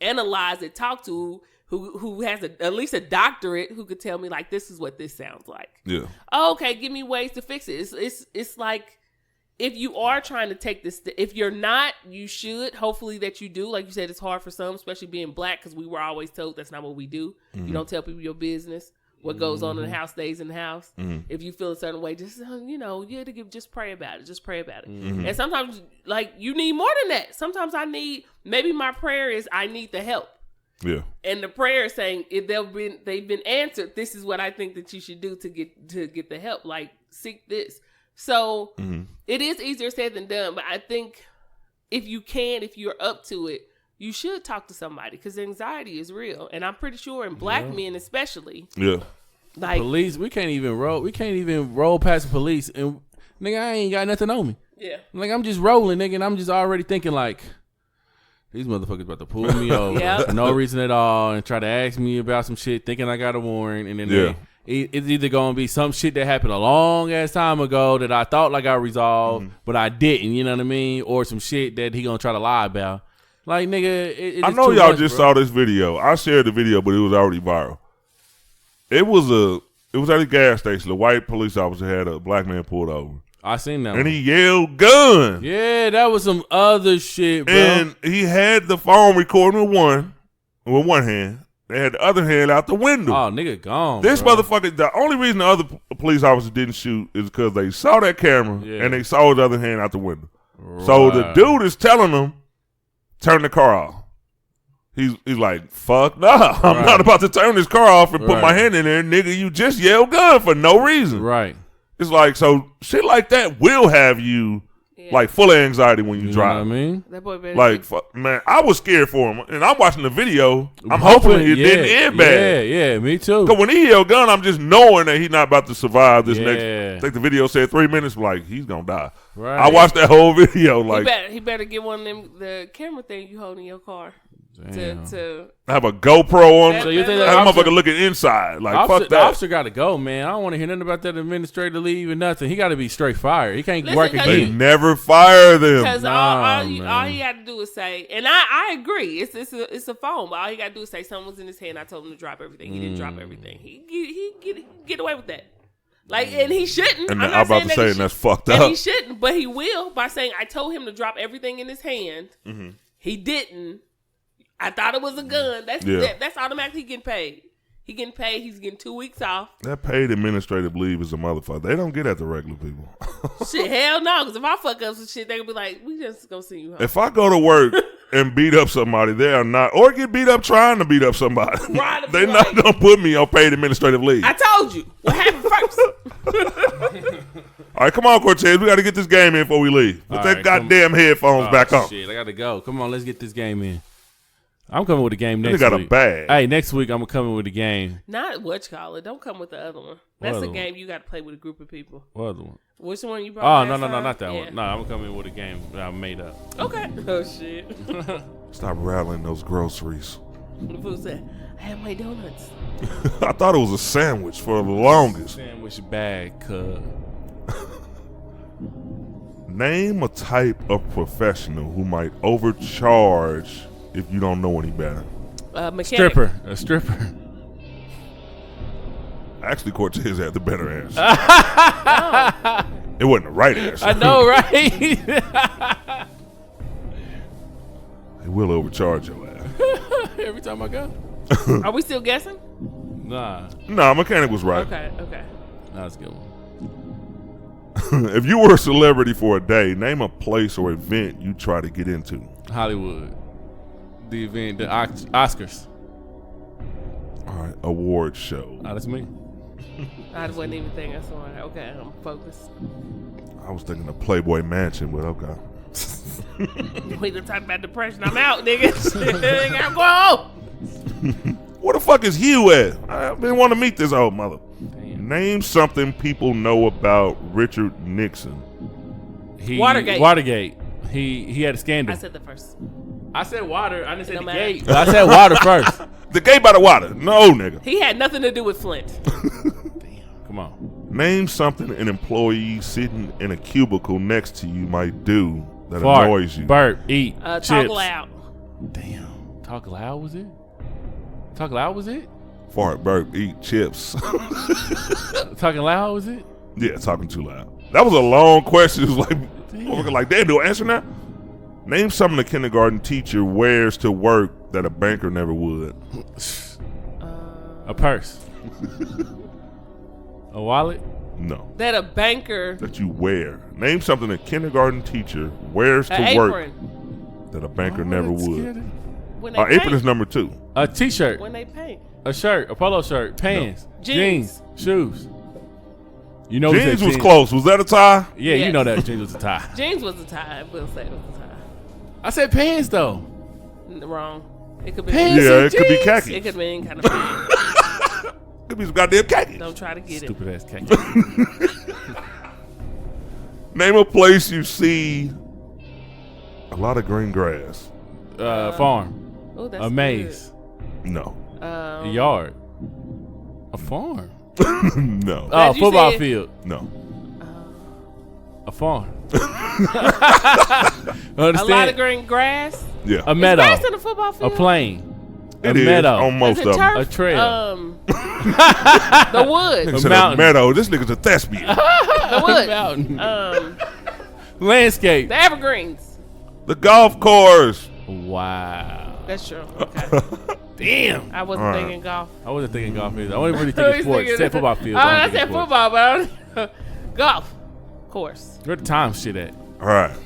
analyze it, talk to, who has at least a doctorate who could tell me, like, this is what this sounds like. Yeah. Oh, okay, give me ways to fix it. It's like, if you are trying to take this, if you're not, you should. Hopefully that you do. Like you said, it's hard for some, especially being black, because we were always told that's not what we do. You don't tell people your business. What goes on in the house stays in the house. If you feel a certain way, just just pray about it. Just pray about it. And sometimes, like, you need more than that. Sometimes maybe my prayer is I need the help. Yeah. And the prayer is saying if they've been answered. This is what I think that you should do to get the help. Like, seek this. So it is easier said than done, but I think if you're up to it, you should talk to somebody, because anxiety is real, and I'm pretty sure in black men especially. Yeah. Like, police, we can't even roll past the police, and nigga, I ain't got nothing on me. Yeah. Like, I'm just rolling, nigga, and I'm just already thinking like, these motherfuckers about to pull me over for no reason at all and try to ask me about some shit, thinking I got a warrant, and then it's either going to be some shit that happened a long ass time ago that I thought like I resolved, but I didn't, you know what I mean? Or some shit that he going to try to lie about. Like, nigga, I know y'all just saw this video. I shared the video, but it was already viral. It was at a gas station. The white police officer had a black man pulled over. I seen that and one. He yelled gun. Yeah, that was some other shit, bro. And he had the phone recording with one hand. They had the other hand out the window. Oh, nigga gone. This bro. motherfucker, the only reason the other police officer didn't shoot is because they saw that camera and they saw his other hand out the window. Right. So the dude is telling them, turn the car off. He's like, fuck nah. I'm not about to turn this car off and put my hand in there. Nigga, you just yelled gun for no reason. Right. It's like, so shit like that will have you like full of anxiety when you drive. Know what I mean? That boy better like, man, I was scared for him. And I'm watching the video. I'm hoping it didn't end bad. Yeah, me too. Because when he yelled gun, I'm just knowing that he's not about to survive this next. I think the video said 3 minutes. Like, he's going to die. Right. I watched that whole video. Like, he better get one of them, the camera thing you hold in your car. To have a GoPro on. So you think that motherfucker looking inside? Like, fuck that. The officer got to go, man. I don't want to hear nothing about that administrative leave and nothing. He got to be straight fired. He can't work again. They never fire them. Because all he had to do is say, and I agree, it's a phone, but all he got to do is say something was in his hand. I told him to drop everything. He didn't drop everything. He get away with that. Like, and he shouldn't. And I'm about to say, and that's fucked up. And he shouldn't, but he will by saying, I told him to drop everything in his hand. He didn't. I thought it was a gun. That's automatically getting paid. He getting paid. He's getting 2 weeks off. That paid administrative leave is a motherfucker. They don't get at the regular people. Shit, hell no. Because if I fuck up some shit, they gonna be like, we just gonna see you home. If I go to work and beat up somebody, they are not, or get beat up trying to beat up somebody. They're not gonna put me on paid administrative leave. I told you what happened first. All right, come on, Cortez. We got to get this game in before we leave. Put that goddamn headphones back on. Shit, I got to go. Come on, let's get this game in. I'm coming with the game next week. They got a bag. Hey, next week I'm coming with the game. Not what you call it. Don't come with the other one. That's What a other game you got to play with a group of people. What other one? Which one you brought? Oh, last no, time? not that Yeah. one. No, I'm coming in with a game that I made up. Okay. Oh shit. Stop rattling those groceries. The fool said, "I have my donuts." I thought it was a sandwich for the longest. Sandwich bag, cuz. Name a type of professional who might overcharge if you don't know any better. Mechanic. Stripper. A stripper. Actually, Cortez had the better answer. It wasn't the right answer. I know, right? They will overcharge your ass. Every time I go. Are we still guessing? Nah. Nah, mechanic was right. Okay. That's a good one. If you were a celebrity for a day, name a place or event you try to get into. Hollywood. The event, the Oscars. All right, award show. Oh, that's me. I wasn't even thinking. So okay, I'm focused. I was thinking of Playboy Mansion, but okay. We done talked about depression. I'm out, nigga. I'm going home. Where the fuck is Hugh at? I've been wanting to meet this old mother. Damn. Name something people know about Richard Nixon. Watergate. He had a scandal. I said the first. I said water. I didn't say It the don't matter. gate. I said water first. The gate by the water. No, nigga. He had nothing to do with Flint. Come on. Name something an employee sitting in a cubicle next to you might do that Fart, annoys you. burp, eat, Talk chips. loud. Damn. Talk loud was it? Talk loud was it? Fart, burp, eat, chips. Talking loud was it? Yeah, talking too loud. That was a long question. It was like, damn, do I answer now? Name something a kindergarten teacher wears to work that a banker never would. A purse. A wallet. No, That a banker. that you wear. Name something a kindergarten teacher wears to An work apron. that a banker never would. When they Our apron paint. is number 2. A t-shirt. When they paint. A shirt. A polo shirt. Pants. Jeans. Shoes. You know we said Jeans was close. Was that a tie? Yeah, you Yes. know that jeans was a tie. Jeans was the tie. We'll say it was the tie. I said pants though. Wrong. It could be. Pants. Yeah, and it could be jeans. khaki. It could be any kind of thing. Could be some goddamn khaki. Don't try to get it. Stupid ass cake. Name a place you see a lot of green grass. Farm. Oh, that's A maze. No. Good. A yard. A farm. No. Oh, you football said- field. No. A farm. A Understand? lot of green grass. Yeah. A Is meadow. grass in a football A field? plane. A It is meadow. on most Is of it them. turf? A trail. The wood. Nigga A said mountain. a meadow. This nigga's a thespian. The wood. Mountain. The Landscape. evergreens. The golf course. Wow. That's true. Okay. Damn. I wasn't All right. thinking golf. I wasn't thinking golf either. I wasn't really I thinking was sports. thinking- Said football field. I wasn't said thinking sports. football, but I don't golf course. Where the time shit at? All right.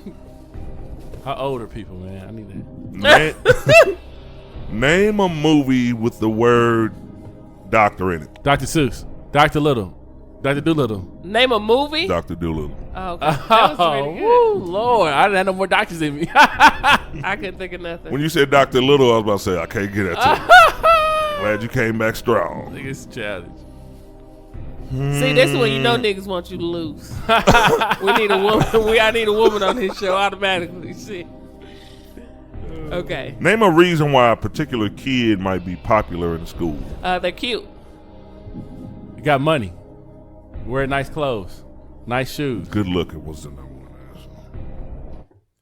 How old are people, man? I need that. Name a movie with the word doctor in it. Dr. Seuss. Dr. Little. Dr. Doolittle. Name a movie. Dr. Doolittle. Oh, okay. That was pretty woo, good. Lord. I didn't have no more doctors in me. I couldn't think of nothing. When you said Dr. Little, I was about to say, I can't get that to you. Glad you came back strong. Niggas childish. See, this is when you know niggas want you to lose. We need a woman. I need a woman on this show automatically. Shit. Okay. Name a reason why a particular kid might be popular in school. They're cute. You got money. Wear nice clothes. Nice shoes. Good looking was the number one answer.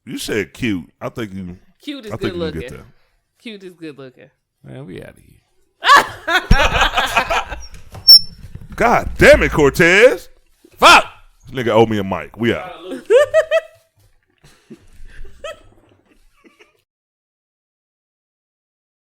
You said cute. I think you. Cute is I think good you can get looking. that. Cute is good looking. Man, we out of here. God damn it, Cortez! Fuck! This nigga owe me a mic. We out.